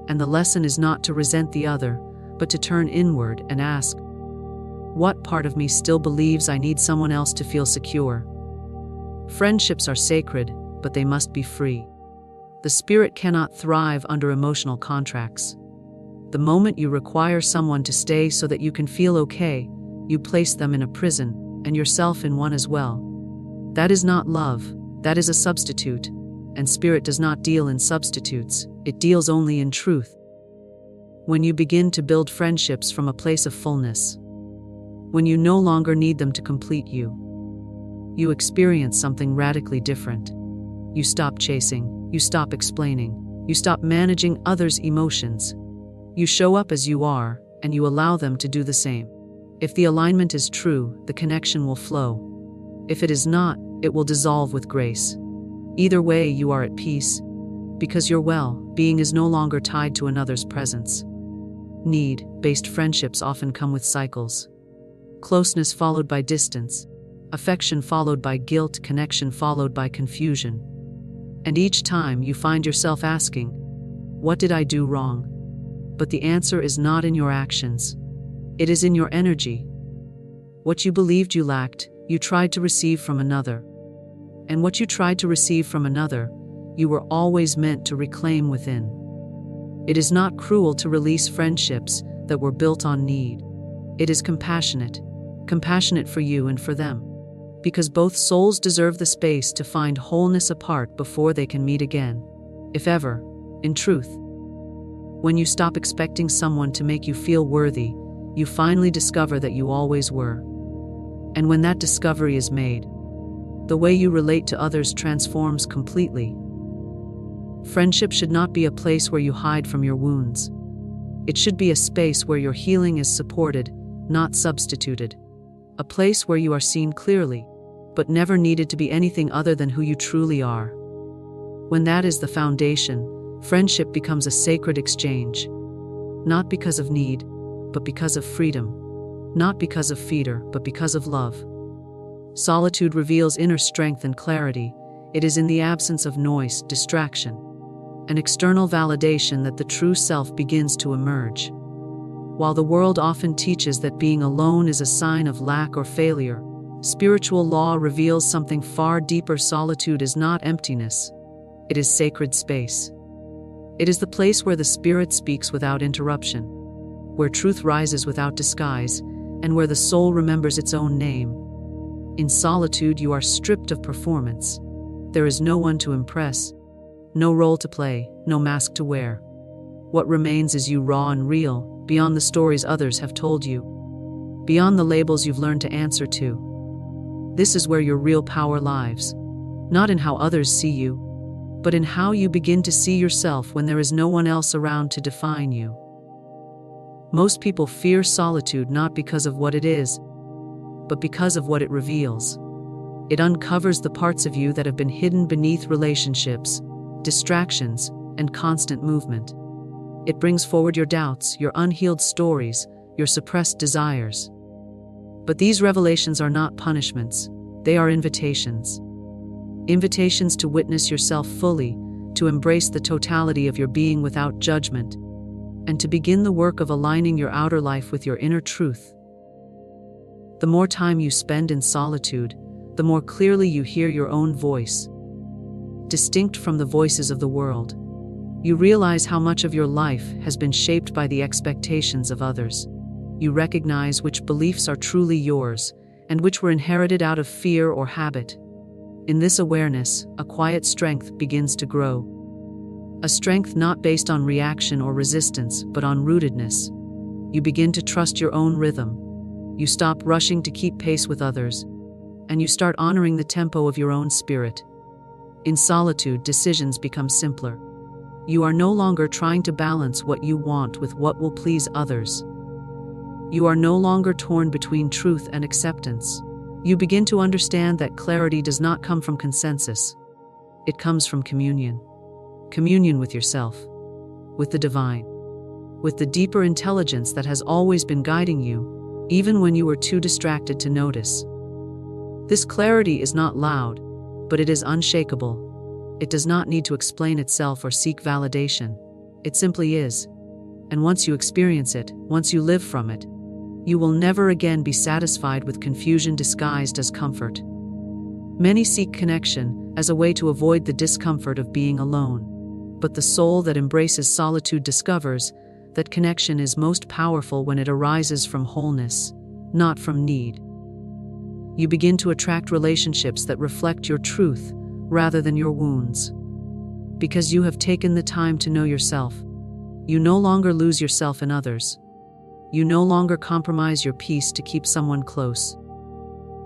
And the lesson is not to resent the other, but to turn inward and ask, what part of me still believes I need someone else to feel secure? Friendships are sacred, but they must be free. The spirit cannot thrive under emotional contracts. The moment you require someone to stay so that you can feel okay, you place them in a prison, and yourself in one as well. That is not love, that is a substitute, and spirit does not deal in substitutes, it deals only in truth. When you begin to build friendships from a place of fullness, when you no longer need them to complete you, you experience something radically different. You stop chasing, you stop explaining, you stop managing others' emotions. You show up as you are, and you allow them to do the same. If the alignment is true, the connection will flow. If it is not, it will dissolve with grace. Either way, you are at peace. Because your well-being is no longer tied to another's presence. Need-based friendships often come with cycles. Closeness followed by distance. Affection followed by guilt, connection followed by confusion. And each time you find yourself asking, what did I do wrong? But the answer is not in your actions. It is in your energy. What you believed you lacked, you tried to receive from another. And what you tried to receive from another, you were always meant to reclaim within. It is not cruel to release friendships that were built on need. It is compassionate for you and for them. Because both souls deserve the space to find wholeness apart before they can meet again. If ever, in truth. When you stop expecting someone to make you feel worthy, you finally discover that you always were. And when that discovery is made, the way you relate to others transforms completely. Friendship should not be a place where you hide from your wounds. It should be a space where your healing is supported, not substituted. A place where you are seen clearly, but never needed to be anything other than who you truly are. When that is the foundation, friendship becomes a sacred exchange. Not because of need, but because of freedom. Not because of fear, but because of love. Solitude reveals inner strength and clarity. It is in the absence of noise, distraction, and external validation that the true self begins to emerge. While the world often teaches that being alone is a sign of lack or failure, spiritual law reveals something far deeper. Solitude is not emptiness. It is sacred space. It is the place where the spirit speaks without interruption, where truth rises without disguise, and where the soul remembers its own name. In solitude, you are stripped of performance. There is no one to impress, no role to play, no mask to wear. What remains is you, raw and real, beyond the stories others have told you, beyond the labels you've learned to answer to. This is where your real power lies, not in how others see you, but in how you begin to see yourself when there is no one else around to define you. Most people fear solitude not because of what it is, but because of what it reveals. It uncovers the parts of you that have been hidden beneath relationships, distractions, and constant movement. It brings forward your doubts, your unhealed stories, your suppressed desires. But these revelations are not punishments, they are invitations. Invitations to witness yourself fully, to embrace the totality of your being without judgment, and to begin the work of aligning your outer life with your inner truth. The more time you spend in solitude, the more clearly you hear your own voice, distinct from the voices of the world. You realize how much of your life has been shaped by the expectations of others. You recognize which beliefs are truly yours, and which were inherited out of fear or habit. In this awareness, a quiet strength begins to grow. A strength not based on reaction or resistance, but on rootedness. You begin to trust your own rhythm. You stop rushing to keep pace with others, and you start honoring the tempo of your own spirit. In solitude, decisions become simpler. You are no longer trying to balance what you want with what will please others. You are no longer torn between truth and acceptance. You begin to understand that clarity does not come from consensus. It comes from communion. Communion with yourself, with the divine, with the deeper intelligence that has always been guiding you, even when you were too distracted to notice. This clarity is not loud, but it is unshakable. It does not need to explain itself or seek validation. It simply is. And once you experience it, once you live from it, you will never again be satisfied with confusion disguised as comfort. Many seek connection as a way to avoid the discomfort of being alone. But the soul that embraces solitude discovers that connection is most powerful when it arises from wholeness, not from need. You begin to attract relationships that reflect your truth rather than your wounds. Because you have taken the time to know yourself, you no longer lose yourself in others. You no longer compromise your peace to keep someone close.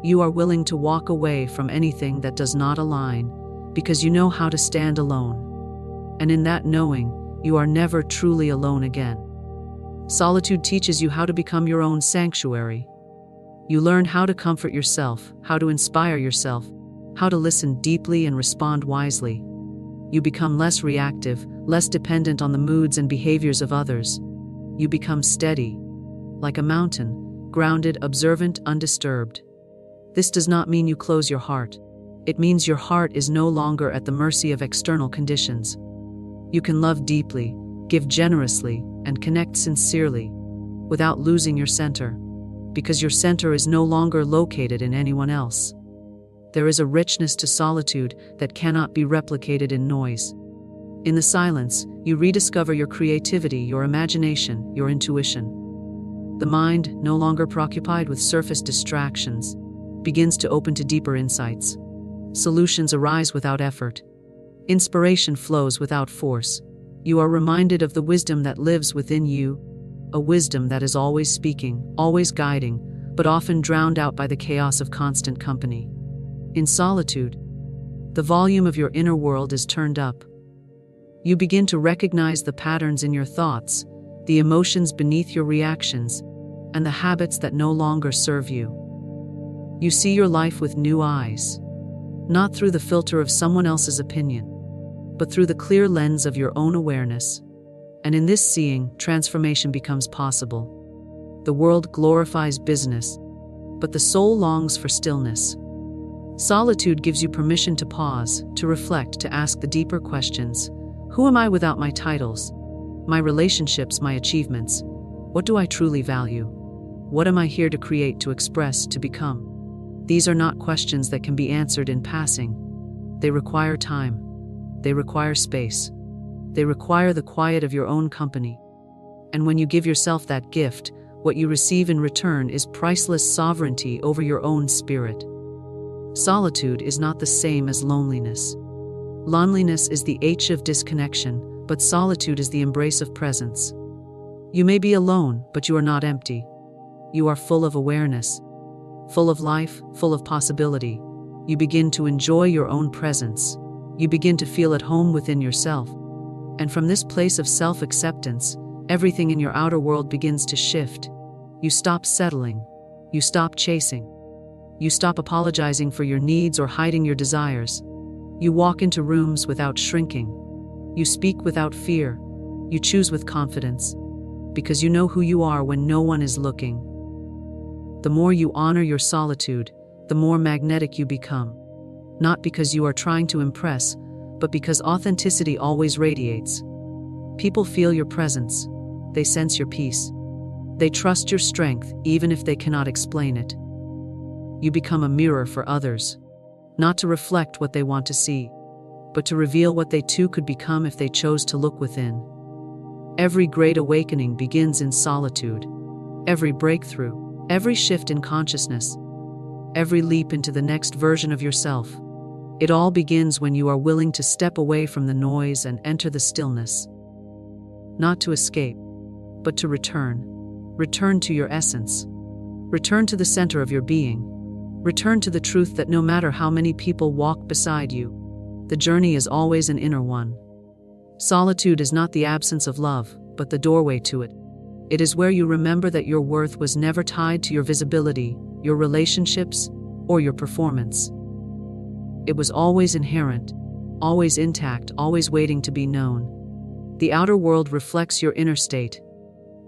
You are willing to walk away from anything that does not align, because you know how to stand alone. And in that knowing, you are never truly alone again. Solitude teaches you how to become your own sanctuary. You learn how to comfort yourself, how to inspire yourself, how to listen deeply and respond wisely. You become less reactive, less dependent on the moods and behaviors of others. You become steady, like a mountain, grounded, observant, undisturbed. This does not mean you close your heart. It means your heart is no longer at the mercy of external conditions. You can love deeply, give generously, and connect sincerely, without losing your center, because your center is no longer located in anyone else. There is a richness to solitude that cannot be replicated in noise. In the silence, you rediscover your creativity, your imagination, your intuition. The mind, no longer preoccupied with surface distractions, begins to open to deeper insights. Solutions arise without effort. Inspiration flows without force. You are reminded of the wisdom that lives within you, a wisdom that is always speaking, always guiding, but often drowned out by the chaos of constant company. In solitude, the volume of your inner world is turned up. You begin to recognize the patterns in your thoughts, the emotions beneath your reactions, and the habits that no longer serve you. You see your life with new eyes, not through the filter of someone else's opinion, but through the clear lens of your own awareness. And in this seeing, transformation becomes possible. The world glorifies business, but the soul longs for stillness. Solitude gives you permission to pause, to reflect, to ask the deeper questions. Who am I without my titles, my relationships, my achievements? What do I truly value? What am I here to create, to express, to become? These are not questions that can be answered in passing. They require time. They require space. They require the quiet of your own company. And when you give yourself that gift, what you receive in return is priceless sovereignty over your own spirit. Solitude is not the same as loneliness. Loneliness is the H of disconnection, but solitude is the embrace of presence. You may be alone, but you are not empty. You are full of awareness, full of life, full of possibility. You begin to enjoy your own presence, You begin to feel at home within yourself. And from this place of self-acceptance, everything in your outer world begins to shift. You stop settling. You stop chasing. You stop apologizing for your needs or hiding your desires. You walk into rooms without shrinking. You speak without fear. You choose with confidence. Because you know who you are when no one is looking. The more you honor your solitude, the more magnetic you become. Not because you are trying to impress, but because authenticity always radiates. People feel your presence. They sense your peace. They trust your strength, even if they cannot explain it. You become a mirror for others, not to reflect what they want to see, but to reveal what they too could become if they chose to look within. Every great awakening begins in solitude. Every breakthrough, every shift in consciousness, every leap into the next version of yourself. It all begins when you are willing to step away from the noise and enter the stillness. Not to escape, but to return. Return to your essence. Return to the center of your being. Return to the truth that no matter how many people walk beside you, the journey is always an inner one. Solitude is not the absence of love, but the doorway to it. It is where you remember that your worth was never tied to your visibility, your relationships, or your performance. It was always inherent, always intact, always waiting to be known. The outer world reflects your inner state.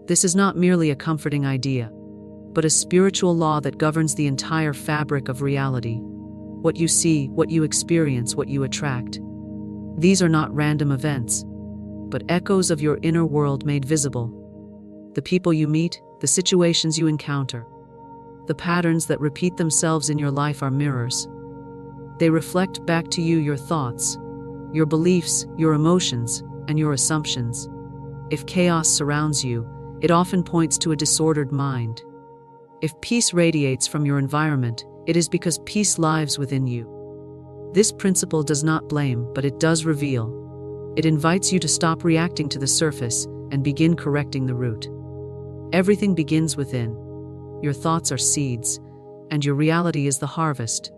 This is not merely a comforting idea, but a spiritual law that governs the entire fabric of reality. What you see, what you experience, what you attract. These are not random events, but echoes of your inner world made visible. The people you meet, the situations you encounter, the patterns that repeat themselves in your life are mirrors. They reflect back to you your thoughts, your beliefs, your emotions, and your assumptions. If chaos surrounds you, it often points to a disordered mind. If peace radiates from your environment, it is because peace lives within you. This principle does not blame, but it does reveal. It invites you to stop reacting to the surface and begin correcting the root. Everything begins within. Your thoughts are seeds, and your reality is the harvest.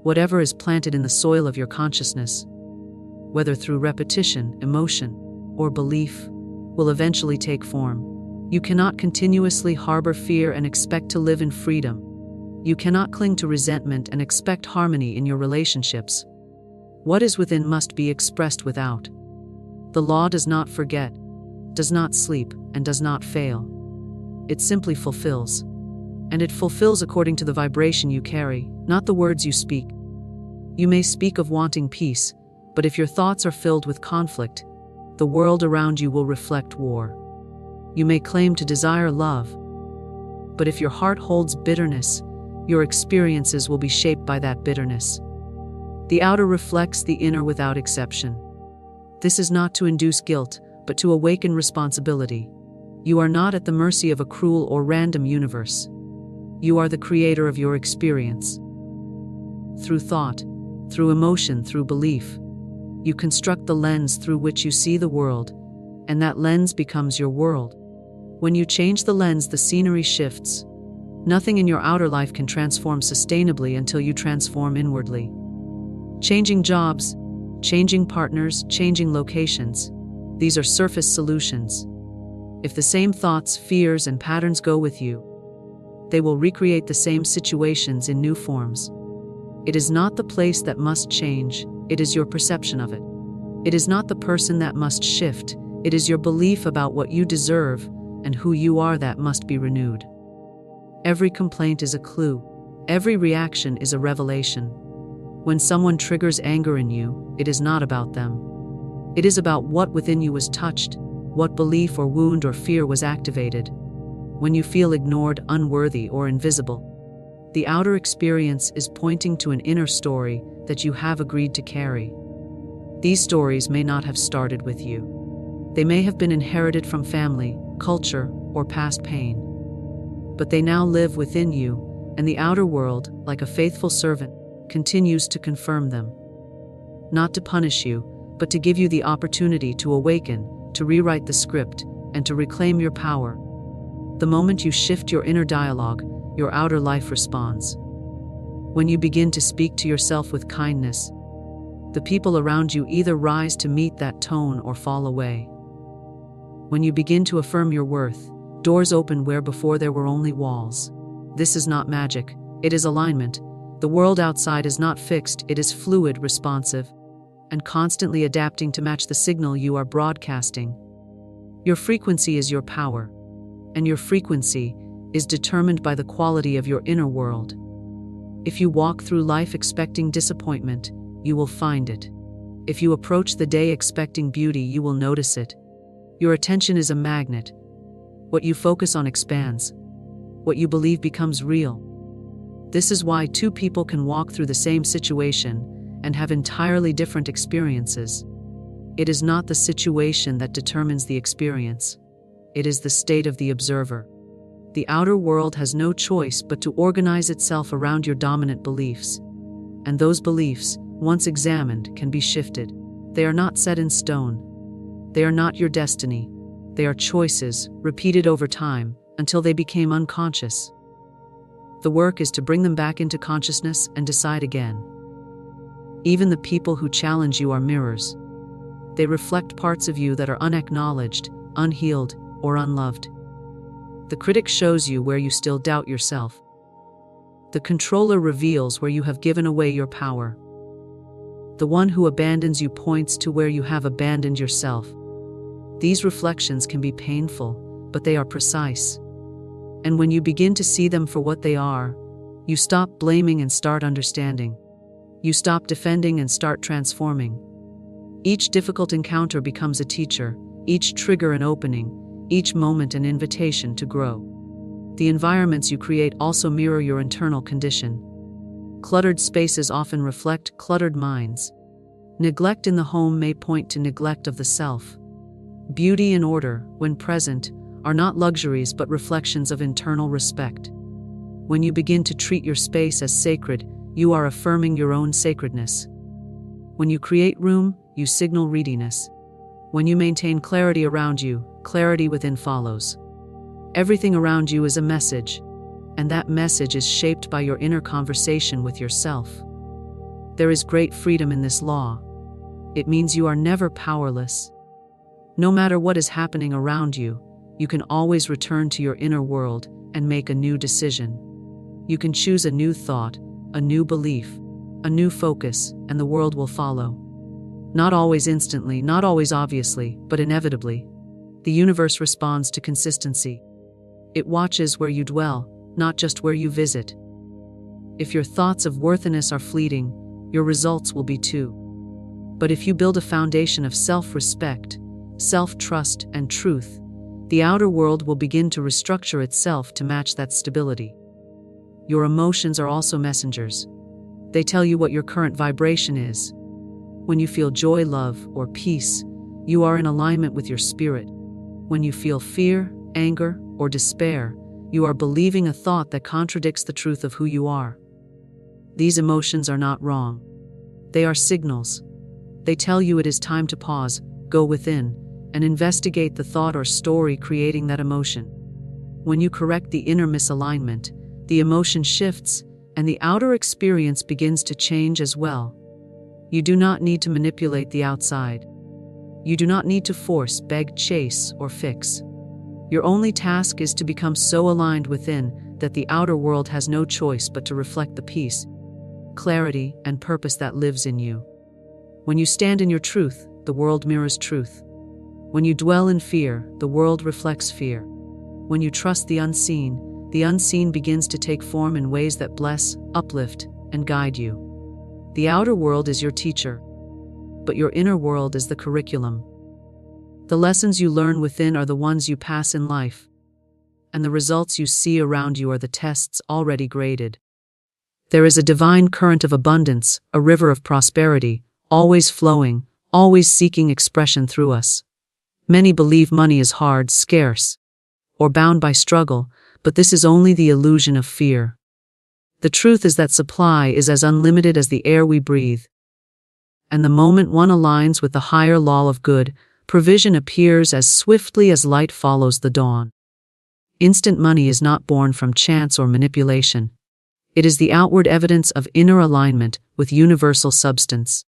Whatever is planted in the soil of your consciousness, whether through repetition, emotion, or belief, will eventually take form. You cannot continuously harbor fear and expect to live in freedom. You cannot cling to resentment and expect harmony in your relationships. What is within must be expressed without. The law does not forget, does not sleep, and does not fail. It simply fulfills. And it fulfills according to the vibration you carry, not the words you speak. You may speak of wanting peace, but if your thoughts are filled with conflict, the world around you will reflect war. You may claim to desire love, but if your heart holds bitterness, your experiences will be shaped by that bitterness. The outer reflects the inner without exception. This is not to induce guilt, but to awaken responsibility. You are not at the mercy of a cruel or random universe. You are the creator of your experience. Through thought, through emotion, through belief, you construct the lens through which you see the world, and that lens becomes your world. When you change the lens, the scenery shifts. Nothing in your outer life can transform sustainably until you transform inwardly. Changing jobs, changing partners, changing locations, these are surface solutions. If the same thoughts, fears, and patterns go with you, they will recreate the same situations in new forms. It is not the place that must change, it is your perception of it. It is not the person that must shift, it is your belief about what you deserve and who you are that must be renewed. Every complaint is a clue. Every reaction is a revelation. When someone triggers anger in you, it is not about them. It is about what within you was touched, what belief or wound or fear was activated. When you feel ignored, unworthy, or invisible, the outer experience is pointing to an inner story that you have agreed to carry. These stories may not have started with you. They may have been inherited from family, culture, or past pain. But they now live within you, and the outer world, like a faithful servant, continues to confirm them. Not to punish you, but to give you the opportunity to awaken, to rewrite the script, and to reclaim your power. The moment you shift your inner dialogue, your outer life responds. When you begin to speak to yourself with kindness, The people around you either rise to meet that tone or fall away. When you begin to affirm your worth, doors open where before there were only walls. This is not magic, it is alignment. The world outside is not fixed, it is fluid, responsive, and constantly adapting to match the signal you are broadcasting. Your frequency is your power, and your frequency is determined by the quality of your inner world. If you walk through life expecting disappointment, you will find it. If you approach the day expecting beauty, you will notice it. Your attention is a magnet. What you focus on expands. What you believe becomes real. This is why two people can walk through the same situation and have entirely different experiences. It is not the situation that determines the experience. It is the state of the observer. The outer world has no choice but to organize itself around your dominant beliefs. And those beliefs, once examined, can be shifted. They are not set in stone. They are not your destiny. They are choices, repeated over time, until they became unconscious. The work is to bring them back into consciousness and decide again. Even the people who challenge you are mirrors. They reflect parts of you that are unacknowledged, unhealed, or unloved. The critic shows you where you still doubt yourself. The controller reveals where you have given away your power. The one who abandons you points to where you have abandoned yourself. These reflections can be painful, but they are precise. And when you begin to see them for what they are, you stop blaming and start understanding. You stop defending and start transforming. Each difficult encounter becomes a teacher, each trigger an opening, each moment an invitation to grow. The environments you create also mirror your internal condition. Cluttered spaces often reflect cluttered minds. Neglect in the home may point to neglect of the self. Beauty and order, when present, are not luxuries but reflections of internal respect. When you begin to treat your space as sacred, you are affirming your own sacredness. When you create room, you signal readiness. When you maintain clarity around you, clarity within follows. Everything around you is a message, and that message is shaped by your inner conversation with yourself. There is great freedom in this law. It means you are never powerless. No matter what is happening around you, you can always return to your inner world and make a new decision. You can choose a new thought, a new belief, a new focus, and the world will follow. Not always instantly, not always obviously, but inevitably. The universe responds to consistency. It watches where you dwell, not just where you visit. If your thoughts of worthiness are fleeting, your results will be too. But if you build a foundation of self-respect, self-trust, and truth, the outer world will begin to restructure itself to match that stability. Your emotions are also messengers. They tell you what your current vibration is. When you feel joy, love, or peace, you are in alignment with your spirit. When you feel fear, anger, or despair, you are believing a thought that contradicts the truth of who you are. These emotions are not wrong. They are signals. They tell you it is time to pause, go within, and investigate the thought or story creating that emotion. When you correct the inner misalignment, the emotion shifts, and the outer experience begins to change as well. You do not need to manipulate the outside. You do not need to force, beg, chase, or fix. Your only task is to become so aligned within that the outer world has no choice but to reflect the peace, clarity, and purpose that lives in you. When you stand in your truth, the world mirrors truth. When you dwell in fear, the world reflects fear. When you trust the unseen begins to take form in ways that bless, uplift, and guide you. The outer world is your teacher, but your inner world is the curriculum. The lessons you learn within are the ones you pass in life, and the results you see around you are the tests already graded. There is a divine current of abundance, a river of prosperity, always flowing, always seeking expression through us. Many believe money is hard, scarce, or bound by struggle, but this is only the illusion of fear. The truth is that supply is as unlimited as the air we breathe. And the moment one aligns with the higher law of good, provision appears as swiftly as light follows the dawn. Instant money is not born from chance or manipulation. It is the outward evidence of inner alignment with universal substance.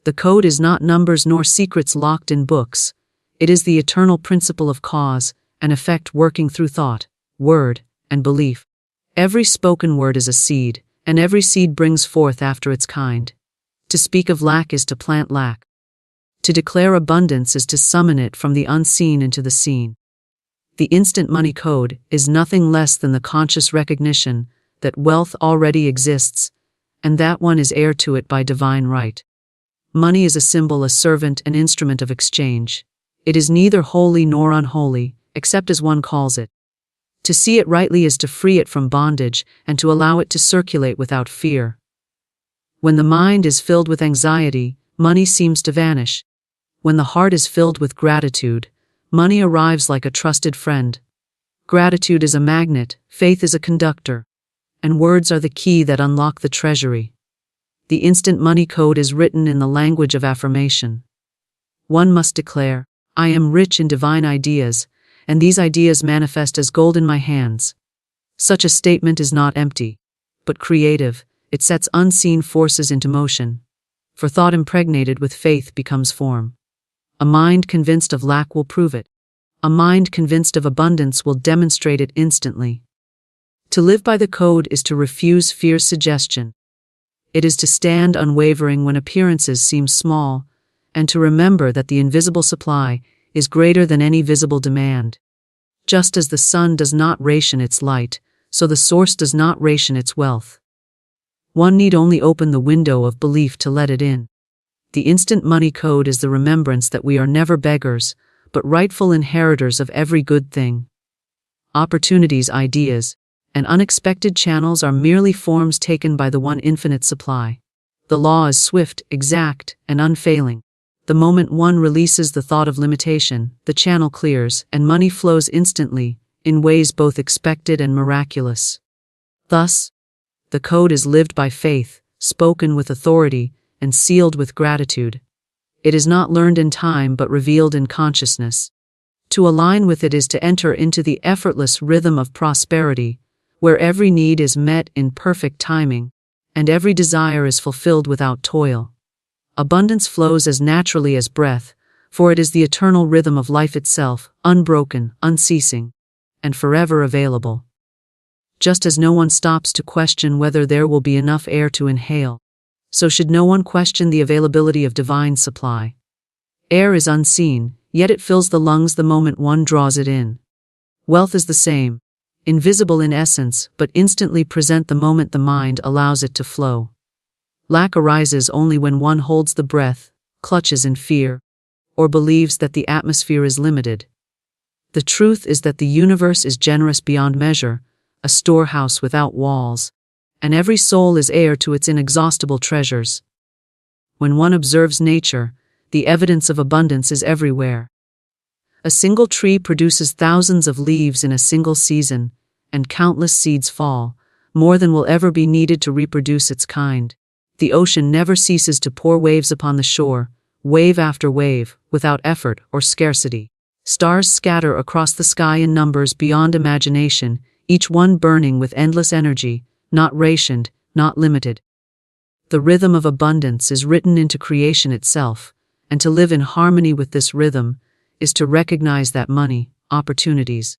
The code is not numbers nor secrets locked in books. It is the eternal principle of cause and effect working through thought, word, and belief. Every spoken word is a seed, and every seed brings forth after its kind. To speak of lack is to plant lack. To declare abundance is to summon it from the unseen into the seen. The instant money code is nothing less than the conscious recognition that wealth already exists, and that one is heir to it by divine right. Money is a symbol, a servant, an instrument of exchange. It is neither holy nor unholy, except as one calls it. To see it rightly is to free it from bondage and to allow it to circulate without fear. When the mind is filled with anxiety, money seems to vanish. When the heart is filled with gratitude, money arrives like a trusted friend. Gratitude is a magnet, faith is a conductor, and words are the key that unlock the treasury. The instant money code is written in the language of affirmation. One must declare, "I am rich in divine ideas, and these ideas manifest as gold in my hands." Such a statement is not empty, but creative. It sets unseen forces into motion. For thought impregnated with faith becomes form. A mind convinced of lack will prove it. A mind convinced of abundance will demonstrate it instantly. To live by the code is to refuse fear's suggestion. It is to stand unwavering when appearances seem small, and to remember that the invisible supply is greater than any visible demand. Just as the sun does not ration its light, so the source does not ration its wealth. One need only open the window of belief to let it in. The instant money code is the remembrance that we are never beggars, but rightful inheritors of every good thing. Opportunities, ideas, and unexpected channels are merely forms taken by the one infinite supply. The law is swift, exact, and unfailing. The moment one releases the thought of limitation, the channel clears, and money flows instantly, in ways both expected and miraculous. Thus, the code is lived by faith, spoken with authority, and sealed with gratitude. It is not learned in time but revealed in consciousness. To align with it is to enter into the effortless rhythm of prosperity, where every need is met in perfect timing, and every desire is fulfilled without toil. Abundance flows as naturally as breath, for it is the eternal rhythm of life itself, unbroken, unceasing, and forever available. Just as no one stops to question whether there will be enough air to inhale, so should no one question the availability of divine supply. Air is unseen, yet it fills the lungs the moment one draws it in. Wealth is the same, invisible in essence, but instantly present the moment the mind allows it to flow. Lack arises only when one holds the breath, clutches in fear, or believes that the atmosphere is limited. The truth is that the universe is generous beyond measure, a storehouse without walls, and every soul is heir to its inexhaustible treasures. When one observes nature, the evidence of abundance is everywhere. A single tree produces thousands of leaves in a single season, and countless seeds fall, more than will ever be needed to reproduce its kind. The ocean never ceases to pour waves upon the shore, wave after wave, without effort or scarcity. Stars scatter across the sky in numbers beyond imagination, each one burning with endless energy, not rationed, not limited. The rhythm of abundance is written into creation itself, and to live in harmony with this rhythm is to recognize that money, opportunities,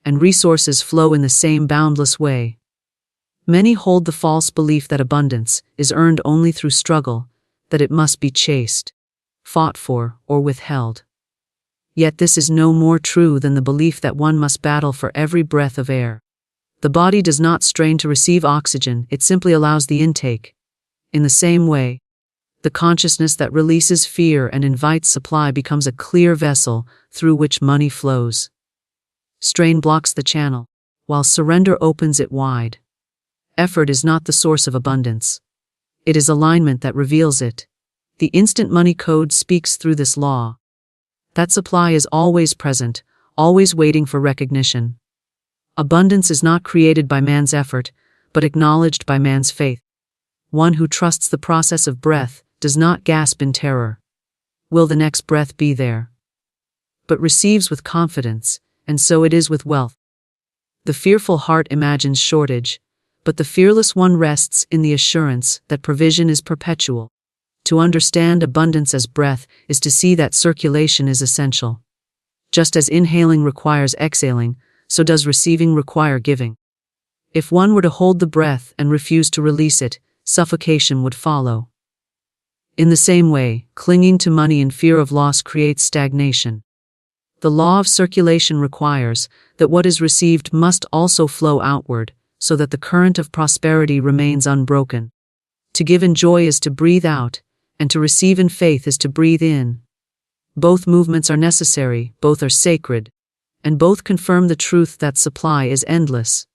and resources flow in the same boundless way. Many hold the false belief that abundance is earned only through struggle, that it must be chased, fought for, or withheld. Yet this is no more true than the belief that one must battle for every breath of air. The body does not strain to receive oxygen, it simply allows the intake. In the same way, the consciousness that releases fear and invites supply becomes a clear vessel through which money flows. Strain blocks the channel, while surrender opens it wide. Effort is not the source of abundance. It is alignment that reveals it. The instant money code speaks through this law. That supply is always present, always waiting for recognition. Abundance is not created by man's effort, but acknowledged by man's faith. One who trusts the process of breath does not gasp in terror. Will the next breath be there? But receives with confidence, and so it is with wealth. The fearful heart imagines shortage, but the fearless one rests in the assurance that provision is perpetual. To understand abundance as breath is to see that circulation is essential. Just as inhaling requires exhaling, so does receiving require giving. If one were to hold the breath and refuse to release it, suffocation would follow. In the same way, clinging to money in fear of loss creates stagnation. The law of circulation requires that what is received must also flow outward, so that the current of prosperity remains unbroken. To give in joy is to breathe out, and to receive in faith is to breathe in. Both movements are necessary, both are sacred, and both confirm the truth that supply is endless.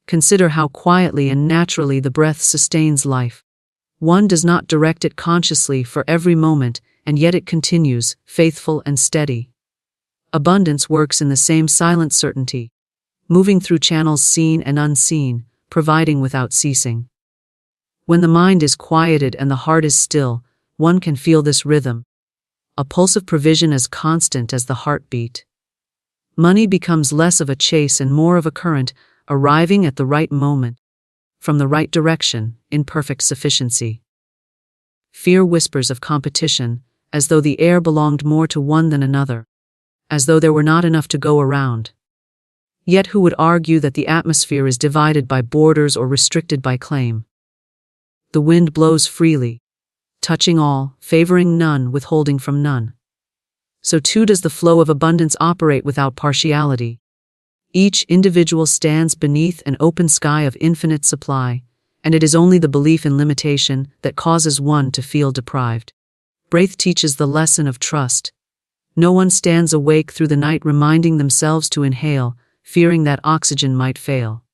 Consider how quietly and naturally the breath sustains life. One does not direct it consciously for every moment, and yet it continues, faithful and steady. Abundance works in the same silent certainty, moving through channels seen and unseen, providing without ceasing. When the mind is quieted and the heart is still, one can feel this rhythm, a pulse of provision as constant as the heartbeat. Money becomes less of a chase and more of a current, arriving at the right moment, from the right direction, in perfect sufficiency. Fear whispers of competition, as though the air belonged more to one than another, as though there were not enough to go around. Yet who would argue that the atmosphere is divided by borders or restricted by claim? The wind blows freely, touching all, favoring none, withholding from none. So too does the flow of abundance operate without partiality. Each individual stands beneath an open sky of infinite supply, and it is only the belief in limitation that causes one to feel deprived. Breath teaches the lesson of trust. No one stands awake through the night reminding themselves to inhale, fearing that oxygen might fail.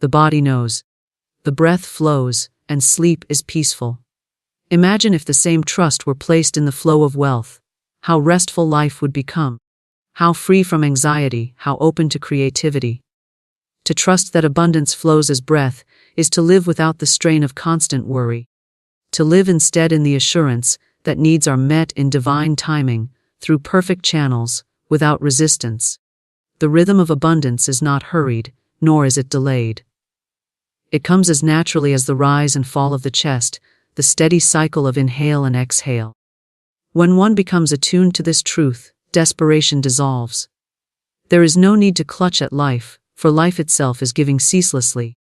The body knows. The breath flows, and sleep is peaceful. Imagine if the same trust were placed in the flow of wealth. How restful life would become. How free from anxiety, how open to creativity. To trust that abundance flows as breath is to live without the strain of constant worry. To live instead in the assurance that needs are met in divine timing, through perfect channels, without resistance. The rhythm of abundance is not hurried, nor is it delayed. It comes as naturally as the rise and fall of the chest, the steady cycle of inhale and exhale. When one becomes attuned to this truth, desperation dissolves. There is no need to clutch at life, for life itself is giving ceaselessly.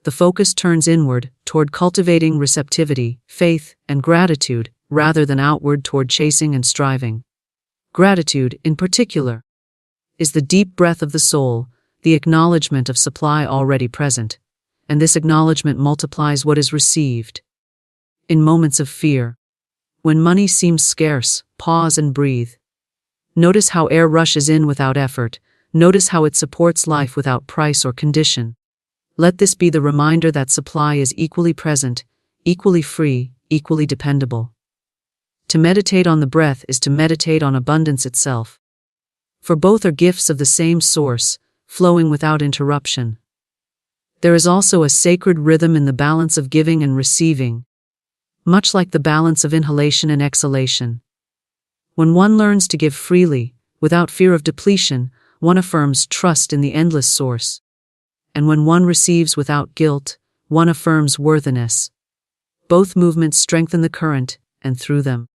The focus turns inward, toward cultivating receptivity, faith, and gratitude, rather than outward toward chasing and striving. Gratitude, in particular, is the deep breath of the soul, the acknowledgement of supply already present, and this acknowledgement multiplies what is received. In moments of fear, when money seems scarce, pause and breathe. Notice how air rushes in without effort. Notice how it supports life without price or condition. Let this be the reminder that supply is equally present, equally free, equally dependable. To meditate on the breath is to meditate on abundance itself. For both are gifts of the same source, flowing without interruption. There is also a sacred rhythm in the balance of giving and receiving, much like the balance of inhalation and exhalation. When one learns to give freely, without fear of depletion, one affirms trust in the endless source. And when one receives without guilt, one affirms worthiness. Both movements strengthen the current, and through them,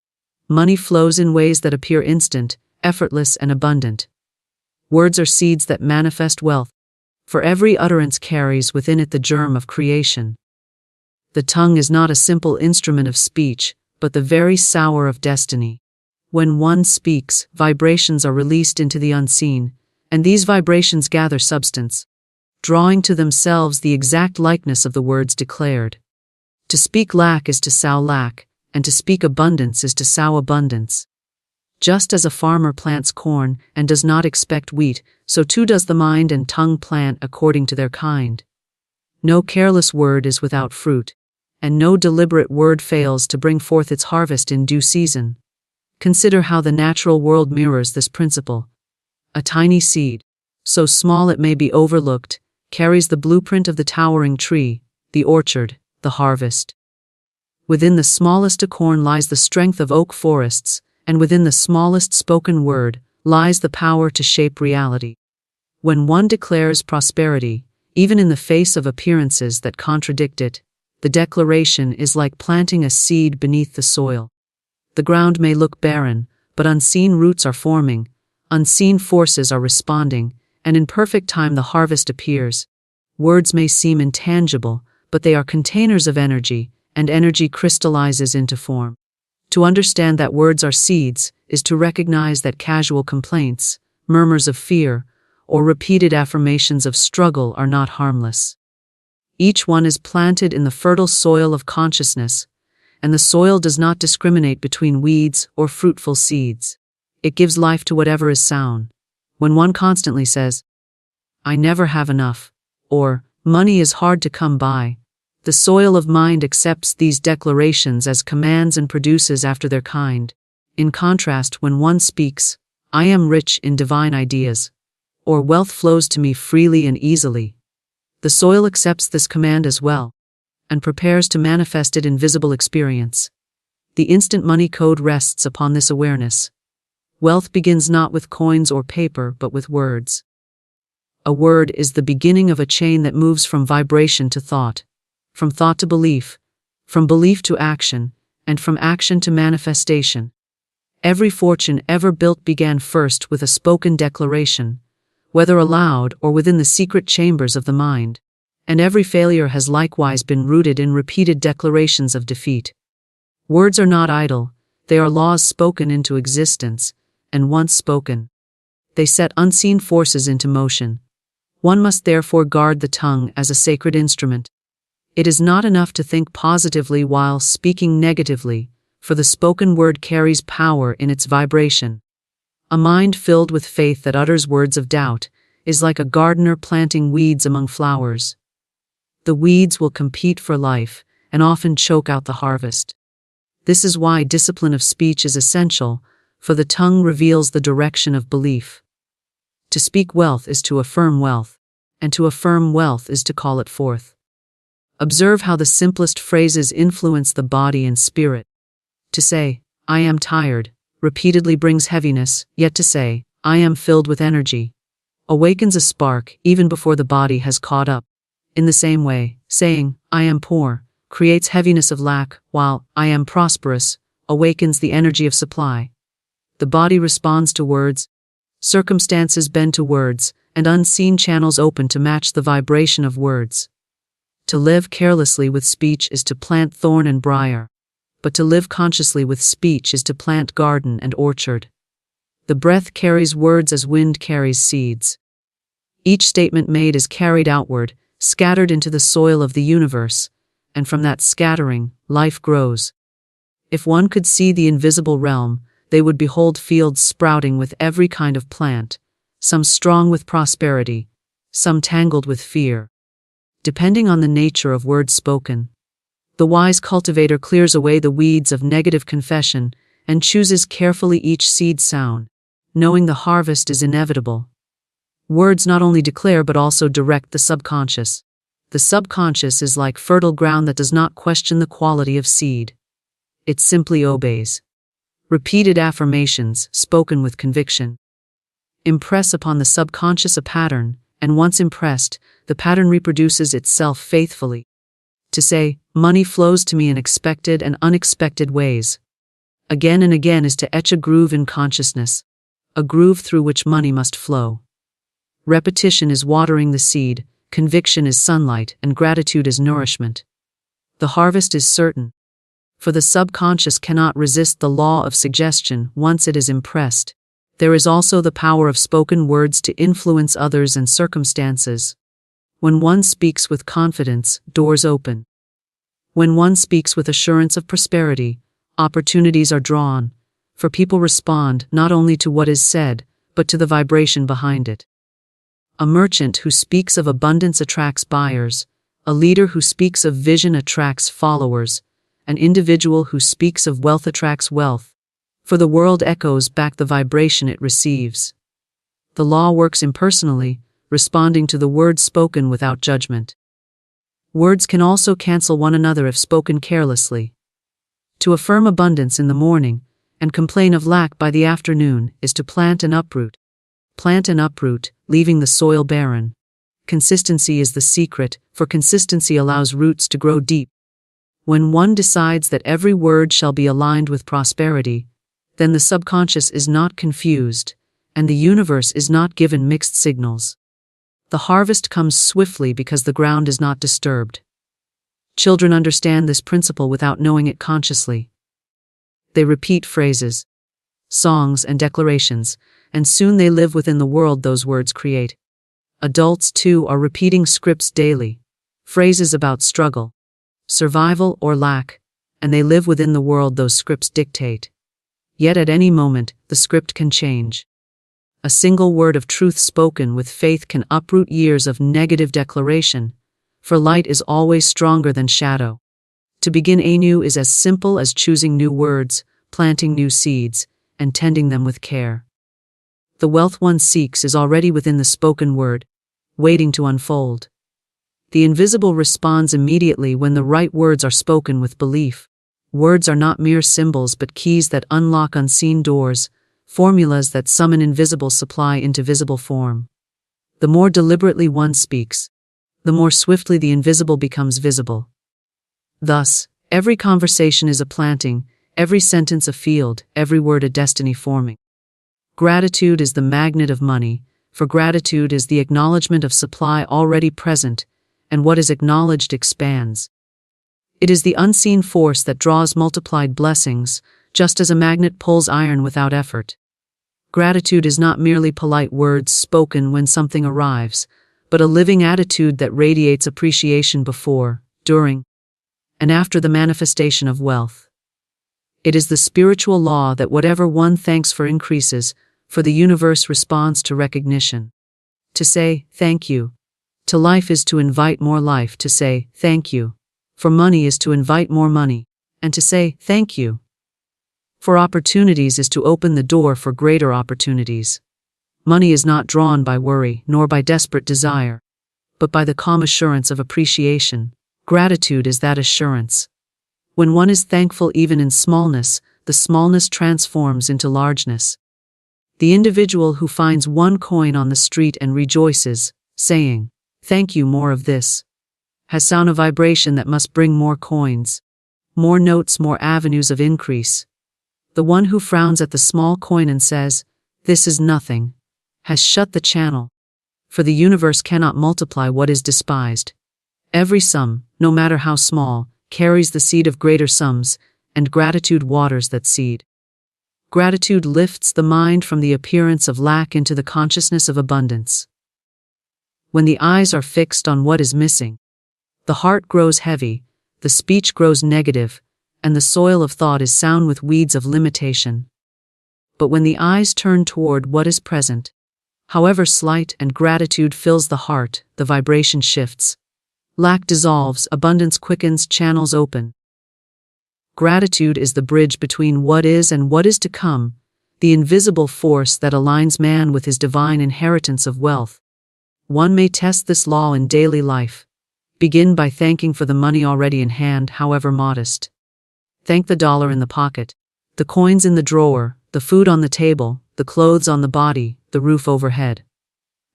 money flows in ways that appear instant, effortless, and abundant. Words are seeds that manifest wealth, for every utterance carries within it the germ of creation. The tongue is not a simple instrument of speech, but the very sour of destiny. When one speaks, vibrations are released into the unseen, and these vibrations gather substance, drawing to themselves the exact likeness of the words declared. To speak lack is to sow lack, and to speak abundance is to sow abundance. Just as a farmer plants corn and does not expect wheat, so too does the mind and tongue plant according to their kind. No careless word is without fruit, and no deliberate word fails to bring forth its harvest in due season. Consider how the natural world mirrors this principle. A tiny seed, so small it may be overlooked, carries the blueprint of the towering tree, the orchard, the harvest. Within the smallest acorn lies the strength of oak forests, and within the smallest spoken word lies the power to shape reality. When one declares prosperity, even in the face of appearances that contradict it, the declaration is like planting a seed beneath the soil. The ground may look barren, but unseen roots are forming, unseen forces are responding, and in perfect time the harvest appears. Words may seem intangible, but they are containers of energy, and energy crystallizes into form. To understand that words are seeds is to recognize that casual complaints, murmurs of fear, or repeated affirmations of struggle are not harmless. Each one is planted in the fertile soil of consciousness, and the soil does not discriminate between weeds or fruitful seeds. It gives life to whatever is sown. When one constantly says, "I never have enough," or "money is hard to come by," the soil of mind accepts these declarations as commands and produces after their kind. In contrast, when one speaks, "I am rich in divine ideas," or "wealth flows to me freely and easily," the soil accepts this command as well, and prepares to manifest it in visible experience. The instant money code rests upon this awareness. Wealth begins not with coins or paper, but with words. A word is the beginning of a chain that moves from vibration to thought, from thought to belief, from belief to action, and from action to manifestation. Every fortune ever built began first with a spoken declaration, whether aloud or within the secret chambers of the mind, and every failure has likewise been rooted in repeated declarations of defeat. Words are not idle, they are laws spoken into existence, and once spoken, they set unseen forces into motion. One must therefore guard the tongue as a sacred instrument. It is not enough to think positively while speaking negatively, for the spoken word carries power in its vibration. A mind filled with faith that utters words of doubt is like a gardener planting weeds among flowers. The weeds will compete for life and often choke out the harvest. This is why discipline of speech is essential, for the tongue reveals the direction of belief. To speak wealth is to affirm wealth, and to affirm wealth is to call it forth. Observe how the simplest phrases influence the body and spirit. To say, "I am tired," repeatedly brings heaviness, yet to say, "I am filled with energy," awakens a spark even before the body has caught up. In the same way, saying, "I am poor," creates heaviness of lack, while "I am prosperous" awakens the energy of supply. The body responds to words, circumstances bend to words, and unseen channels open to match the vibration of words. To live carelessly with speech is to plant thorn and briar, but to live consciously with speech is to plant garden and orchard. The breath carries words as wind carries seeds. Each statement made is carried outward, scattered into the soil of the universe, and from that scattering, life grows. If one could see the invisible realm, they would behold fields sprouting with every kind of plant, some strong with prosperity, some tangled with fear. Depending on the nature of words spoken, the wise cultivator clears away the weeds of negative confession and chooses carefully each seed sown, knowing the harvest is inevitable. Words not only declare but also direct the subconscious. The subconscious is like fertile ground that does not question the quality of seed. It simply obeys. Repeated affirmations, spoken with conviction, impress upon the subconscious a pattern, and once impressed, the pattern reproduces itself faithfully. To say, "Money flows to me in expected and unexpected ways," again and again is to etch a groove in consciousness, a groove through which money must flow. Repetition is watering the seed, conviction is sunlight, and gratitude is nourishment. The harvest is certain, for the subconscious cannot resist the law of suggestion once it is impressed. There is also the power of spoken words to influence others and circumstances. When one speaks with confidence, doors open. When one speaks with assurance of prosperity, opportunities are drawn, for people respond not only to what is said, but to the vibration behind it. A merchant who speaks of abundance attracts buyers, a leader who speaks of vision attracts followers, an individual who speaks of wealth attracts wealth, for the world echoes back the vibration it receives. The law works impersonally, responding to the words spoken without judgment. Words can also cancel one another if spoken carelessly. To affirm abundance in the morning and complain of lack by the afternoon is to plant and uproot. Plant and uproot, leaving the soil barren. Consistency is the secret, for consistency allows roots to grow deep. When one decides that every word shall be aligned with prosperity, then the subconscious is not confused, and the universe is not given mixed signals. The harvest comes swiftly because the ground is not disturbed. Children understand this principle without knowing it consciously. They repeat phrases, songs, and declarations, and soon they live within the world those words create. Adults, too, are repeating scripts daily, phrases about struggle, survival, or lack, and they live within the world those scripts dictate. Yet at any moment, the script can change. A single word of truth spoken with faith can uproot years of negative declaration, for light is always stronger than shadow. To begin anew is as simple as choosing new words, planting new seeds, and tending them with care. The wealth one seeks is already within the spoken word, waiting to unfold. The invisible responds immediately when the right words are spoken with belief. Words are not mere symbols but keys that unlock unseen doors, formulas that summon invisible supply into visible form. The more deliberately one speaks, the more swiftly the invisible becomes visible. Thus, every conversation is a planting, every sentence a field, every word a destiny forming. Gratitude is the magnet of money, for gratitude is the acknowledgement of supply already present, and what is acknowledged expands. It is the unseen force that draws multiplied blessings, just as a magnet pulls iron without effort. Gratitude is not merely polite words spoken when something arrives, but a living attitude that radiates appreciation before, during, and after the manifestation of wealth. It is the spiritual law that whatever one thanks for increases, for the universe responds to recognition. To say, thank you, to life is to invite more life. To say, thank you, for money is to invite more money, and to say, thank you, for opportunities is to open the door for greater opportunities. Money is not drawn by worry, nor by desperate desire, but by the calm assurance of appreciation. Gratitude is that assurance. When one is thankful even in smallness, the smallness transforms into largeness. The individual who finds one coin on the street and rejoices, saying, "Thank you, more of this," has sound a vibration that must bring more coins, more notes, more avenues of increase. The one who frowns at the small coin and says, "This is nothing," has shut the channel, for the universe cannot multiply what is despised. Every sum, no matter how small, carries the seed of greater sums, and gratitude waters that seed. Gratitude lifts the mind from the appearance of lack into the consciousness of abundance. When the eyes are fixed on what is missing, the heart grows heavy, the speech grows negative, and the soil of thought is sown with weeds of limitation. But when the eyes turn toward what is present, however slight, and gratitude fills the heart, the vibration shifts. Lack dissolves, abundance quickens, channels open. Gratitude is the bridge between what is and what is to come, the invisible force that aligns man with his divine inheritance of wealth. One may test this law in daily life. Begin by thanking for the money already in hand, however modest. Thank the dollar in the pocket, the coins in the drawer, the food on the table, the clothes on the body, the roof overhead.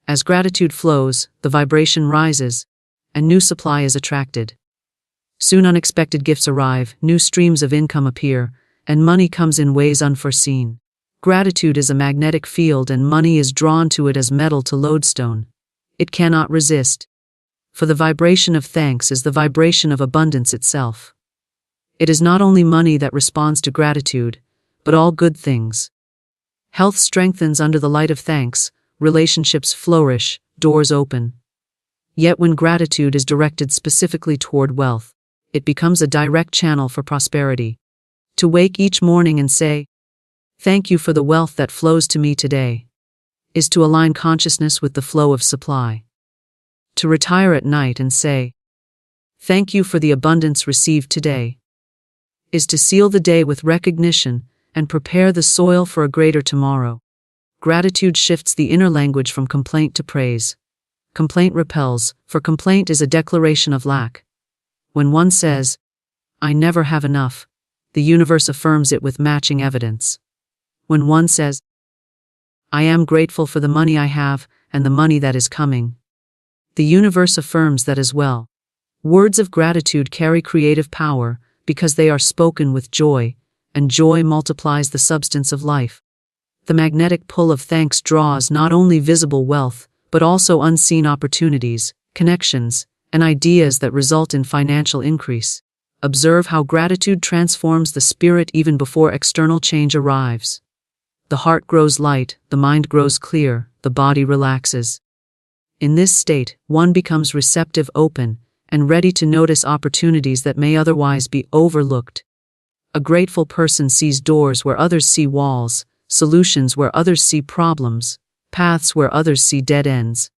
As gratitude flows, the vibration rises, and new supply is attracted. Soon unexpected gifts arrive, new streams of income appear, and money comes in ways unforeseen. Gratitude is a magnetic field and money is drawn to it as metal to lodestone. It cannot resist, for the vibration of thanks is the vibration of abundance itself. It is not only money that responds to gratitude, but all good things. Health strengthens under the light of thanks, relationships flourish, doors open. Yet when gratitude is directed specifically toward wealth, it becomes a direct channel for prosperity. To wake each morning and say, "Thank you for the wealth that flows to me today," is to align consciousness with the flow of supply. To retire at night and say, "Thank you for the abundance received today," is to seal the day with recognition and prepare the soil for a greater tomorrow. Gratitude shifts the inner language from complaint to praise. Complaint repels, for complaint is a declaration of lack. When one says, "I never have enough," the universe affirms it with matching evidence. When one says, "I am grateful for the money I have and the money that is coming," the universe affirms that as well. Words of gratitude carry creative power because they are spoken with joy, and joy multiplies the substance of life. The magnetic pull of thanks draws not only visible wealth, but also unseen opportunities, connections, and ideas that result in financial increase. Observe how gratitude transforms the spirit even before external change arrives. The heart grows light, the mind grows clear, the body relaxes. In this state, one becomes receptive, open, and ready to notice opportunities that may otherwise be overlooked. A grateful person sees doors where others see walls, solutions where others see problems, paths where others see dead ends.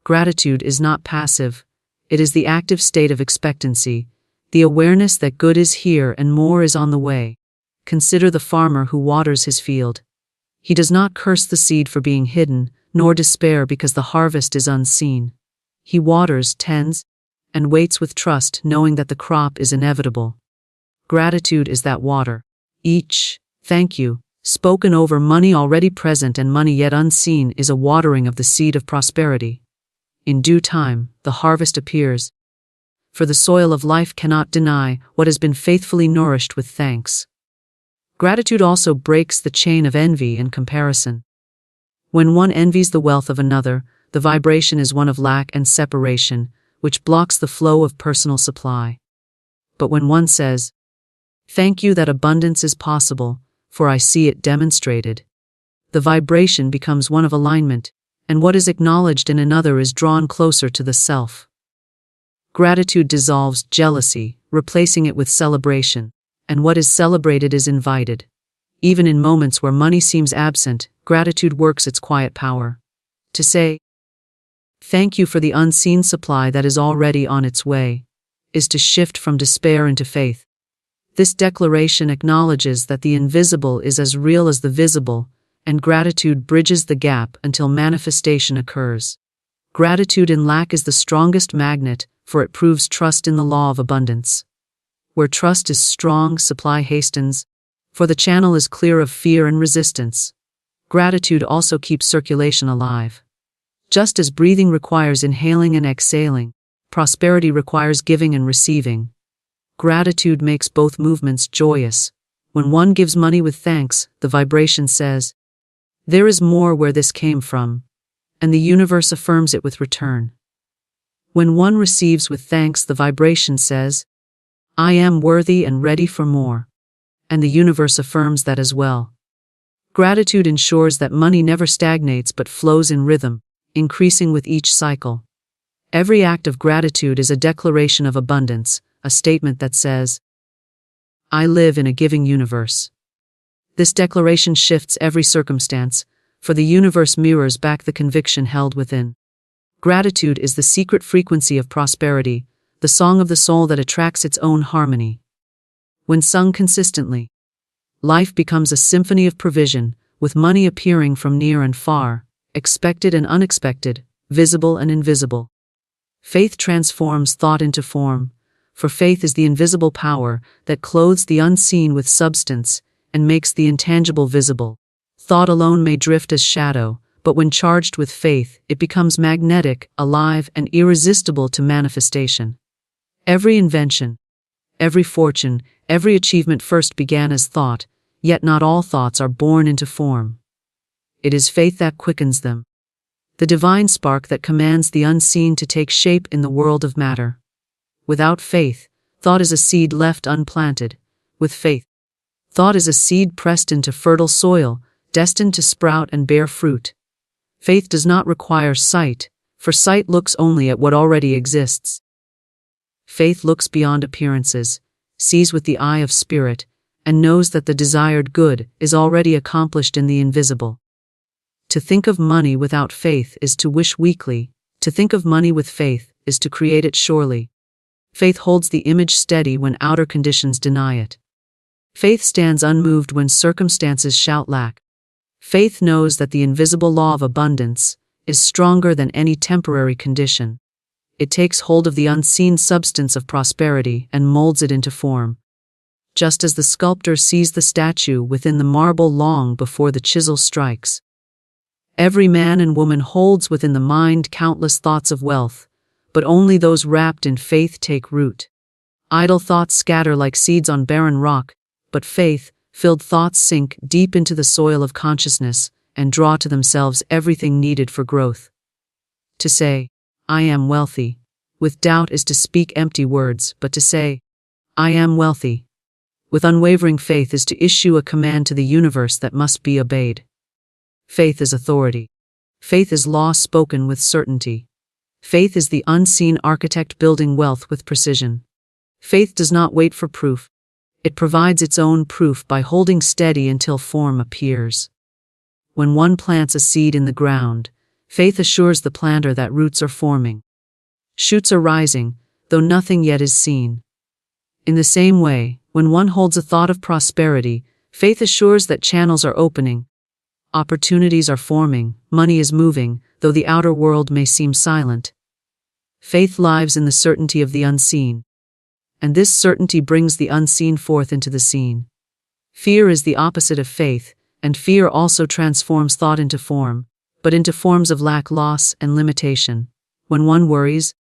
Gratitude is not passive. It is the active state of expectancy, the awareness that good is here and more is on the way. Consider the farmer who waters his field. He does not curse the seed for being hidden, nor despair because the harvest is unseen. He waters, tends, and waits with trust, knowing that the crop is inevitable. Gratitude is that water. Each thank you, spoken over money already present and money yet unseen, is a watering of the seed of prosperity. In due time, the harvest appears. For the soil of life cannot deny what has been faithfully nourished with thanks. Gratitude also breaks the chain of envy and comparison. When one envies the wealth of another, the vibration is one of lack and separation, which blocks the flow of personal supply. But when one says, "Thank you that abundance is possible, for I see it demonstrated," the vibration becomes one of alignment, and what is acknowledged in another is drawn closer to the self. Gratitude dissolves jealousy, replacing it with celebration, and what is celebrated is invited. Even in moments where money seems absent, gratitude works its quiet power. To say, "Thank you for the unseen supply that is already on its way," is to shift from despair into faith. This declaration acknowledges that the invisible is as real as the visible, and gratitude bridges the gap until manifestation occurs. Gratitude in lack is the strongest magnet, for it proves trust in the law of abundance. Where trust is strong, supply hastens, for the channel is clear of fear and resistance. Gratitude also keeps circulation alive. Just as breathing requires inhaling and exhaling, prosperity requires giving and receiving. Gratitude makes both movements joyous. When one gives money with thanks, the vibration says, "There is more where this came from," and the universe affirms it with return. When one receives with thanks, the vibration says, "I am worthy and ready for more," and the universe affirms that as well. Gratitude ensures that money never stagnates but flows in rhythm, increasing with each cycle. Every act of gratitude is a declaration of abundance, a statement that says, "I live in a giving universe." This declaration shifts every circumstance, for the universe mirrors back the conviction held within. Gratitude is the secret frequency of prosperity, the song of the soul that attracts its own harmony. When sung consistently, life becomes a symphony of provision, with money appearing from near and far, expected and unexpected, visible and invisible. Faith transforms thought into form, for faith is the invisible power that clothes the unseen with substance and makes the intangible visible. Thought alone may drift as shadow, but when charged with faith, it becomes magnetic, alive, and irresistible to manifestation. Every invention, every fortune, every achievement first began as thought, yet not all thoughts are born into form. It is faith that quickens them, the divine spark that commands the unseen to take shape in the world of matter. Without faith, thought is a seed left unplanted. With faith, thought is a seed pressed into fertile soil, destined to sprout and bear fruit. Faith does not require sight, for sight looks only at what already exists. Faith looks beyond appearances, sees with the eye of spirit, and knows that the desired good is already accomplished in the invisible. To think of money without faith is to wish weakly. To think of money with faith is to create it surely. Faith holds the image steady when outer conditions deny it. Faith stands unmoved when circumstances shout lack. Faith knows that the invisible law of abundance is stronger than any temporary condition. It takes hold of the unseen substance of prosperity and molds it into form. Just as the sculptor sees the statue within the marble long before the chisel strikes. Every man and woman holds within the mind countless thoughts of wealth, but only those wrapped in faith take root. Idle thoughts scatter like seeds on barren rock, but faith-filled thoughts sink deep into the soil of consciousness and draw to themselves everything needed for growth. To say, "I am wealthy," with doubt is to speak empty words, but to say, "I am wealthy," with unwavering faith is to issue a command to the universe that must be obeyed. Faith is authority. Faith is law spoken with certainty. Faith is the unseen architect building wealth with precision. Faith does not wait for proof. It provides its own proof by holding steady until form appears. When one plants a seed in the ground, faith assures the planter that roots are forming. Shoots are rising, though nothing yet is seen. In the same way, when one holds a thought of prosperity, faith assures that channels are opening. Opportunities are forming, money is moving, though the outer world may seem silent. Faith lives in the certainty of the unseen, and this certainty brings the unseen forth into the seen. Fear is the opposite of faith, and fear also transforms thought into form, but into forms of lack, loss, and limitation. When one worries,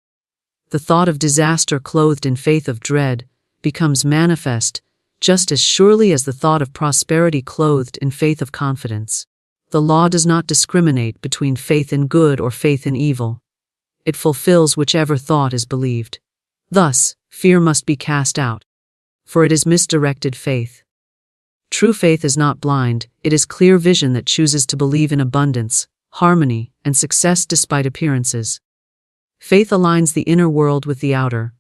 the thought of disaster clothed in faith of dread becomes manifest, just as surely as the thought of prosperity clothed in faith of confidence. The law does not discriminate between faith in good or faith in evil. It fulfills whichever thought is believed. Thus, fear must be cast out, for it is misdirected faith. True faith is not blind, it is clear vision that chooses to believe in abundance, harmony, and success despite appearances. Faith aligns the inner world with the outer.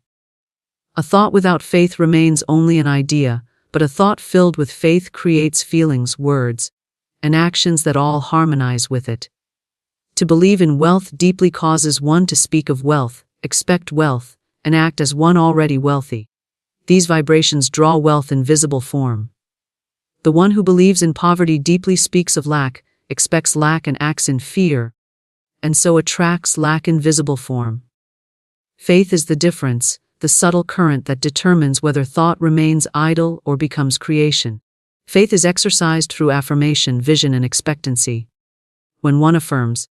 A thought without faith remains only an idea, but a thought filled with faith creates feelings, words, and actions that all harmonize with it. To believe in wealth deeply causes one to speak of wealth, expect wealth, and act as one already wealthy. These vibrations draw wealth in visible form. The one who believes in poverty deeply speaks of lack, expects lack, and acts in fear, and so attracts lack in visible form. Faith is the difference, the subtle current that determines whether thought remains idle or becomes creation. Faith is exercised through affirmation, vision, and expectancy. When one affirms,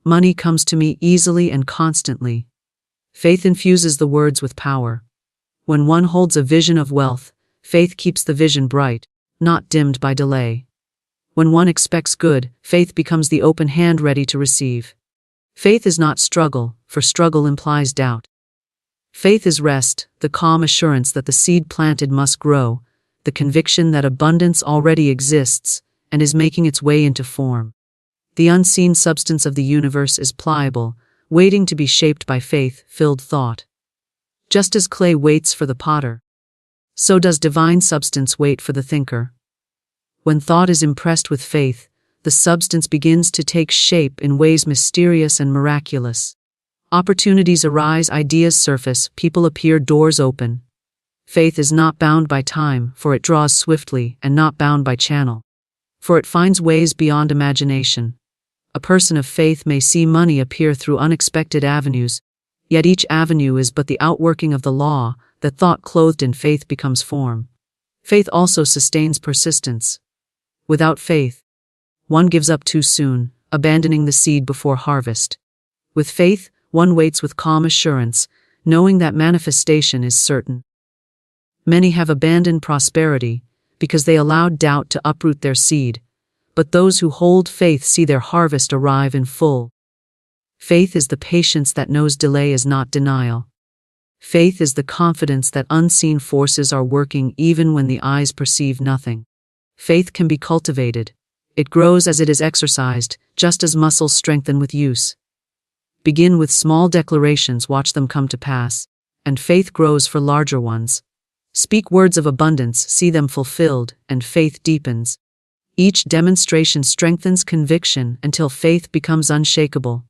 "Money comes to me easily and constantly," faith infuses the words with power. When one holds a vision of wealth, faith keeps the vision bright, not dimmed by delay. When one expects good, faith becomes the open hand ready to receive. Faith is not struggle, for struggle implies doubt. Faith is rest, the calm assurance that the seed planted must grow, the conviction that abundance already exists and is making its way into form. The unseen substance of the universe is pliable, waiting to be shaped by faith-filled thought. Just as clay waits for the potter, so does divine substance wait for the thinker. When thought is impressed with faith, the substance begins to take shape in ways mysterious and miraculous. Opportunities arise, ideas surface, people appear, doors open. Faith is not bound by time, for it draws swiftly, and not bound by channel, for it finds ways beyond imagination. A person of faith may see money appear through unexpected avenues, yet each avenue is but the outworking of the law that thought clothed in faith becomes form. Faith also sustains persistence. Without faith, one gives up too soon, abandoning the seed before harvest. With faith, one waits with calm assurance, knowing that manifestation is certain. Many have abandoned prosperity because they allowed doubt to uproot their seed, but those who hold faith see their harvest arrive in full. Faith is the patience that knows delay is not denial. Faith is the confidence that unseen forces are working even when the eyes perceive nothing. Faith can be cultivated. It grows as it is exercised, just as muscles strengthen with use. Begin with small declarations, watch them come to pass, and faith grows for larger ones. Speak words of abundance, see them fulfilled, and faith deepens. Each demonstration strengthens conviction until faith becomes unshakable.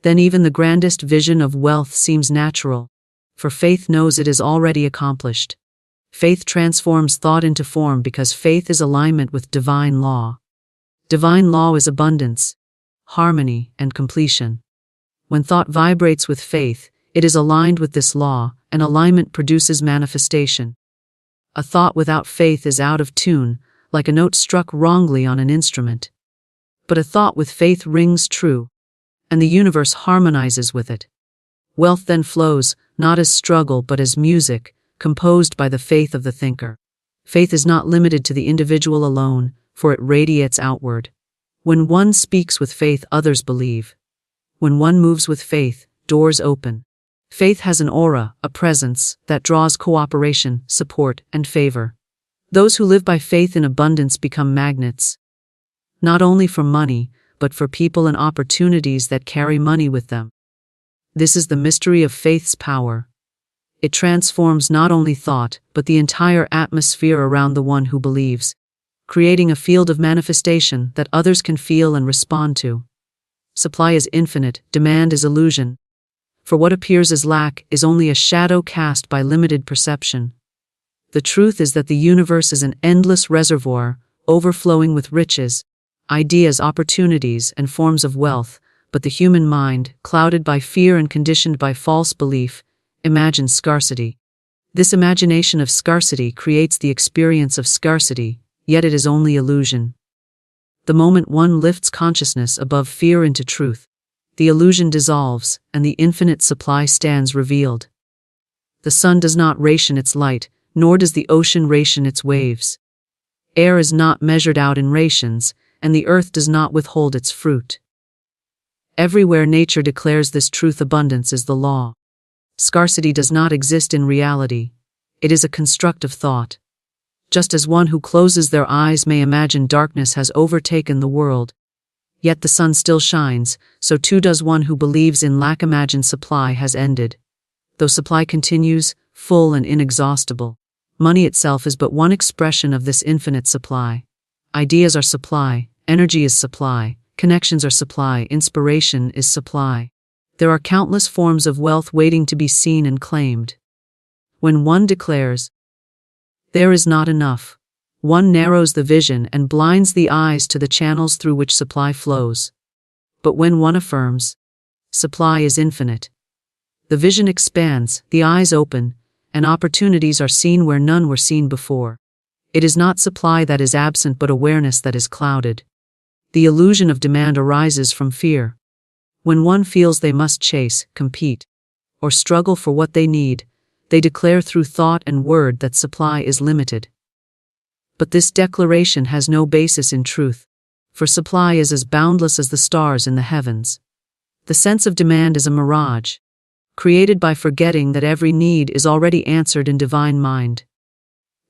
Then even the grandest vision of wealth seems natural, for faith knows it is already accomplished. Faith transforms thought into form because faith is alignment with divine law. Divine law is abundance, harmony, and completion. When thought vibrates with faith, it is aligned with this law, and alignment produces manifestation. A thought without faith is out of tune, like a note struck wrongly on an instrument. But a thought with faith rings true, and the universe harmonizes with it. Wealth then flows, not as struggle but as music, composed by the faith of the thinker. Faith is not limited to the individual alone, for it radiates outward. When one speaks with faith, others believe. When one moves with faith, doors open. Faith has an aura, a presence, that draws cooperation, support, and favor. Those who live by faith in abundance become magnets, not only for money, but for people and opportunities that carry money with them. This is the mystery of faith's power. It transforms not only thought, but the entire atmosphere around the one who believes, creating a field of manifestation that others can feel and respond to. Supply is infinite, demand is illusion. For what appears as lack is only a shadow cast by limited perception. The truth is that the universe is an endless reservoir, overflowing with riches, ideas, opportunities, and forms of wealth, but the human mind, clouded by fear and conditioned by false belief, imagines scarcity. This imagination of scarcity creates the experience of scarcity, yet it is only illusion. The moment one lifts consciousness above fear into truth, the illusion dissolves, and the infinite supply stands revealed. The sun does not ration its light, nor does the ocean ration its waves. Air is not measured out in rations, and the earth does not withhold its fruit. Everywhere nature declares this truth, abundance is the law. Scarcity does not exist in reality. It is a construct of thought. Just as one who closes their eyes may imagine darkness has overtaken the world, yet the sun still shines, so too does one who believes in lack imagine supply has ended. Though supply continues, full and inexhaustible, money itself is but one expression of this infinite supply. Ideas are supply, energy is supply, connections are supply, inspiration is supply. There are countless forms of wealth waiting to be seen and claimed. When one declares, "There is not enough," one narrows the vision and blinds the eyes to the channels through which supply flows. But when one affirms, "Supply is infinite," the vision expands, the eyes open, and opportunities are seen where none were seen before. It is not supply that is absent but awareness that is clouded. The illusion of demand arises from fear. When one feels they must chase, compete, or struggle for what they need, they declare through thought and word that supply is limited. But this declaration has no basis in truth, for supply is as boundless as the stars in the heavens. The sense of demand is a mirage, created by forgetting that every need is already answered in divine mind.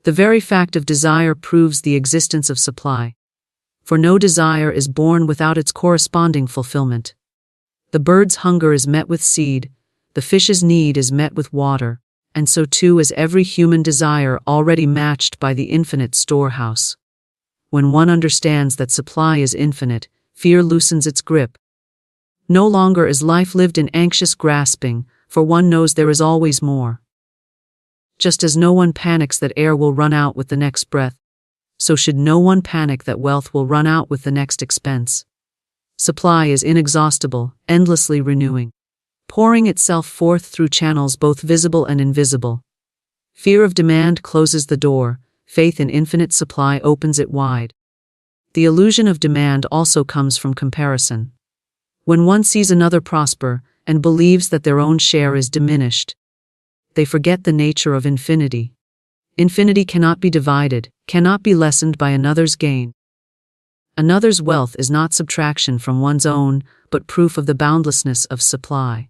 The very fact of desire proves the existence of supply, for no desire is born without its corresponding fulfillment. The bird's hunger is met with seed, the fish's need is met with water, and so too is every human desire already matched by the infinite storehouse. When one understands that supply is infinite, fear loosens its grip. No longer is life lived in anxious grasping, for one knows there is always more. Just as no one panics that air will run out with the next breath, so should no one panic that wealth will run out with the next expense. Supply is inexhaustible, endlessly renewing, pouring itself forth through channels both visible and invisible. Fear of demand closes the door, faith in infinite supply opens it wide. The illusion of demand also comes from comparison. When one sees another prosper and believes that their own share is diminished, they forget the nature of infinity. Infinity cannot be divided, cannot be lessened by another's gain. Another's wealth is not subtraction from one's own, but proof of the boundlessness of supply.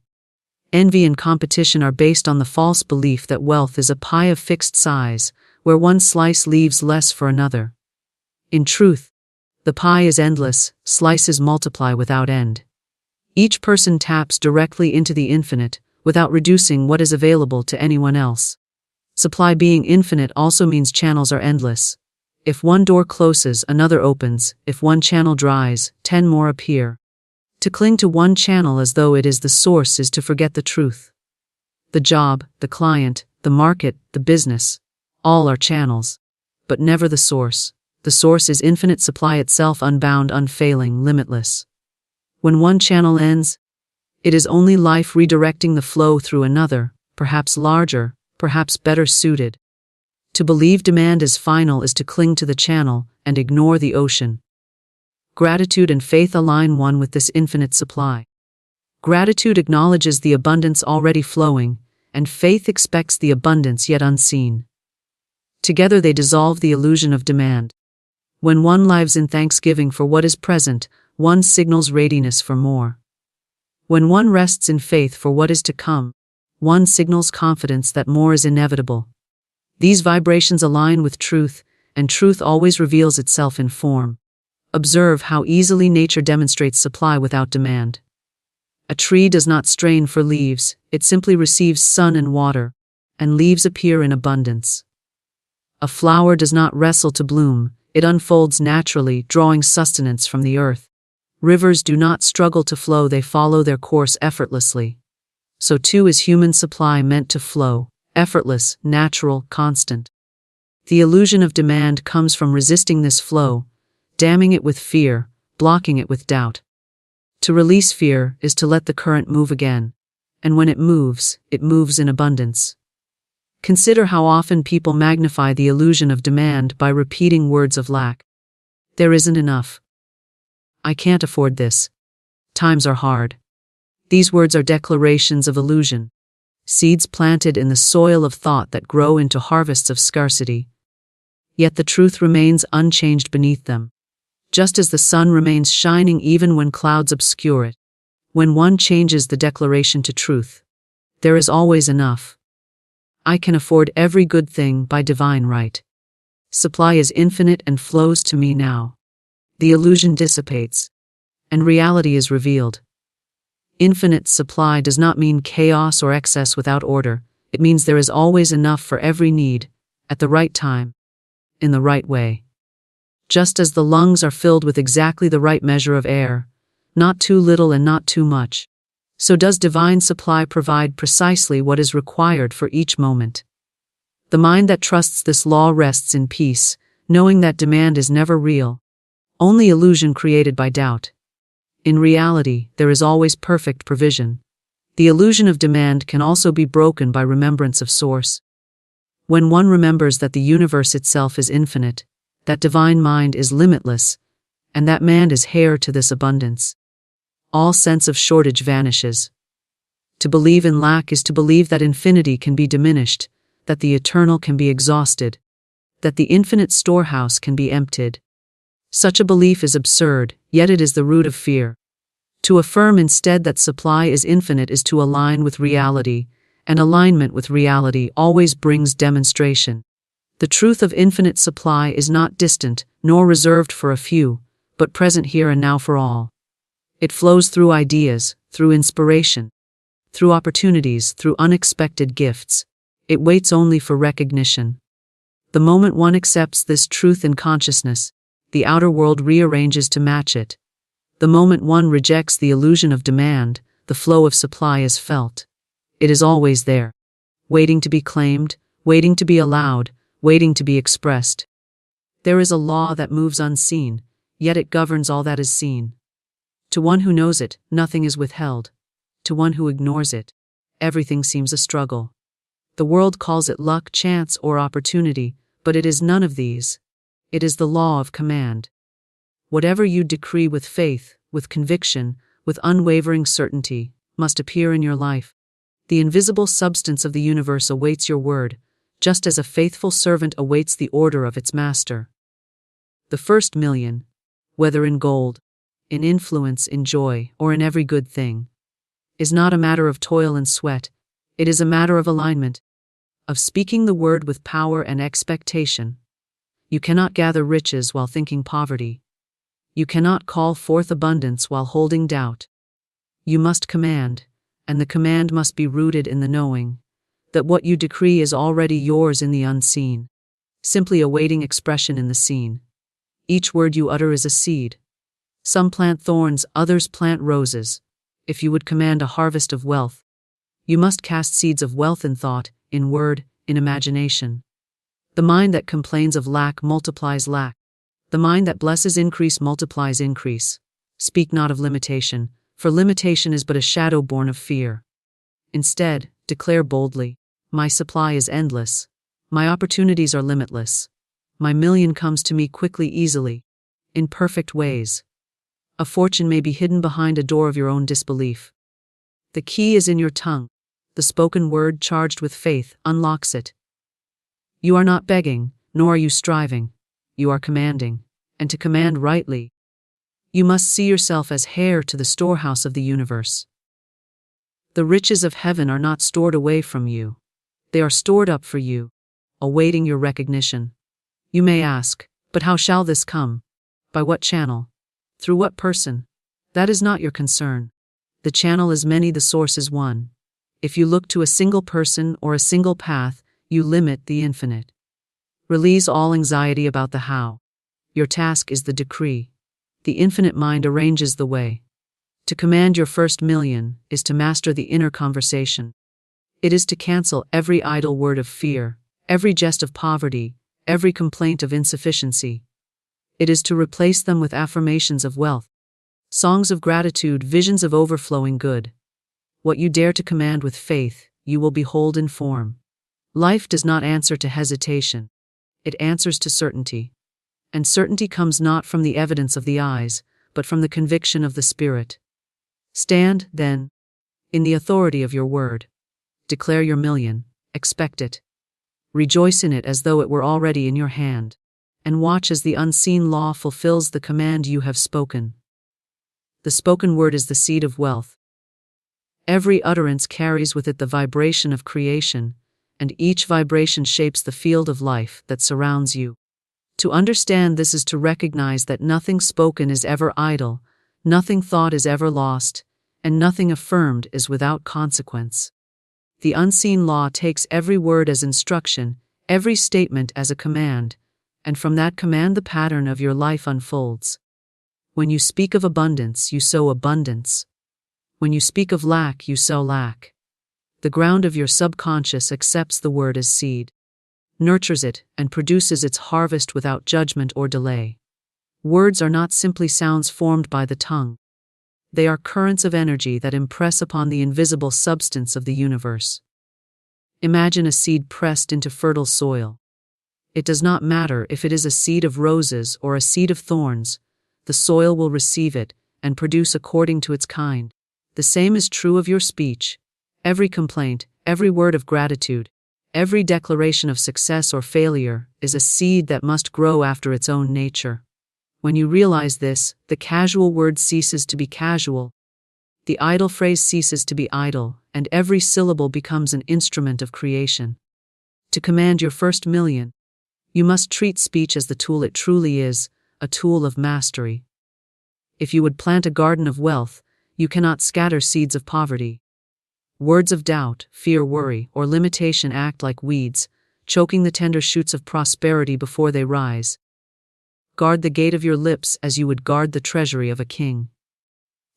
Envy and competition are based on the false belief that wealth is a pie of fixed size, where one slice leaves less for another. In truth, the pie is endless, slices multiply without end. Each person taps directly into the infinite, without reducing what is available to anyone else. Supply being infinite also means channels are endless. If one door closes, another opens. If one channel dries, 10 more appear. To cling to one channel as though it is the source is to forget the truth. The job, the client, the market, the business, all are channels, but never the source. The source is infinite supply itself, unbound, unfailing, limitless. When one channel ends, it is only life redirecting the flow through another, perhaps larger, perhaps better suited. To believe demand is final is to cling to the channel and ignore the ocean. Gratitude and faith align one with this infinite supply. Gratitude acknowledges the abundance already flowing, and faith expects the abundance yet unseen. Together they dissolve the illusion of demand. When one lives in thanksgiving for what is present, one signals readiness for more. When one rests in faith for what is to come, one signals confidence that more is inevitable. These vibrations align with truth, and truth always reveals itself in form. Observe how easily nature demonstrates supply without demand. A tree does not strain for leaves, it simply receives sun and water, and leaves appear in abundance. A flower does not wrestle to bloom, it unfolds naturally, drawing sustenance from the earth. Rivers do not struggle to flow, they follow their course effortlessly. So too is human supply meant to flow, effortless, natural, constant. The illusion of demand comes from resisting this flow, damming it with fear, blocking it with doubt. To release fear is to let the current move again, and when it moves in abundance. Consider how often people magnify the illusion of demand by repeating words of lack. There isn't enough. I can't afford this. Times are hard. These words are declarations of illusion, seeds planted in the soil of thought that grow into harvests of scarcity. Yet the truth remains unchanged beneath them. Just as the sun remains shining even when clouds obscure it. When one changes the declaration to truth, there is always enough. I can afford every good thing by divine right. Supply is infinite and flows to me now. The illusion dissipates, and reality is revealed. Infinite supply does not mean chaos or excess without order. It means there is always enough for every need, at the right time, in the right way. Just as the lungs are filled with exactly the right measure of air, not too little and not too much, so does divine supply provide precisely what is required for each moment. The mind that trusts this law rests in peace, knowing that demand is never real, only illusion created by doubt. In reality, there is always perfect provision. The illusion of demand can also be broken by remembrance of source. When one remembers that the universe itself is infinite, that divine mind is limitless, and that man is heir to this abundance, all sense of shortage vanishes. To believe in lack is to believe that infinity can be diminished, that the eternal can be exhausted, that the infinite storehouse can be emptied. Such a belief is absurd, yet it is the root of fear. To affirm instead that supply is infinite is to align with reality, and alignment with reality always brings demonstration. The truth of infinite supply is not distant, nor reserved for a few, but present here and now for all. It flows through ideas, through inspiration, through opportunities, through unexpected gifts. It waits only for recognition. The moment one accepts this truth in consciousness, the outer world rearranges to match it. The moment one rejects the illusion of demand, the flow of supply is felt. It is always there, waiting to be claimed, waiting to be allowed, waiting to be expressed. There is a law that moves unseen, yet it governs all that is seen. To one who knows it, nothing is withheld. To one who ignores it, everything seems a struggle. The world calls it luck, chance, or opportunity, but it is none of these. It is the law of command. Whatever you decree with faith, with conviction, with unwavering certainty, must appear in your life. The invisible substance of the universe awaits your word, just as a faithful servant awaits the order of its master. The first million, whether in gold, in influence, in joy, or in every good thing, is not a matter of toil and sweat. It is a matter of alignment, of speaking the word with power and expectation. You cannot gather riches while thinking poverty. You cannot call forth abundance while holding doubt. You must command, and the command must be rooted in the knowing that what you decree is already yours in the unseen, simply awaiting expression in the seen. Each word you utter is a seed. Some plant thorns, others plant roses. If you would command a harvest of wealth, you must cast seeds of wealth in thought, in word, in imagination. The mind that complains of lack multiplies lack. The mind that blesses increase multiplies increase. Speak not of limitation, for limitation is but a shadow born of fear. Instead, declare boldly, my supply is endless. My opportunities are limitless. My million comes to me quickly, easily, in perfect ways. A fortune may be hidden behind a door of your own disbelief. The key is in your tongue. The spoken word charged with faith unlocks it. You are not begging, nor are you striving. You are commanding, and to command rightly, you must see yourself as heir to the storehouse of the universe. The riches of heaven are not stored away from you. They are stored up for you, awaiting your recognition. You may ask, but how shall this come? By what channel? Through what person? That is not your concern. The channel is many, the source is one. If you look to a single person or a single path, you limit the infinite. Release all anxiety about the how. Your task is the decree. The infinite mind arranges the way. To command your first million is to master the inner conversation. It is to cancel every idle word of fear, every jest of poverty, every complaint of insufficiency. It is to replace them with affirmations of wealth, songs of gratitude, visions of overflowing good. What you dare to command with faith, you will behold in form. Life does not answer to hesitation. It answers to certainty. And certainty comes not from the evidence of the eyes, but from the conviction of the spirit. Stand, then, in the authority of your word. Declare your million, expect it. Rejoice in it as though it were already in your hand, and watch as the unseen law fulfills the command you have spoken. The spoken word is the seed of wealth. Every utterance carries with it the vibration of creation, and each vibration shapes the field of life that surrounds you. To understand this is to recognize that nothing spoken is ever idle, nothing thought is ever lost, and nothing affirmed is without consequence. The unseen law takes every word as instruction, every statement as a command, and from that command the pattern of your life unfolds. When you speak of abundance, you sow abundance. When you speak of lack, you sow lack. The ground of your subconscious accepts the word as seed, nurtures it, and produces its harvest without judgment or delay. Words are not simply sounds formed by the tongue. They are currents of energy that impress upon the invisible substance of the universe. Imagine a seed pressed into fertile soil. It does not matter if it is a seed of roses or a seed of thorns, the soil will receive it and produce according to its kind. The same is true of your speech. Every complaint, every word of gratitude, every declaration of success or failure is a seed that must grow after its own nature. When you realize this, the casual word ceases to be casual. The idle phrase ceases to be idle, and every syllable becomes an instrument of creation. To command your first million, you must treat speech as the tool it truly is, a tool of mastery. If you would plant a garden of wealth, you cannot scatter seeds of poverty. Words of doubt, fear, worry, or limitation act like weeds, choking the tender shoots of prosperity before they rise. Guard the gate of your lips as you would guard the treasury of a king.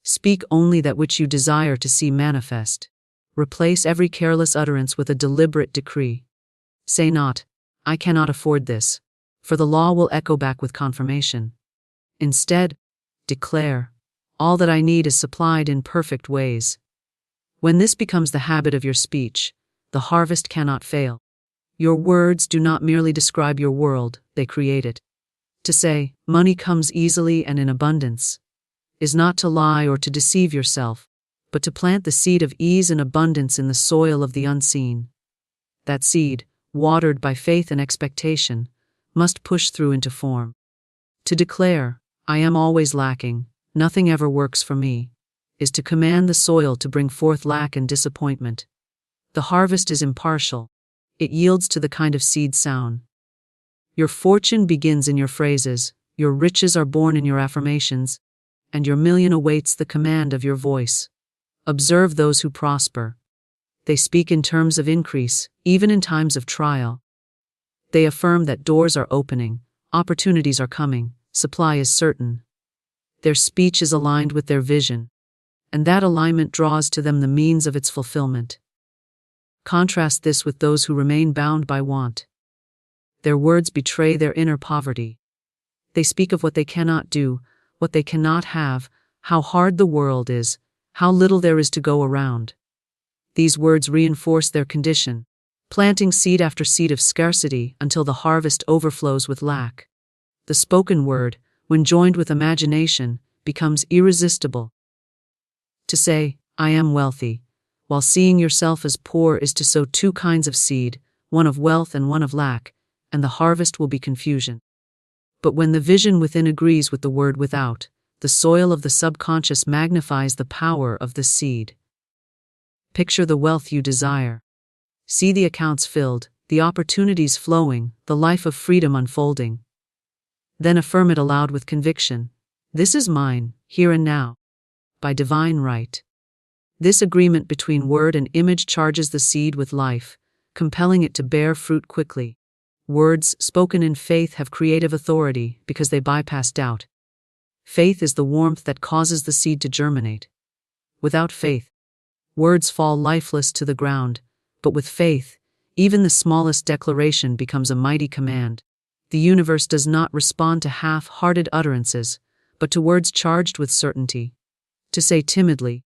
Speak only that which you desire to see manifest. Replace every careless utterance with a deliberate decree. Say not, I cannot afford this, for the law will echo back with confirmation. Instead, declare, all that I need is supplied in perfect ways. When this becomes the habit of your speech, the harvest cannot fail. Your words do not merely describe your world, they create it. To say, money comes easily and in abundance, is not to lie or to deceive yourself, but to plant the seed of ease and abundance in the soil of the unseen. That seed, watered by faith and expectation, must push through into form. To declare, I am always lacking, nothing ever works for me, is to command the soil to bring forth lack and disappointment. The harvest is impartial. It yields to the kind of seed sown. Your fortune begins in your phrases, your riches are born in your affirmations, and your million awaits the command of your voice. Observe those who prosper. They speak in terms of increase, even in times of trial. They affirm that doors are opening, opportunities are coming, supply is certain. Their speech is aligned with their vision, and that alignment draws to them the means of its fulfillment. Contrast this with those who remain bound by want. Their words betray their inner poverty. They speak of what they cannot do, what they cannot have, how hard the world is, how little there is to go around. These words reinforce their condition, planting seed after seed of scarcity until the harvest overflows with lack. The spoken word, when joined with imagination, becomes irresistible. To say, I am wealthy, while seeing yourself as poor is to sow two kinds of seed, one of wealth and one of lack, and the harvest will be confusion. But when the vision within agrees with the word without, the soil of the subconscious magnifies the power of the seed. Picture the wealth you desire. See the accounts filled, the opportunities flowing, the life of freedom unfolding. Then affirm it aloud with conviction. This is mine, here and now, by divine right. This agreement between word and image charges the seed with life, compelling it to bear fruit quickly. Words spoken in faith have creative authority because they bypass doubt. Faith is the warmth that causes the seed to germinate. Without faith, words fall lifeless to the ground, but with faith, even the smallest declaration becomes a mighty command. The universe does not respond to half-hearted utterances, but to words charged with certainty. To say timidly,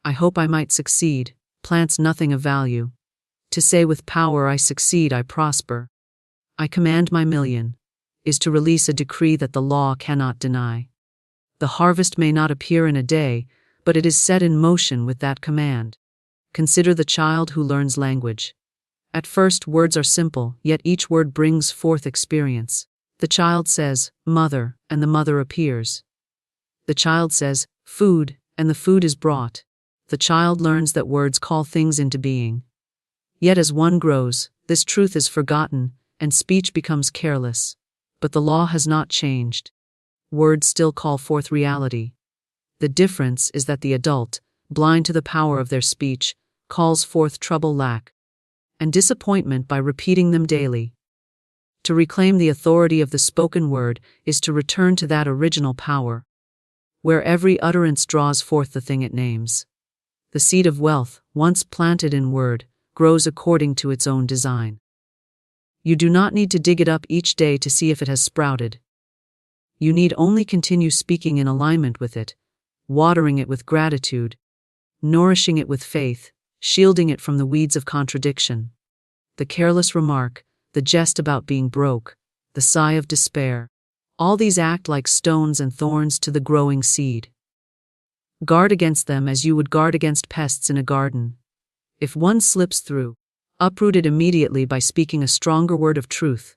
"I hope I might succeed," plants nothing of value. To say with power, "I succeed, I prosper, I command my million," is to release a decree that the law cannot deny. The harvest may not appear in a day, but it is set in motion with that command. Consider the child who learns language. At first, words are simple, yet each word brings forth experience. The child says, "Mother," and the mother appears. The child says, "Food," and the food is brought. The child learns that words call things into being. Yet as one grows, this truth is forgotten, and speech becomes careless. But the law has not changed. Words still call forth reality. The difference is that the adult, blind to the power of their speech, calls forth trouble, lack, and disappointment by repeating them daily. To reclaim the authority of the spoken word is to return to that original power, where every utterance draws forth the thing it names. The seed of wealth, once planted in word, grows according to its own design. You do not need to dig it up each day to see if it has sprouted. You need only continue speaking in alignment with it, watering it with gratitude, nourishing it with faith, shielding it from the weeds of contradiction. The careless remark, the jest about being broke, the sigh of despair, all these act like stones and thorns to the growing seed. Guard against them as you would guard against pests in a garden. If one slips through, uproot it immediately by speaking a stronger word of truth.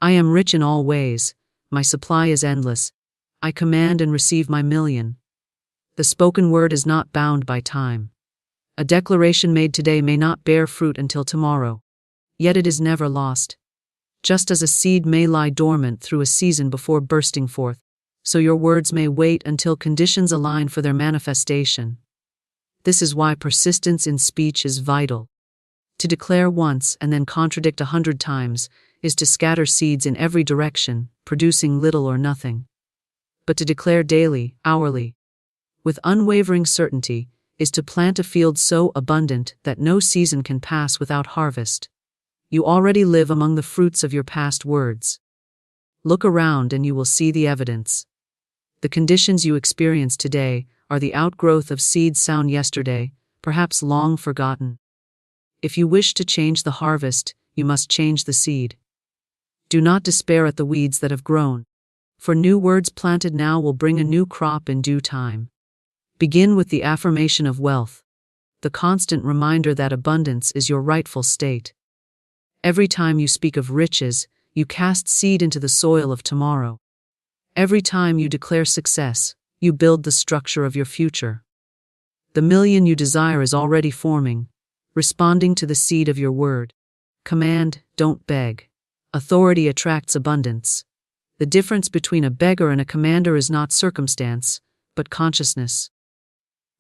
I am rich in all ways, my supply is endless, I command and receive my million. The spoken word is not bound by time. A declaration made today may not bear fruit until tomorrow, yet it is never lost. Just as a seed may lie dormant through a season before bursting forth, so your words may wait until conditions align for their manifestation. This is why persistence in speech is vital. To declare once and then contradict 100 times is to scatter seeds in every direction, producing little or nothing. But to declare daily, hourly, with unwavering certainty, is to plant a field so abundant that no season can pass without harvest. You already live among the fruits of your past words. Look around and you will see the evidence. The conditions you experience today are the outgrowth of seeds sown yesterday, perhaps long forgotten. If you wish to change the harvest, you must change the seed. Do not despair at the weeds that have grown, for new words planted now will bring a new crop in due time. Begin with the affirmation of wealth, the constant reminder that abundance is your rightful state. Every time you speak of riches, you cast seed into the soil of tomorrow. Every time you declare success, you build the structure of your future. The million you desire is already forming, responding to the seed of your word. Command, don't beg. Authority attracts abundance. The difference between a beggar and a commander is not circumstance, but consciousness.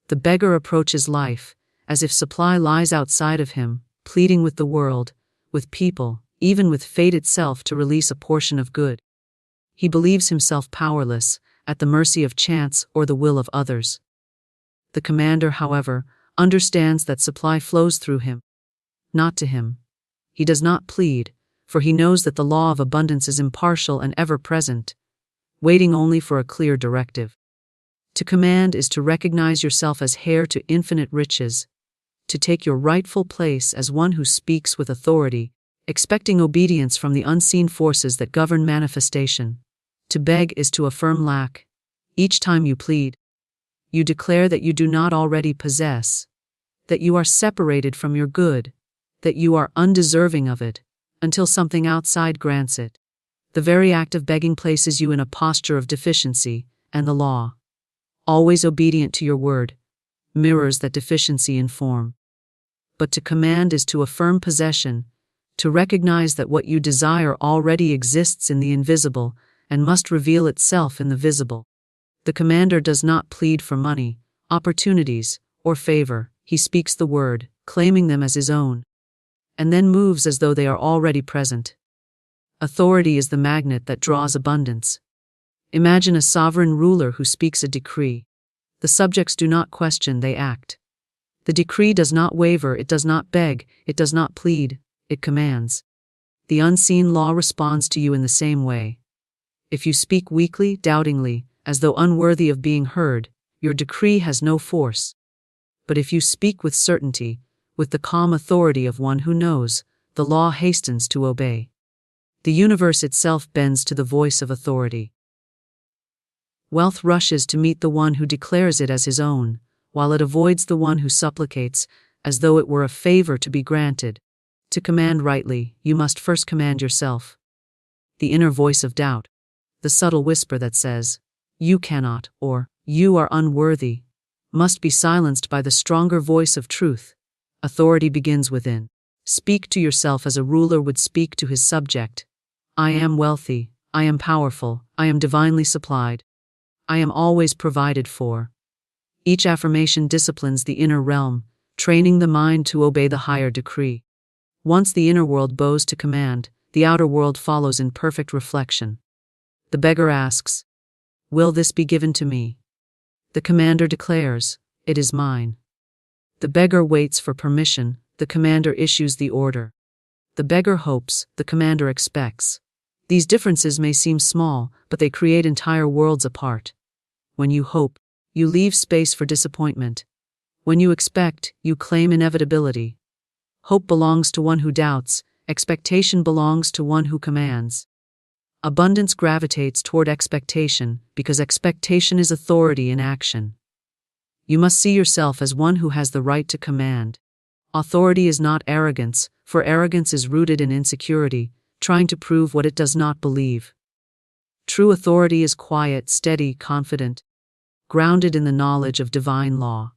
The beggar approaches life, as if supply lies outside of him, pleading with the world, with people, even with fate itself to release a portion of good. He believes himself powerless, at the mercy of chance or the will of others. The commander, however, understands that supply flows through him, not to him. He does not plead, for he knows that the law of abundance is impartial and ever-present, waiting only for a clear directive. To command is to recognize yourself as heir to infinite riches, to take your rightful place as one who speaks with authority, expecting obedience from the unseen forces that govern manifestation. To beg is to affirm lack. Each time you plead, you declare that you do not already possess. that you are separated from your good, that you are undeserving of it, until something outside grants it. The very act of begging places you in a posture of deficiency, and the law, always obedient to your word, mirrors that deficiency in form. But to command is to affirm possession, to recognize that what you desire already exists in the invisible and must reveal itself in the visible. The commander does not plead for money, opportunities, or favor. He speaks the word, claiming them as his own, and then moves as though they are already present. Authority is the magnet that draws abundance. Imagine a sovereign ruler who speaks a decree. The subjects do not question, they act. The decree does not waver, it does not beg, it does not plead, it commands. The unseen law responds to you in the same way. If you speak weakly, doubtingly, as though unworthy of being heard, your decree has no force. But if you speak with certainty, with the calm authority of one who knows, the law hastens to obey. The universe itself bends to the voice of authority. Wealth rushes to meet the one who declares it as his own, while it avoids the one who supplicates, as though it were a favor to be granted. To command rightly, you must first command yourself. The inner voice of doubt, the subtle whisper that says, "You cannot," or "You are unworthy," must be silenced by the stronger voice of truth. Authority begins within. Speak to yourself as a ruler would speak to his subject. I am wealthy, I am powerful, I am divinely supplied. I am always provided for. Each affirmation disciplines the inner realm, training the mind to obey the higher decree. Once the inner world bows to command, the outer world follows in perfect reflection. The beggar asks, "Will this be given to me?" The commander declares, "It is mine." The beggar waits for permission, the commander issues the order. The beggar hopes, the commander expects. These differences may seem small, but they create entire worlds apart. When you hope, you leave space for disappointment. When you expect, you claim inevitability. Hope belongs to one who doubts, expectation belongs to one who commands. Abundance gravitates toward expectation, because expectation is authority in action. You must see yourself as one who has the right to command. Authority is not arrogance, for arrogance is rooted in insecurity, trying to prove what it does not believe. True authority is quiet, steady, confident, grounded in the knowledge of divine law.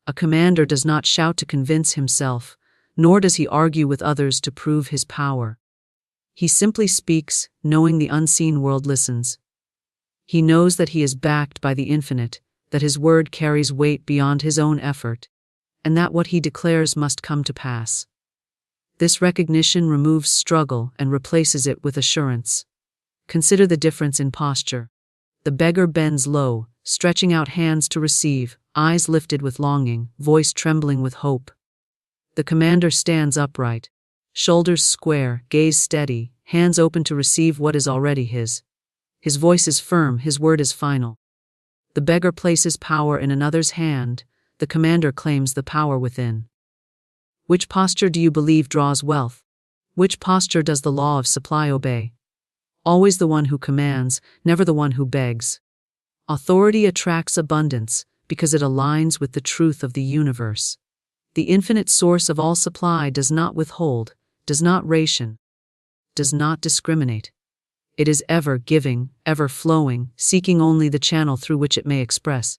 A commander does not shout to convince himself, nor does he argue with others to prove his power. He simply speaks, knowing the unseen world listens. He knows that he is backed by the infinite, that his word carries weight beyond his own effort, and that what he declares must come to pass. This recognition removes struggle and replaces it with assurance. Consider the difference in posture. The beggar bends low, stretching out hands to receive, eyes lifted with longing, voice trembling with hope. The commander stands upright, shoulders square, gaze steady, hands open to receive what is already his. His voice is firm, his word is final. The beggar places power in another's hand, the commander claims the power within. Which posture do you believe draws wealth? Which posture does the law of supply obey? Always the one who commands, never the one who begs. Authority attracts abundance because it aligns with the truth of the universe. The infinite source of all supply does not withhold, does not ration, does not discriminate. It is ever giving, ever flowing, seeking only the channel through which it may express.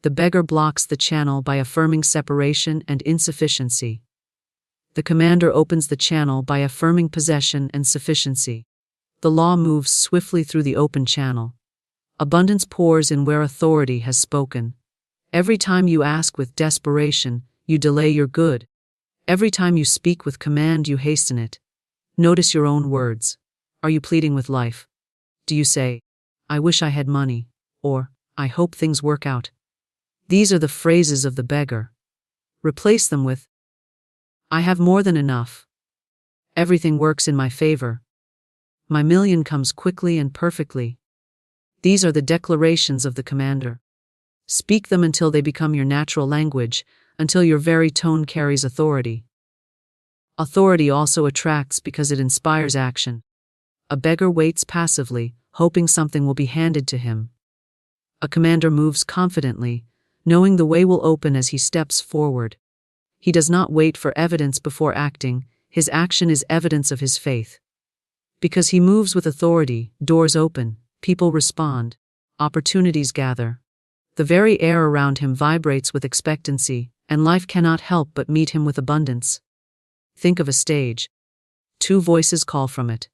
The beggar blocks the channel by affirming separation and insufficiency. The commander opens the channel by affirming possession and sufficiency. The law moves swiftly through the open channel. Abundance pours in where authority has spoken. Every time you ask with desperation, you delay your good. Every time you speak with command, you hasten it. Notice your own words. Are you pleading with life? Do you say, "I wish I had money," or "I hope things work out"? These are the phrases of the beggar. Replace them with, "I have more than enough. Everything works in my favor. My million comes quickly and perfectly." These are the declarations of the commander. Speak them until they become your natural language, until your very tone carries authority. Authority also attracts because it inspires action. A beggar waits passively, hoping something will be handed to him. A commander moves confidently, knowing the way will open as he steps forward. He does not wait for evidence before acting, his action is evidence of his faith. Because he moves with authority, doors open, people respond, opportunities gather. The very air around him vibrates with expectancy, and life cannot help but meet him with abundance. Think of a stage. Two voices call from it.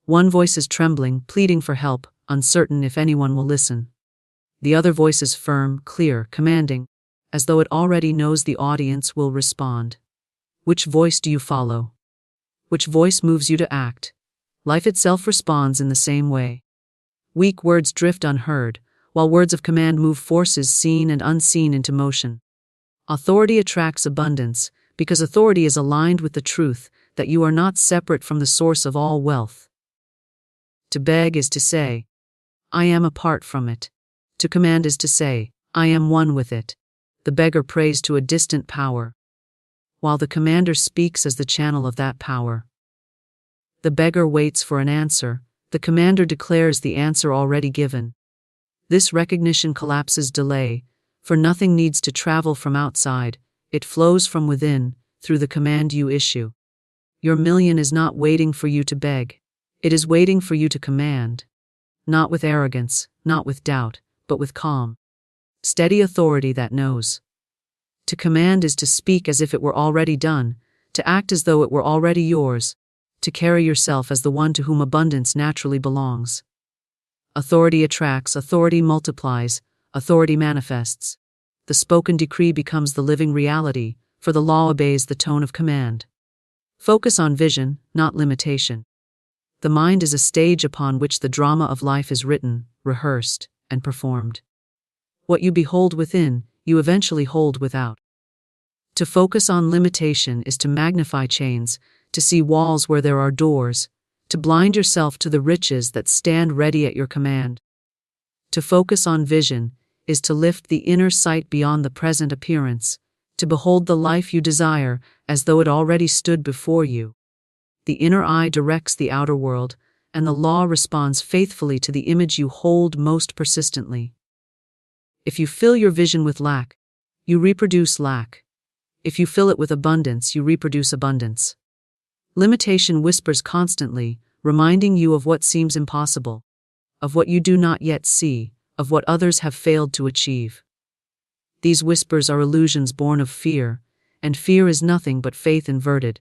One voice is trembling, pleading for help, uncertain if anyone will listen. The other voice is firm, clear, commanding, as though it already knows the audience will respond. Which voice do you follow? Which voice moves you to act? Life itself responds in the same way. Weak words drift unheard, while words of command move forces seen and unseen into motion. Authority attracts abundance, because authority is aligned with the truth that you are not separate from the source of all wealth. To beg is to say, I am apart from it. To command is to say, I am one with it. The beggar prays to a distant power, while the commander speaks as the channel of that power. The beggar waits for an answer, the commander declares the answer already given. This recognition collapses delay, for nothing needs to travel from outside, it flows from within, through the command you issue. Your million is not waiting for you to beg, it is waiting for you to command. Not with arrogance, not with doubt, but with calm. Steady authority that knows. To command is to speak as if it were already done, to act as though it were already yours, to carry yourself as the one to whom abundance naturally belongs. Authority attracts, authority multiplies, authority manifests. The spoken decree becomes the living reality, for the law obeys the tone of command. Focus on vision, not limitation. The mind is a stage upon which the drama of life is written, rehearsed, and performed. What you behold within, you eventually hold without. To focus on limitation is to magnify chains, to see walls where there are doors, to blind yourself to the riches that stand ready at your command. To focus on vision is to lift the inner sight beyond the present appearance, to behold the life you desire as though it already stood before you. The inner eye directs the outer world, and the law responds faithfully to the image you hold most persistently. If you fill your vision with lack, you reproduce lack. If you fill it with abundance, you reproduce abundance. Limitation whispers constantly, reminding you of what seems impossible, of what you do not yet see, of what others have failed to achieve. These whispers are illusions born of fear, and fear is nothing but faith inverted.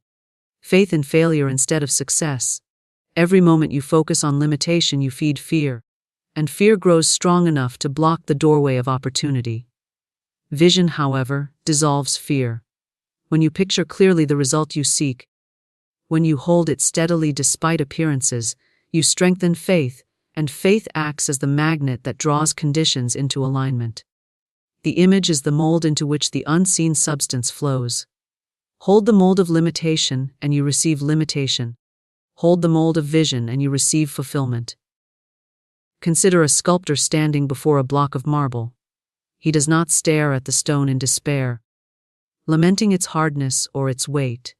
Faith in failure instead of success. Every moment you focus on limitation, you feed fear, and fear grows strong enough to block the doorway of opportunity. Vision, however, dissolves fear. When you picture clearly the result you seek, when you hold it steadily despite appearances, you strengthen faith, and faith acts as the magnet that draws conditions into alignment. The image is the mold into which the unseen substance flows. Hold the mold of limitation, and you receive limitation. Hold the mold of vision, and you receive fulfillment. Consider a sculptor standing before a block of marble. He does not stare at the stone in despair, lamenting its hardness or its weight.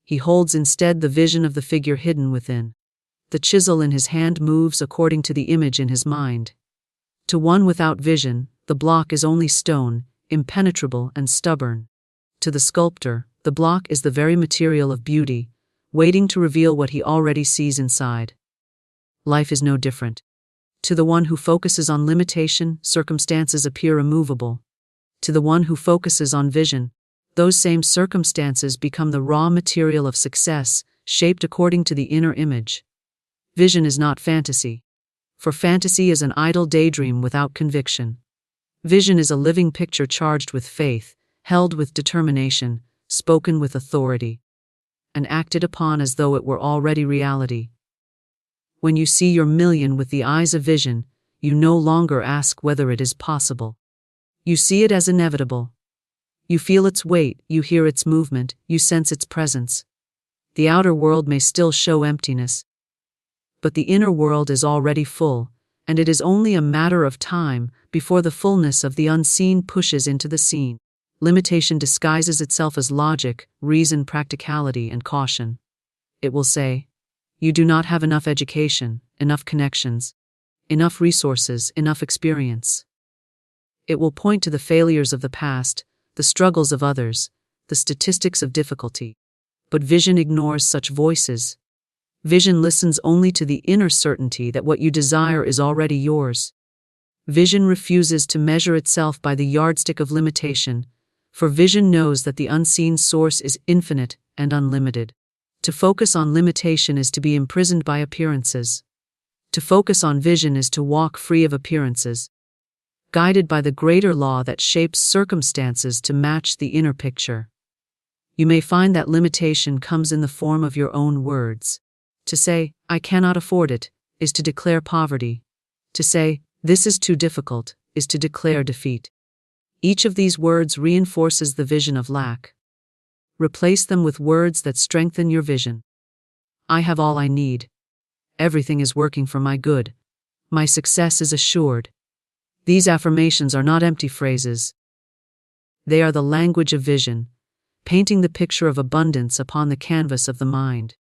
He holds instead the vision of the figure hidden within. The chisel in his hand moves according to the image in his mind. To one without vision, the block is only stone, impenetrable and stubborn. To the sculptor, the block is the very material of beauty, waiting to reveal what he already sees inside. Life is no different. To the one who focuses on limitation, circumstances appear immovable. To the one who focuses on vision, those same circumstances become the raw material of success, shaped according to the inner image. Vision is not fantasy, for fantasy is an idle daydream without conviction. Vision is a living picture charged with faith, held with determination, spoken with authority, and acted upon as though it were already reality. When you see your million with the eyes of vision, you no longer ask whether it is possible. You see it as inevitable. You feel its weight, you hear its movement, you sense its presence. The outer world may still show emptiness, but the inner world is already full, and it is only a matter of time before the fullness of the unseen pushes into the seen. Limitation disguises itself as logic, reason, practicality, and caution. It will say, "You do not have enough education, enough connections, enough resources, enough experience." It will point to the failures of the past, the struggles of others, the statistics of difficulty. But vision ignores such voices. Vision listens only to the inner certainty that what you desire is already yours. Vision refuses to measure itself by the yardstick of limitation, for vision knows that the unseen source is infinite and unlimited. To focus on limitation is to be imprisoned by appearances. To focus on vision is to walk free of appearances, guided by the greater law that shapes circumstances to match the inner picture. You may find that limitation comes in the form of your own words. To say, "I cannot afford it," is to declare poverty. To say, "This is too difficult," is to declare defeat. Each of these words reinforces the vision of lack. Replace them with words that strengthen your vision. I have all I need. Everything is working for my good. My success is assured. These affirmations are not empty phrases. They are the language of vision, painting the picture of abundance upon the canvas of the mind.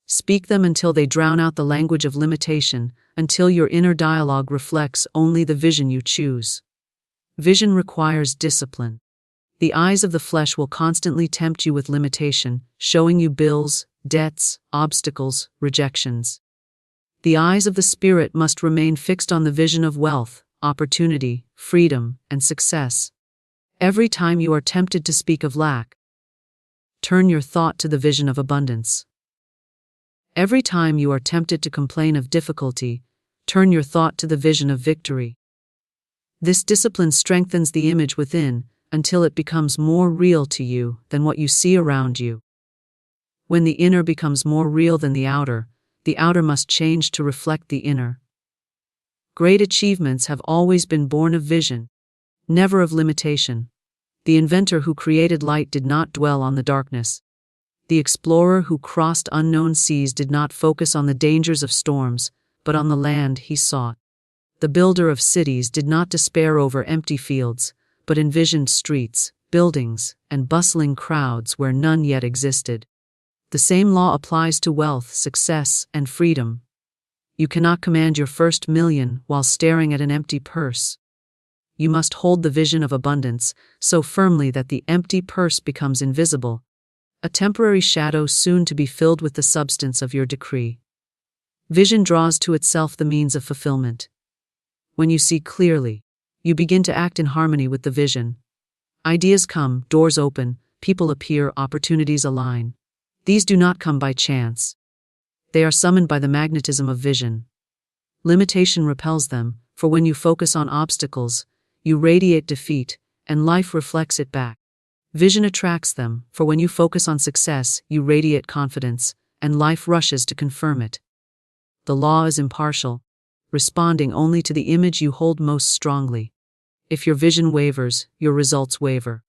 Speak them until they drown out the language of limitation, until your inner dialogue reflects only the vision you choose. Vision requires discipline. The eyes of the flesh will constantly tempt you with limitation, showing you bills, debts, obstacles, rejections. The eyes of the spirit must remain fixed on the vision of wealth, opportunity, freedom, and success. Every time you are tempted to speak of lack, turn your thought to the vision of abundance. Every time you are tempted to complain of difficulty, turn your thought to the vision of victory. This discipline strengthens the image within until it becomes more real to you than what you see around you. When the inner becomes more real than the outer must change to reflect the inner. Great achievements have always been born of vision, never of limitation. The inventor who created light did not dwell on the darkness. The explorer who crossed unknown seas did not focus on the dangers of storms, but on the land he sought. The builder of cities did not despair over empty fields, but envisioned streets, buildings, and bustling crowds where none yet existed. The same law applies to wealth, success, and freedom. You cannot command your first million while staring at an empty purse. You must hold the vision of abundance so firmly that the empty purse becomes invisible, a temporary shadow soon to be filled with the substance of your decree. Vision draws to itself the means of fulfillment. When you see clearly, you begin to act in harmony with the vision. Ideas come, doors open, people appear, opportunities align. These do not come by chance. They are summoned by the magnetism of vision. Limitation repels them, for when you focus on obstacles, you radiate defeat, and life reflects it back. Vision attracts them, for when you focus on success, you radiate confidence, and life rushes to confirm it. The law is impartial, responding only to the image you hold most strongly. If your vision wavers, your results waver.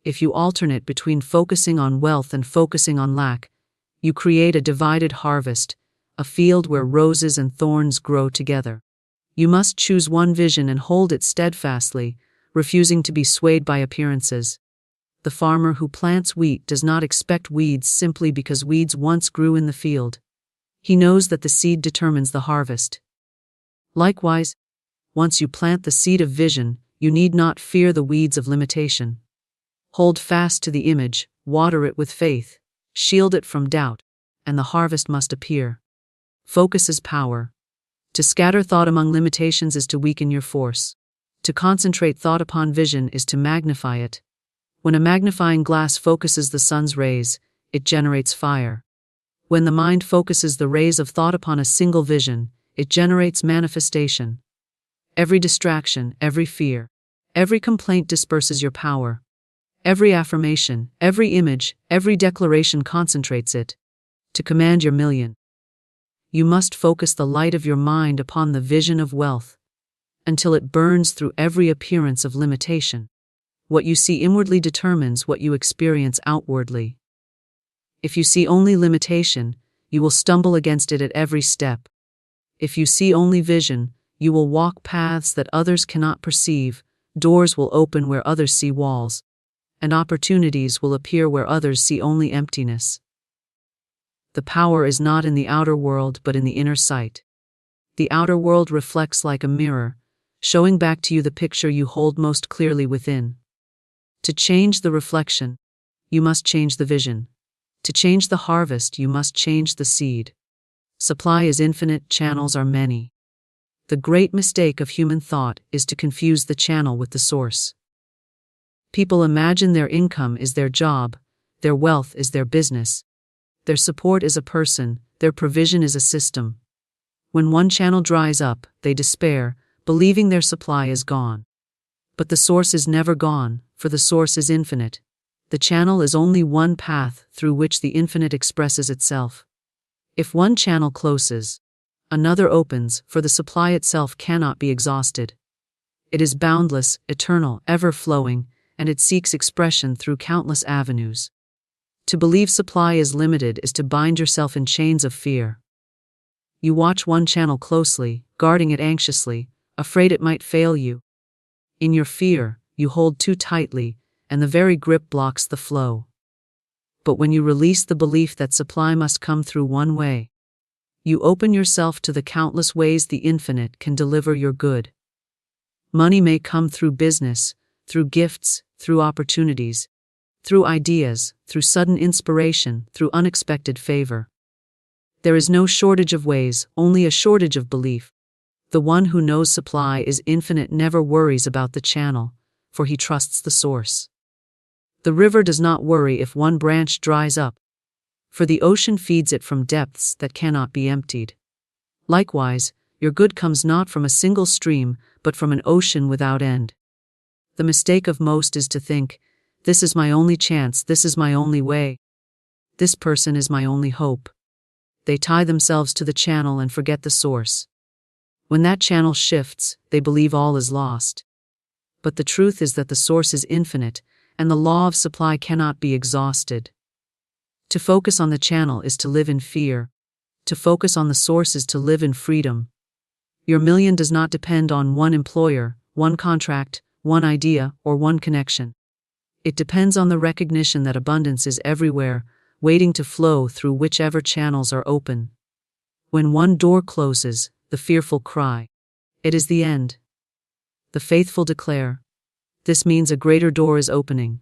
If you alternate between focusing on wealth and focusing on lack, you create a divided harvest, a field where roses and thorns grow together. You must choose one vision and hold it steadfastly, refusing to be swayed by appearances. The farmer who plants wheat does not expect weeds simply because weeds once grew in the field. He knows that the seed determines the harvest. Likewise, once you plant the seed of vision, you need not fear the weeds of limitation. Hold fast to the image, water it with faith, shield it from doubt, and the harvest must appear. Focus is power. To scatter thought among limitations is to weaken your force. To concentrate thought upon vision is to magnify it. When a magnifying glass focuses the sun's rays, it generates fire. When the mind focuses the rays of thought upon a single vision, it generates manifestation. Every distraction, every fear, every complaint disperses your power. Every affirmation, every image, every declaration concentrates it. To command your million, you must focus the light of your mind upon the vision of wealth, until it burns through every appearance of limitation. What you see inwardly determines what you experience outwardly. If you see only limitation, you will stumble against it at every step. If you see only vision, you will walk paths that others cannot perceive, doors will open where others see walls, and opportunities will appear where others see only emptiness. The power is not in the outer world but in the inner sight. The outer world reflects like a mirror, showing back to you the picture you hold most clearly within. To change the reflection, you must change the vision. To change the harvest, you must change the seed. Supply is infinite, channels are many. The great mistake of human thought is to confuse the channel with the source. People imagine their income is their job, their wealth is their business, their support is a person, their provision is a system. When one channel dries up, they despair, believing their supply is gone. But the source is never gone, for the source is infinite. The channel is only one path through which the infinite expresses itself. If one channel closes, another opens, for the supply itself cannot be exhausted. It is boundless, eternal, ever-flowing, and it seeks expression through countless avenues. To believe supply is limited is to bind yourself in chains of fear. You watch one channel closely, guarding it anxiously, afraid it might fail you. In your fear, you hold too tightly, and the very grip blocks the flow. But when you release the belief that supply must come through one way, you open yourself to the countless ways the infinite can deliver your good. Money may come through business, through gifts, through opportunities, through ideas, through sudden inspiration, through unexpected favor. There is no shortage of ways, only a shortage of belief. The one who knows supply is infinite never worries about the channel, for he trusts the source. The river does not worry if one branch dries up, for the ocean feeds it from depths that cannot be emptied. Likewise, your good comes not from a single stream, but from an ocean without end. The mistake of most is to think, this is my only chance, this is my only way. This person is my only hope. They tie themselves to the channel and forget the source. When that channel shifts, they believe all is lost. But the truth is that the source is infinite, and the law of supply cannot be exhausted. To focus on the channel is to live in fear. To focus on the source is to live in freedom. Your million does not depend on one employer, one contract, one idea, or one connection. It depends on the recognition that abundance is everywhere, waiting to flow through whichever channels are open. When one door closes, the fearful cry, "It is the end." The faithful declare, "This means a greater door is opening."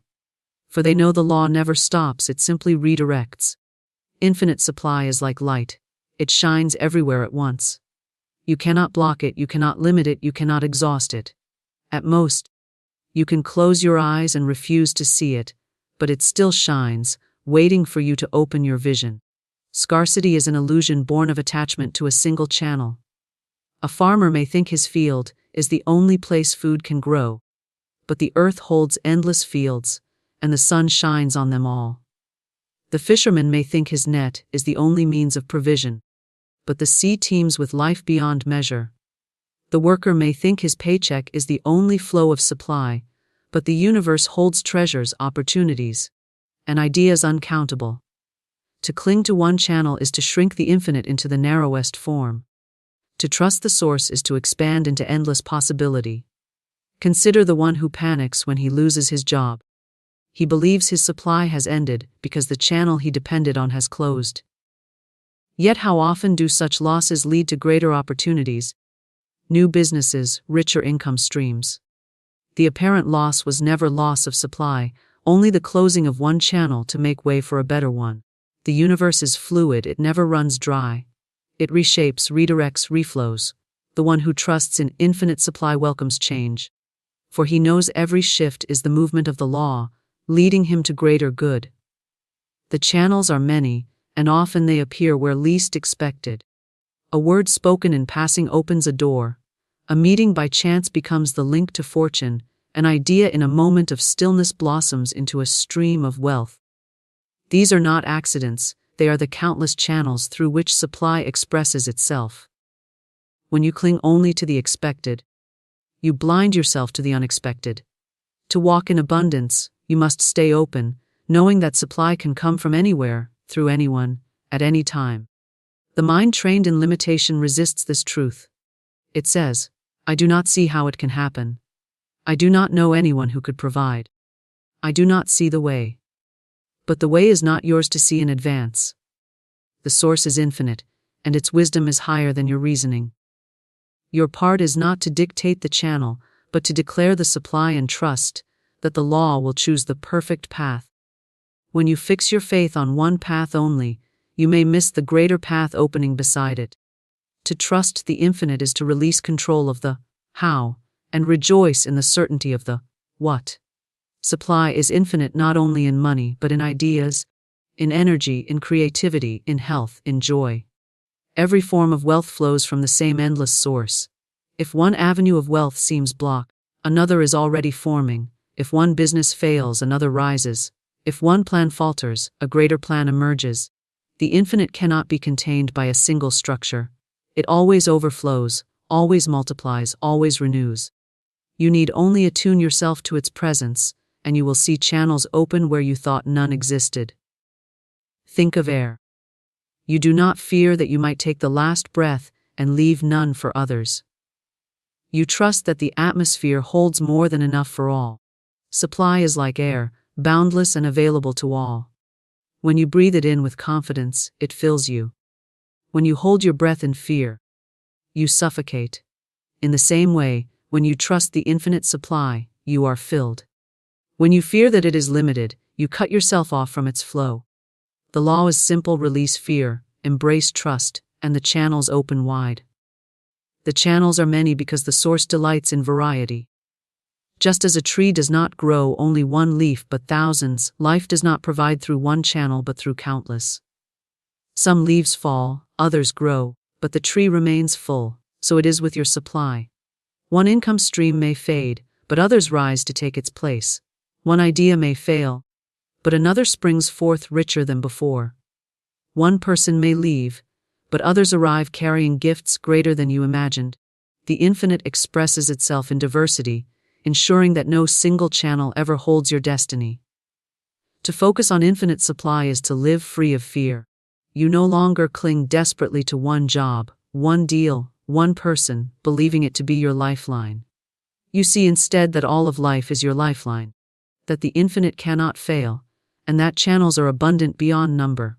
For they know the law never stops, it simply redirects. Infinite supply is like light. It shines everywhere at once. You cannot block it, you cannot limit it, you cannot exhaust it. At most, you can close your eyes and refuse to see it, but it still shines, waiting for you to open your vision. Scarcity is an illusion born of attachment to a single channel. A farmer may think his field is the only place food can grow, but the earth holds endless fields, and the sun shines on them all. The fisherman may think his net is the only means of provision, but the sea teems with life beyond measure. The worker may think his paycheck is the only flow of supply, but the universe holds treasures, opportunities, and ideas uncountable. To cling to one channel is to shrink the infinite into the narrowest form. To trust the source is to expand into endless possibility. Consider the one who panics when he loses his job. He believes his supply has ended because the channel he depended on has closed. Yet how often do such losses lead to greater opportunities, new businesses, richer income streams? The apparent loss was never loss of supply, only the closing of one channel to make way for a better one. The universe is fluid, it never runs dry. It reshapes, redirects, reflows. The one who trusts in infinite supply welcomes change, for he knows every shift is the movement of the law, leading him to greater good. The channels are many, and often they appear where least expected. A word spoken in passing opens a door. A meeting by chance becomes the link to fortune. An idea in a moment of stillness blossoms into a stream of wealth. These are not accidents, they are the countless channels through which supply expresses itself. When you cling only to the expected, you blind yourself to the unexpected. To walk in abundance, you must stay open, knowing that supply can come from anywhere, through anyone, at any time. The mind trained in limitation resists this truth. It says, "I do not see how it can happen. I do not know anyone who could provide. I do not see the way." But the way is not yours to see in advance. The source is infinite, and its wisdom is higher than your reasoning. Your part is not to dictate the channel, but to declare the supply and trust that the law will choose the perfect path. When you fix your faith on one path only, you may miss the greater path opening beside it. To trust the infinite is to release control of the how and rejoice in the certainty of the what. Supply is infinite not only in money but in ideas, in energy, in creativity, in health, in joy. Every form of wealth flows from the same endless source. If one avenue of wealth seems blocked, another is already forming. If one business fails, another rises. If one plan falters, a greater plan emerges. The infinite cannot be contained by a single structure. It always overflows, always multiplies, always renews. You need only attune yourself to its presence, and you will see channels open where you thought none existed. Think of air. You do not fear that you might take the last breath and leave none for others. You trust that the atmosphere holds more than enough for all. Supply is like air, boundless and available to all. When you breathe it in with confidence, it fills you. When you hold your breath in fear, you suffocate. In the same way, when you trust the infinite supply, you are filled. When you fear that it is limited, you cut yourself off from its flow. The law is simple: release fear, embrace trust, and the channels open wide. The channels are many because the source delights in variety. Just as a tree does not grow only one leaf but thousands, life does not provide through one channel but through countless. Some leaves fall, others grow, but the tree remains full, so it is with your supply. One income stream may fade, but others rise to take its place. One idea may fail, but another springs forth richer than before. One person may leave, but others arrive carrying gifts greater than you imagined. The infinite expresses itself in diversity, ensuring that no single channel ever holds your destiny. To focus on infinite supply is to live free of fear. You no longer cling desperately to one job, one deal, one person, believing it to be your lifeline. You see instead that all of life is your lifeline, that the infinite cannot fail, and that channels are abundant beyond number.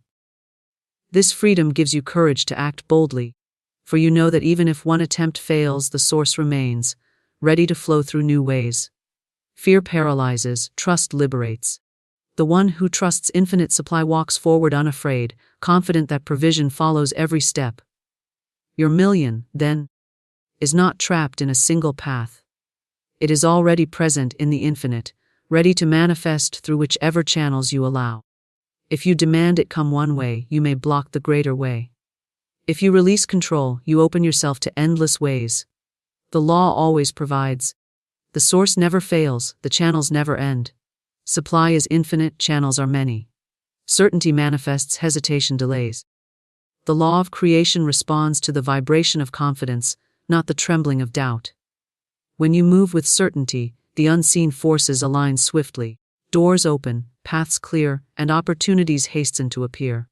This freedom gives you courage to act boldly, for you know that even if one attempt fails, the source remains, ready to flow through new ways. Fear paralyzes, trust liberates. The one who trusts infinite supply walks forward unafraid, confident that provision follows every step. Your million, then, is not trapped in a single path. It is already present in the infinite, ready to manifest through whichever channels you allow. If you demand it come one way, you may block the greater way. If you release control, you open yourself to endless ways. The law always provides. The source never fails, the channels never end. Supply is infinite, channels are many. Certainty manifests, hesitation delays. The law of creation responds to the vibration of confidence, not the trembling of doubt. When you move with certainty, the unseen forces align swiftly. Doors open, paths clear, and opportunities hasten to appear.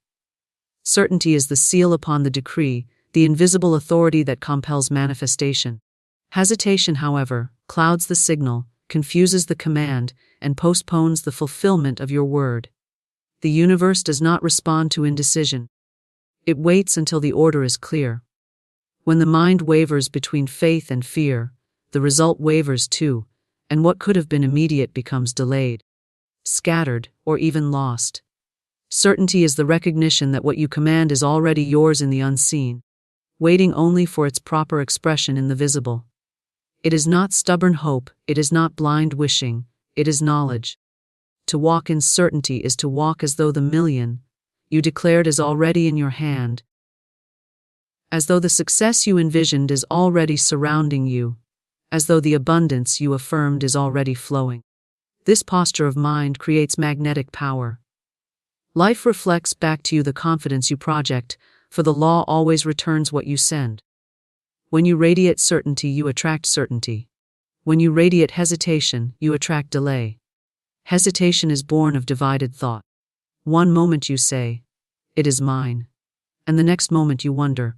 Certainty is the seal upon the decree, the invisible authority that compels manifestation. Hesitation, however, clouds the signal, confuses the command, and postpones the fulfillment of your word. The universe does not respond to indecision. It waits until the order is clear. When the mind wavers between faith and fear, the result wavers too, and what could have been immediate becomes delayed, scattered, or even lost. Certainty is the recognition that what you command is already yours in the unseen, waiting only for its proper expression in the visible. It is not stubborn hope, it is not blind wishing, it is knowledge. To walk in certainty is to walk as though the million you declared is already in your hand, as though the success you envisioned is already surrounding you, as though the abundance you affirmed is already flowing. This posture of mind creates magnetic power. Life reflects back to you the confidence you project, for the law always returns what you send. When you radiate certainty, you attract certainty. When you radiate hesitation, you attract delay. Hesitation is born of divided thought. One moment you say, "It is mine," and the next moment you wonder,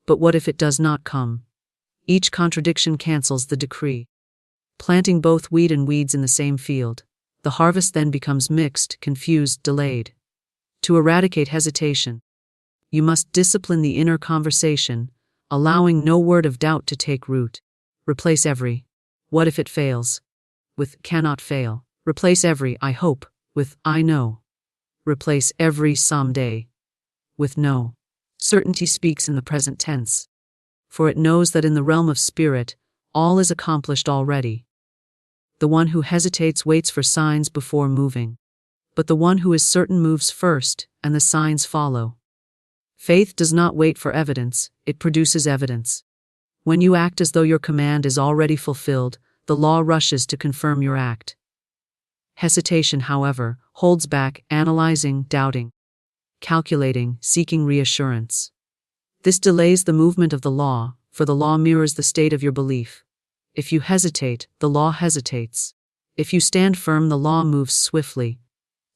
"But what if it does not come?" Each contradiction cancels the decree. Planting both wheat and weeds in the same field, the harvest then becomes mixed, confused, delayed. To eradicate hesitation, you must discipline the inner conversation, allowing no word of doubt to take root. Replace every "what if it fails" with "cannot fail." Replace every "I hope" with "I know." replace every someday with no. Certainty speaks in the present tense, for it knows that in the realm of spirit, all is accomplished already. The one who hesitates waits for signs before moving, but the one who is certain moves first, and the signs follow. Faith does not wait for evidence, it produces evidence. When you act as though your command is already fulfilled, the law rushes to confirm your act. Hesitation, however, holds back, analyzing, doubting, calculating, seeking reassurance. This delays the movement of the law, for the law mirrors the state of your belief. If you hesitate, the law hesitates. If you stand firm, the law moves swiftly.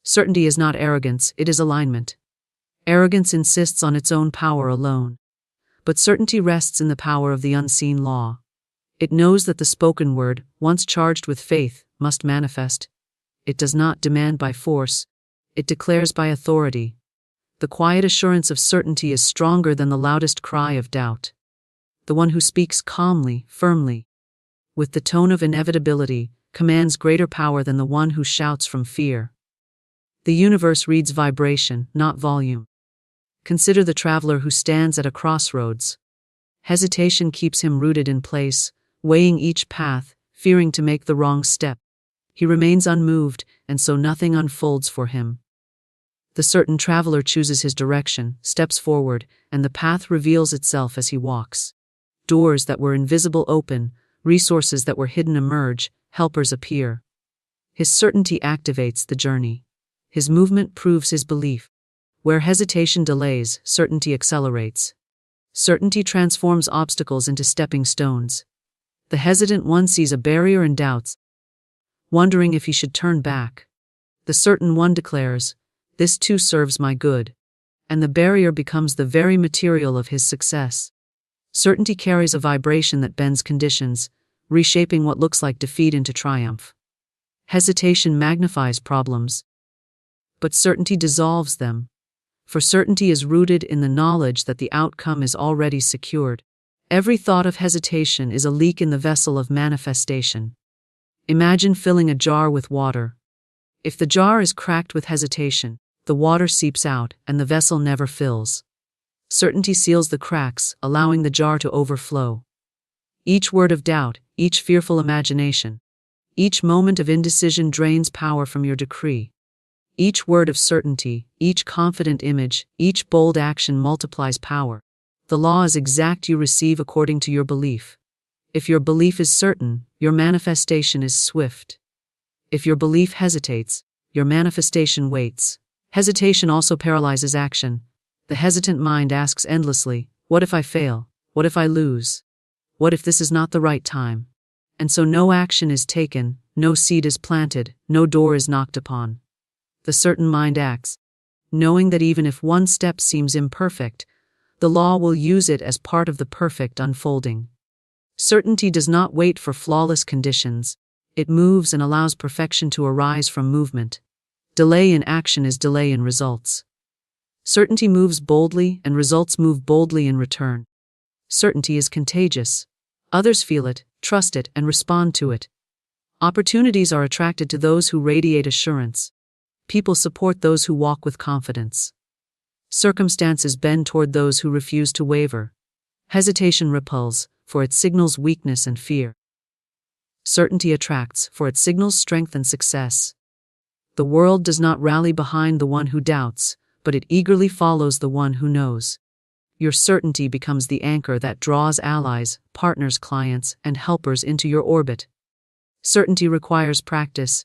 Certainty is not arrogance, it is alignment. Arrogance insists on its own power alone. But certainty rests in the power of the unseen law. It knows that the spoken word, once charged with faith, must manifest. It does not demand by force, it declares by authority. The quiet assurance of certainty is stronger than the loudest cry of doubt. The one who speaks calmly, firmly, with the tone of inevitability, commands greater power than the one who shouts from fear. The universe reads vibration, not volume. Consider the traveler who stands at a crossroads. Hesitation keeps him rooted in place, weighing each path, fearing to make the wrong step. He remains unmoved, and so nothing unfolds for him. The certain traveler chooses his direction, steps forward, and the path reveals itself as he walks. Doors that were invisible open, resources that were hidden emerge, helpers appear. His certainty activates the journey. His movement proves his belief. Where hesitation delays, certainty accelerates. Certainty transforms obstacles into stepping stones. The hesitant one sees a barrier and doubts, wondering if he should turn back. The certain one declares, "This too serves my good," and the barrier becomes the very material of his success. Certainty carries a vibration that bends conditions, reshaping what looks like defeat into triumph. Hesitation magnifies problems, but certainty dissolves them. For certainty is rooted in the knowledge that the outcome is already secured. Every thought of hesitation is a leak in the vessel of manifestation. Imagine filling a jar with water. If the jar is cracked with hesitation, the water seeps out and the vessel never fills. Certainty seals the cracks, allowing the jar to overflow. Each word of doubt, each fearful imagination, each moment of indecision drains power from your decree. Each word of certainty, each confident image, each bold action multiplies power. The law is exact, you receive according to your belief. If your belief is certain, your manifestation is swift. If your belief hesitates, your manifestation waits. Hesitation also paralyzes action. The hesitant mind asks endlessly, what if I fail? What if I lose? What if this is not the right time? And so no action is taken, no seed is planted, no door is knocked upon. The certain mind acts, knowing that even if one step seems imperfect, the law will use it as part of the perfect unfolding. Certainty does not wait for flawless conditions, it moves and allows perfection to arise from movement. Delay in action is delay in results. Certainty moves boldly and results move boldly in return. Certainty is contagious. Others feel it, trust it, and respond to it. Opportunities are attracted to those who radiate assurance. People support those who walk with confidence. Circumstances bend toward those who refuse to waver. Hesitation repels, for it signals weakness and fear. Certainty attracts, for it signals strength and success. The world does not rally behind the one who doubts, but it eagerly follows the one who knows. Your certainty becomes the anchor that draws allies, partners, clients, and helpers into your orbit. Certainty requires practice,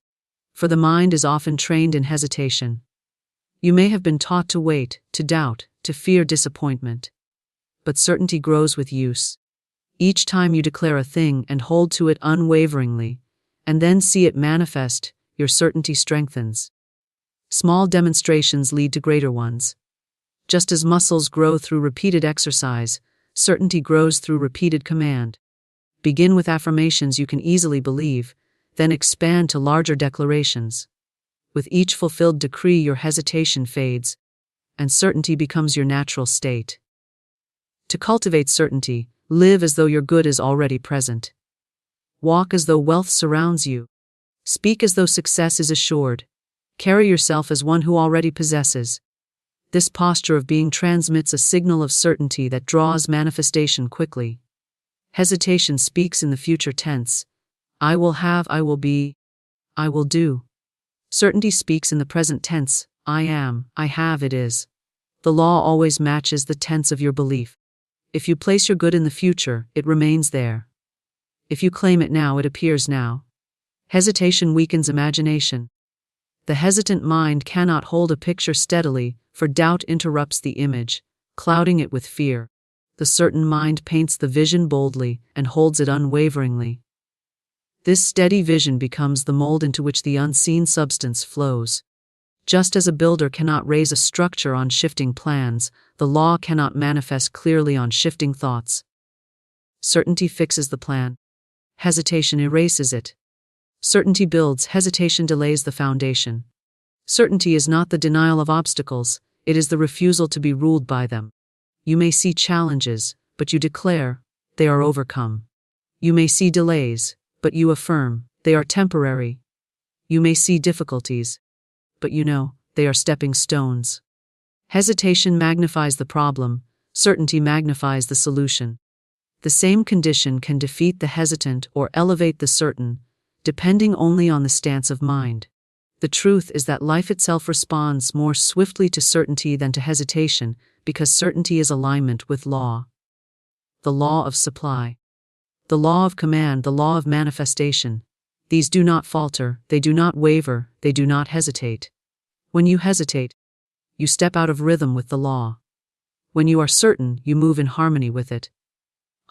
for the mind is often trained in hesitation. You may have been taught to wait, to doubt, to fear disappointment. But certainty grows with use. Each time you declare a thing and hold to it unwaveringly, and then see it manifest, your certainty strengthens. Small demonstrations lead to greater ones. Just as muscles grow through repeated exercise, certainty grows through repeated command. Begin with affirmations you can easily believe, then expand to larger declarations. With each fulfilled decree, your hesitation fades, and certainty becomes your natural state. To cultivate certainty, live as though your good is already present. Walk as though wealth surrounds you. Speak as though success is assured. Carry yourself as one who already possesses. This posture of being transmits a signal of certainty that draws manifestation quickly. Hesitation speaks in the future tense. I will have, I will be, I will do. Certainty speaks in the present tense. I am, I have, it is. The law always matches the tense of your belief. If you place your good in the future, it remains there. If you claim it now, it appears now. Hesitation weakens imagination. The hesitant mind cannot hold a picture steadily, for doubt interrupts the image, clouding it with fear. The certain mind paints the vision boldly and holds it unwaveringly. This steady vision becomes the mold into which the unseen substance flows. Just as a builder cannot raise a structure on shifting plans, the law cannot manifest clearly on shifting thoughts. Certainty fixes the plan. Hesitation erases it. Certainty builds, hesitation delays the foundation. Certainty is not the denial of obstacles, it is the refusal to be ruled by them. You may see challenges, but you declare, they are overcome. You may see delays, but you affirm, they are temporary. You may see difficulties, but you know, they are stepping stones. Hesitation magnifies the problem, certainty magnifies the solution. The same condition can defeat the hesitant or elevate the certain, depending only on the stance of mind. The truth is that life itself responds more swiftly to certainty than to hesitation, because certainty is alignment with law. The law of supply. The law of command, the law of manifestation. These do not falter, they do not waver, they do not hesitate. When you hesitate, you step out of rhythm with the law. When you are certain, you move in harmony with it.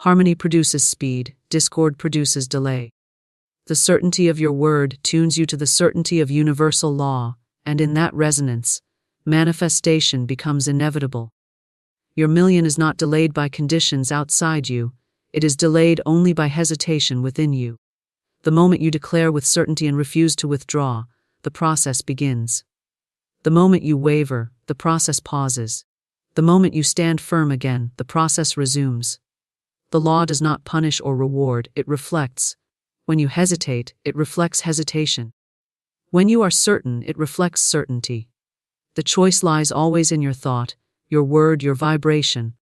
Harmony produces speed, discord produces delay. The certainty of your word tunes you to the certainty of universal law, and in that resonance, manifestation becomes inevitable. Your million is not delayed by conditions outside you, it is delayed only by hesitation within you. The moment you declare with certainty and refuse to withdraw, the process begins. The moment you waver, the process pauses. The moment you stand firm again, the process resumes. The law does not punish or reward, it reflects. When you hesitate, it reflects hesitation. When you are certain, it reflects certainty. The choice lies always in your thought, your word, your vibration.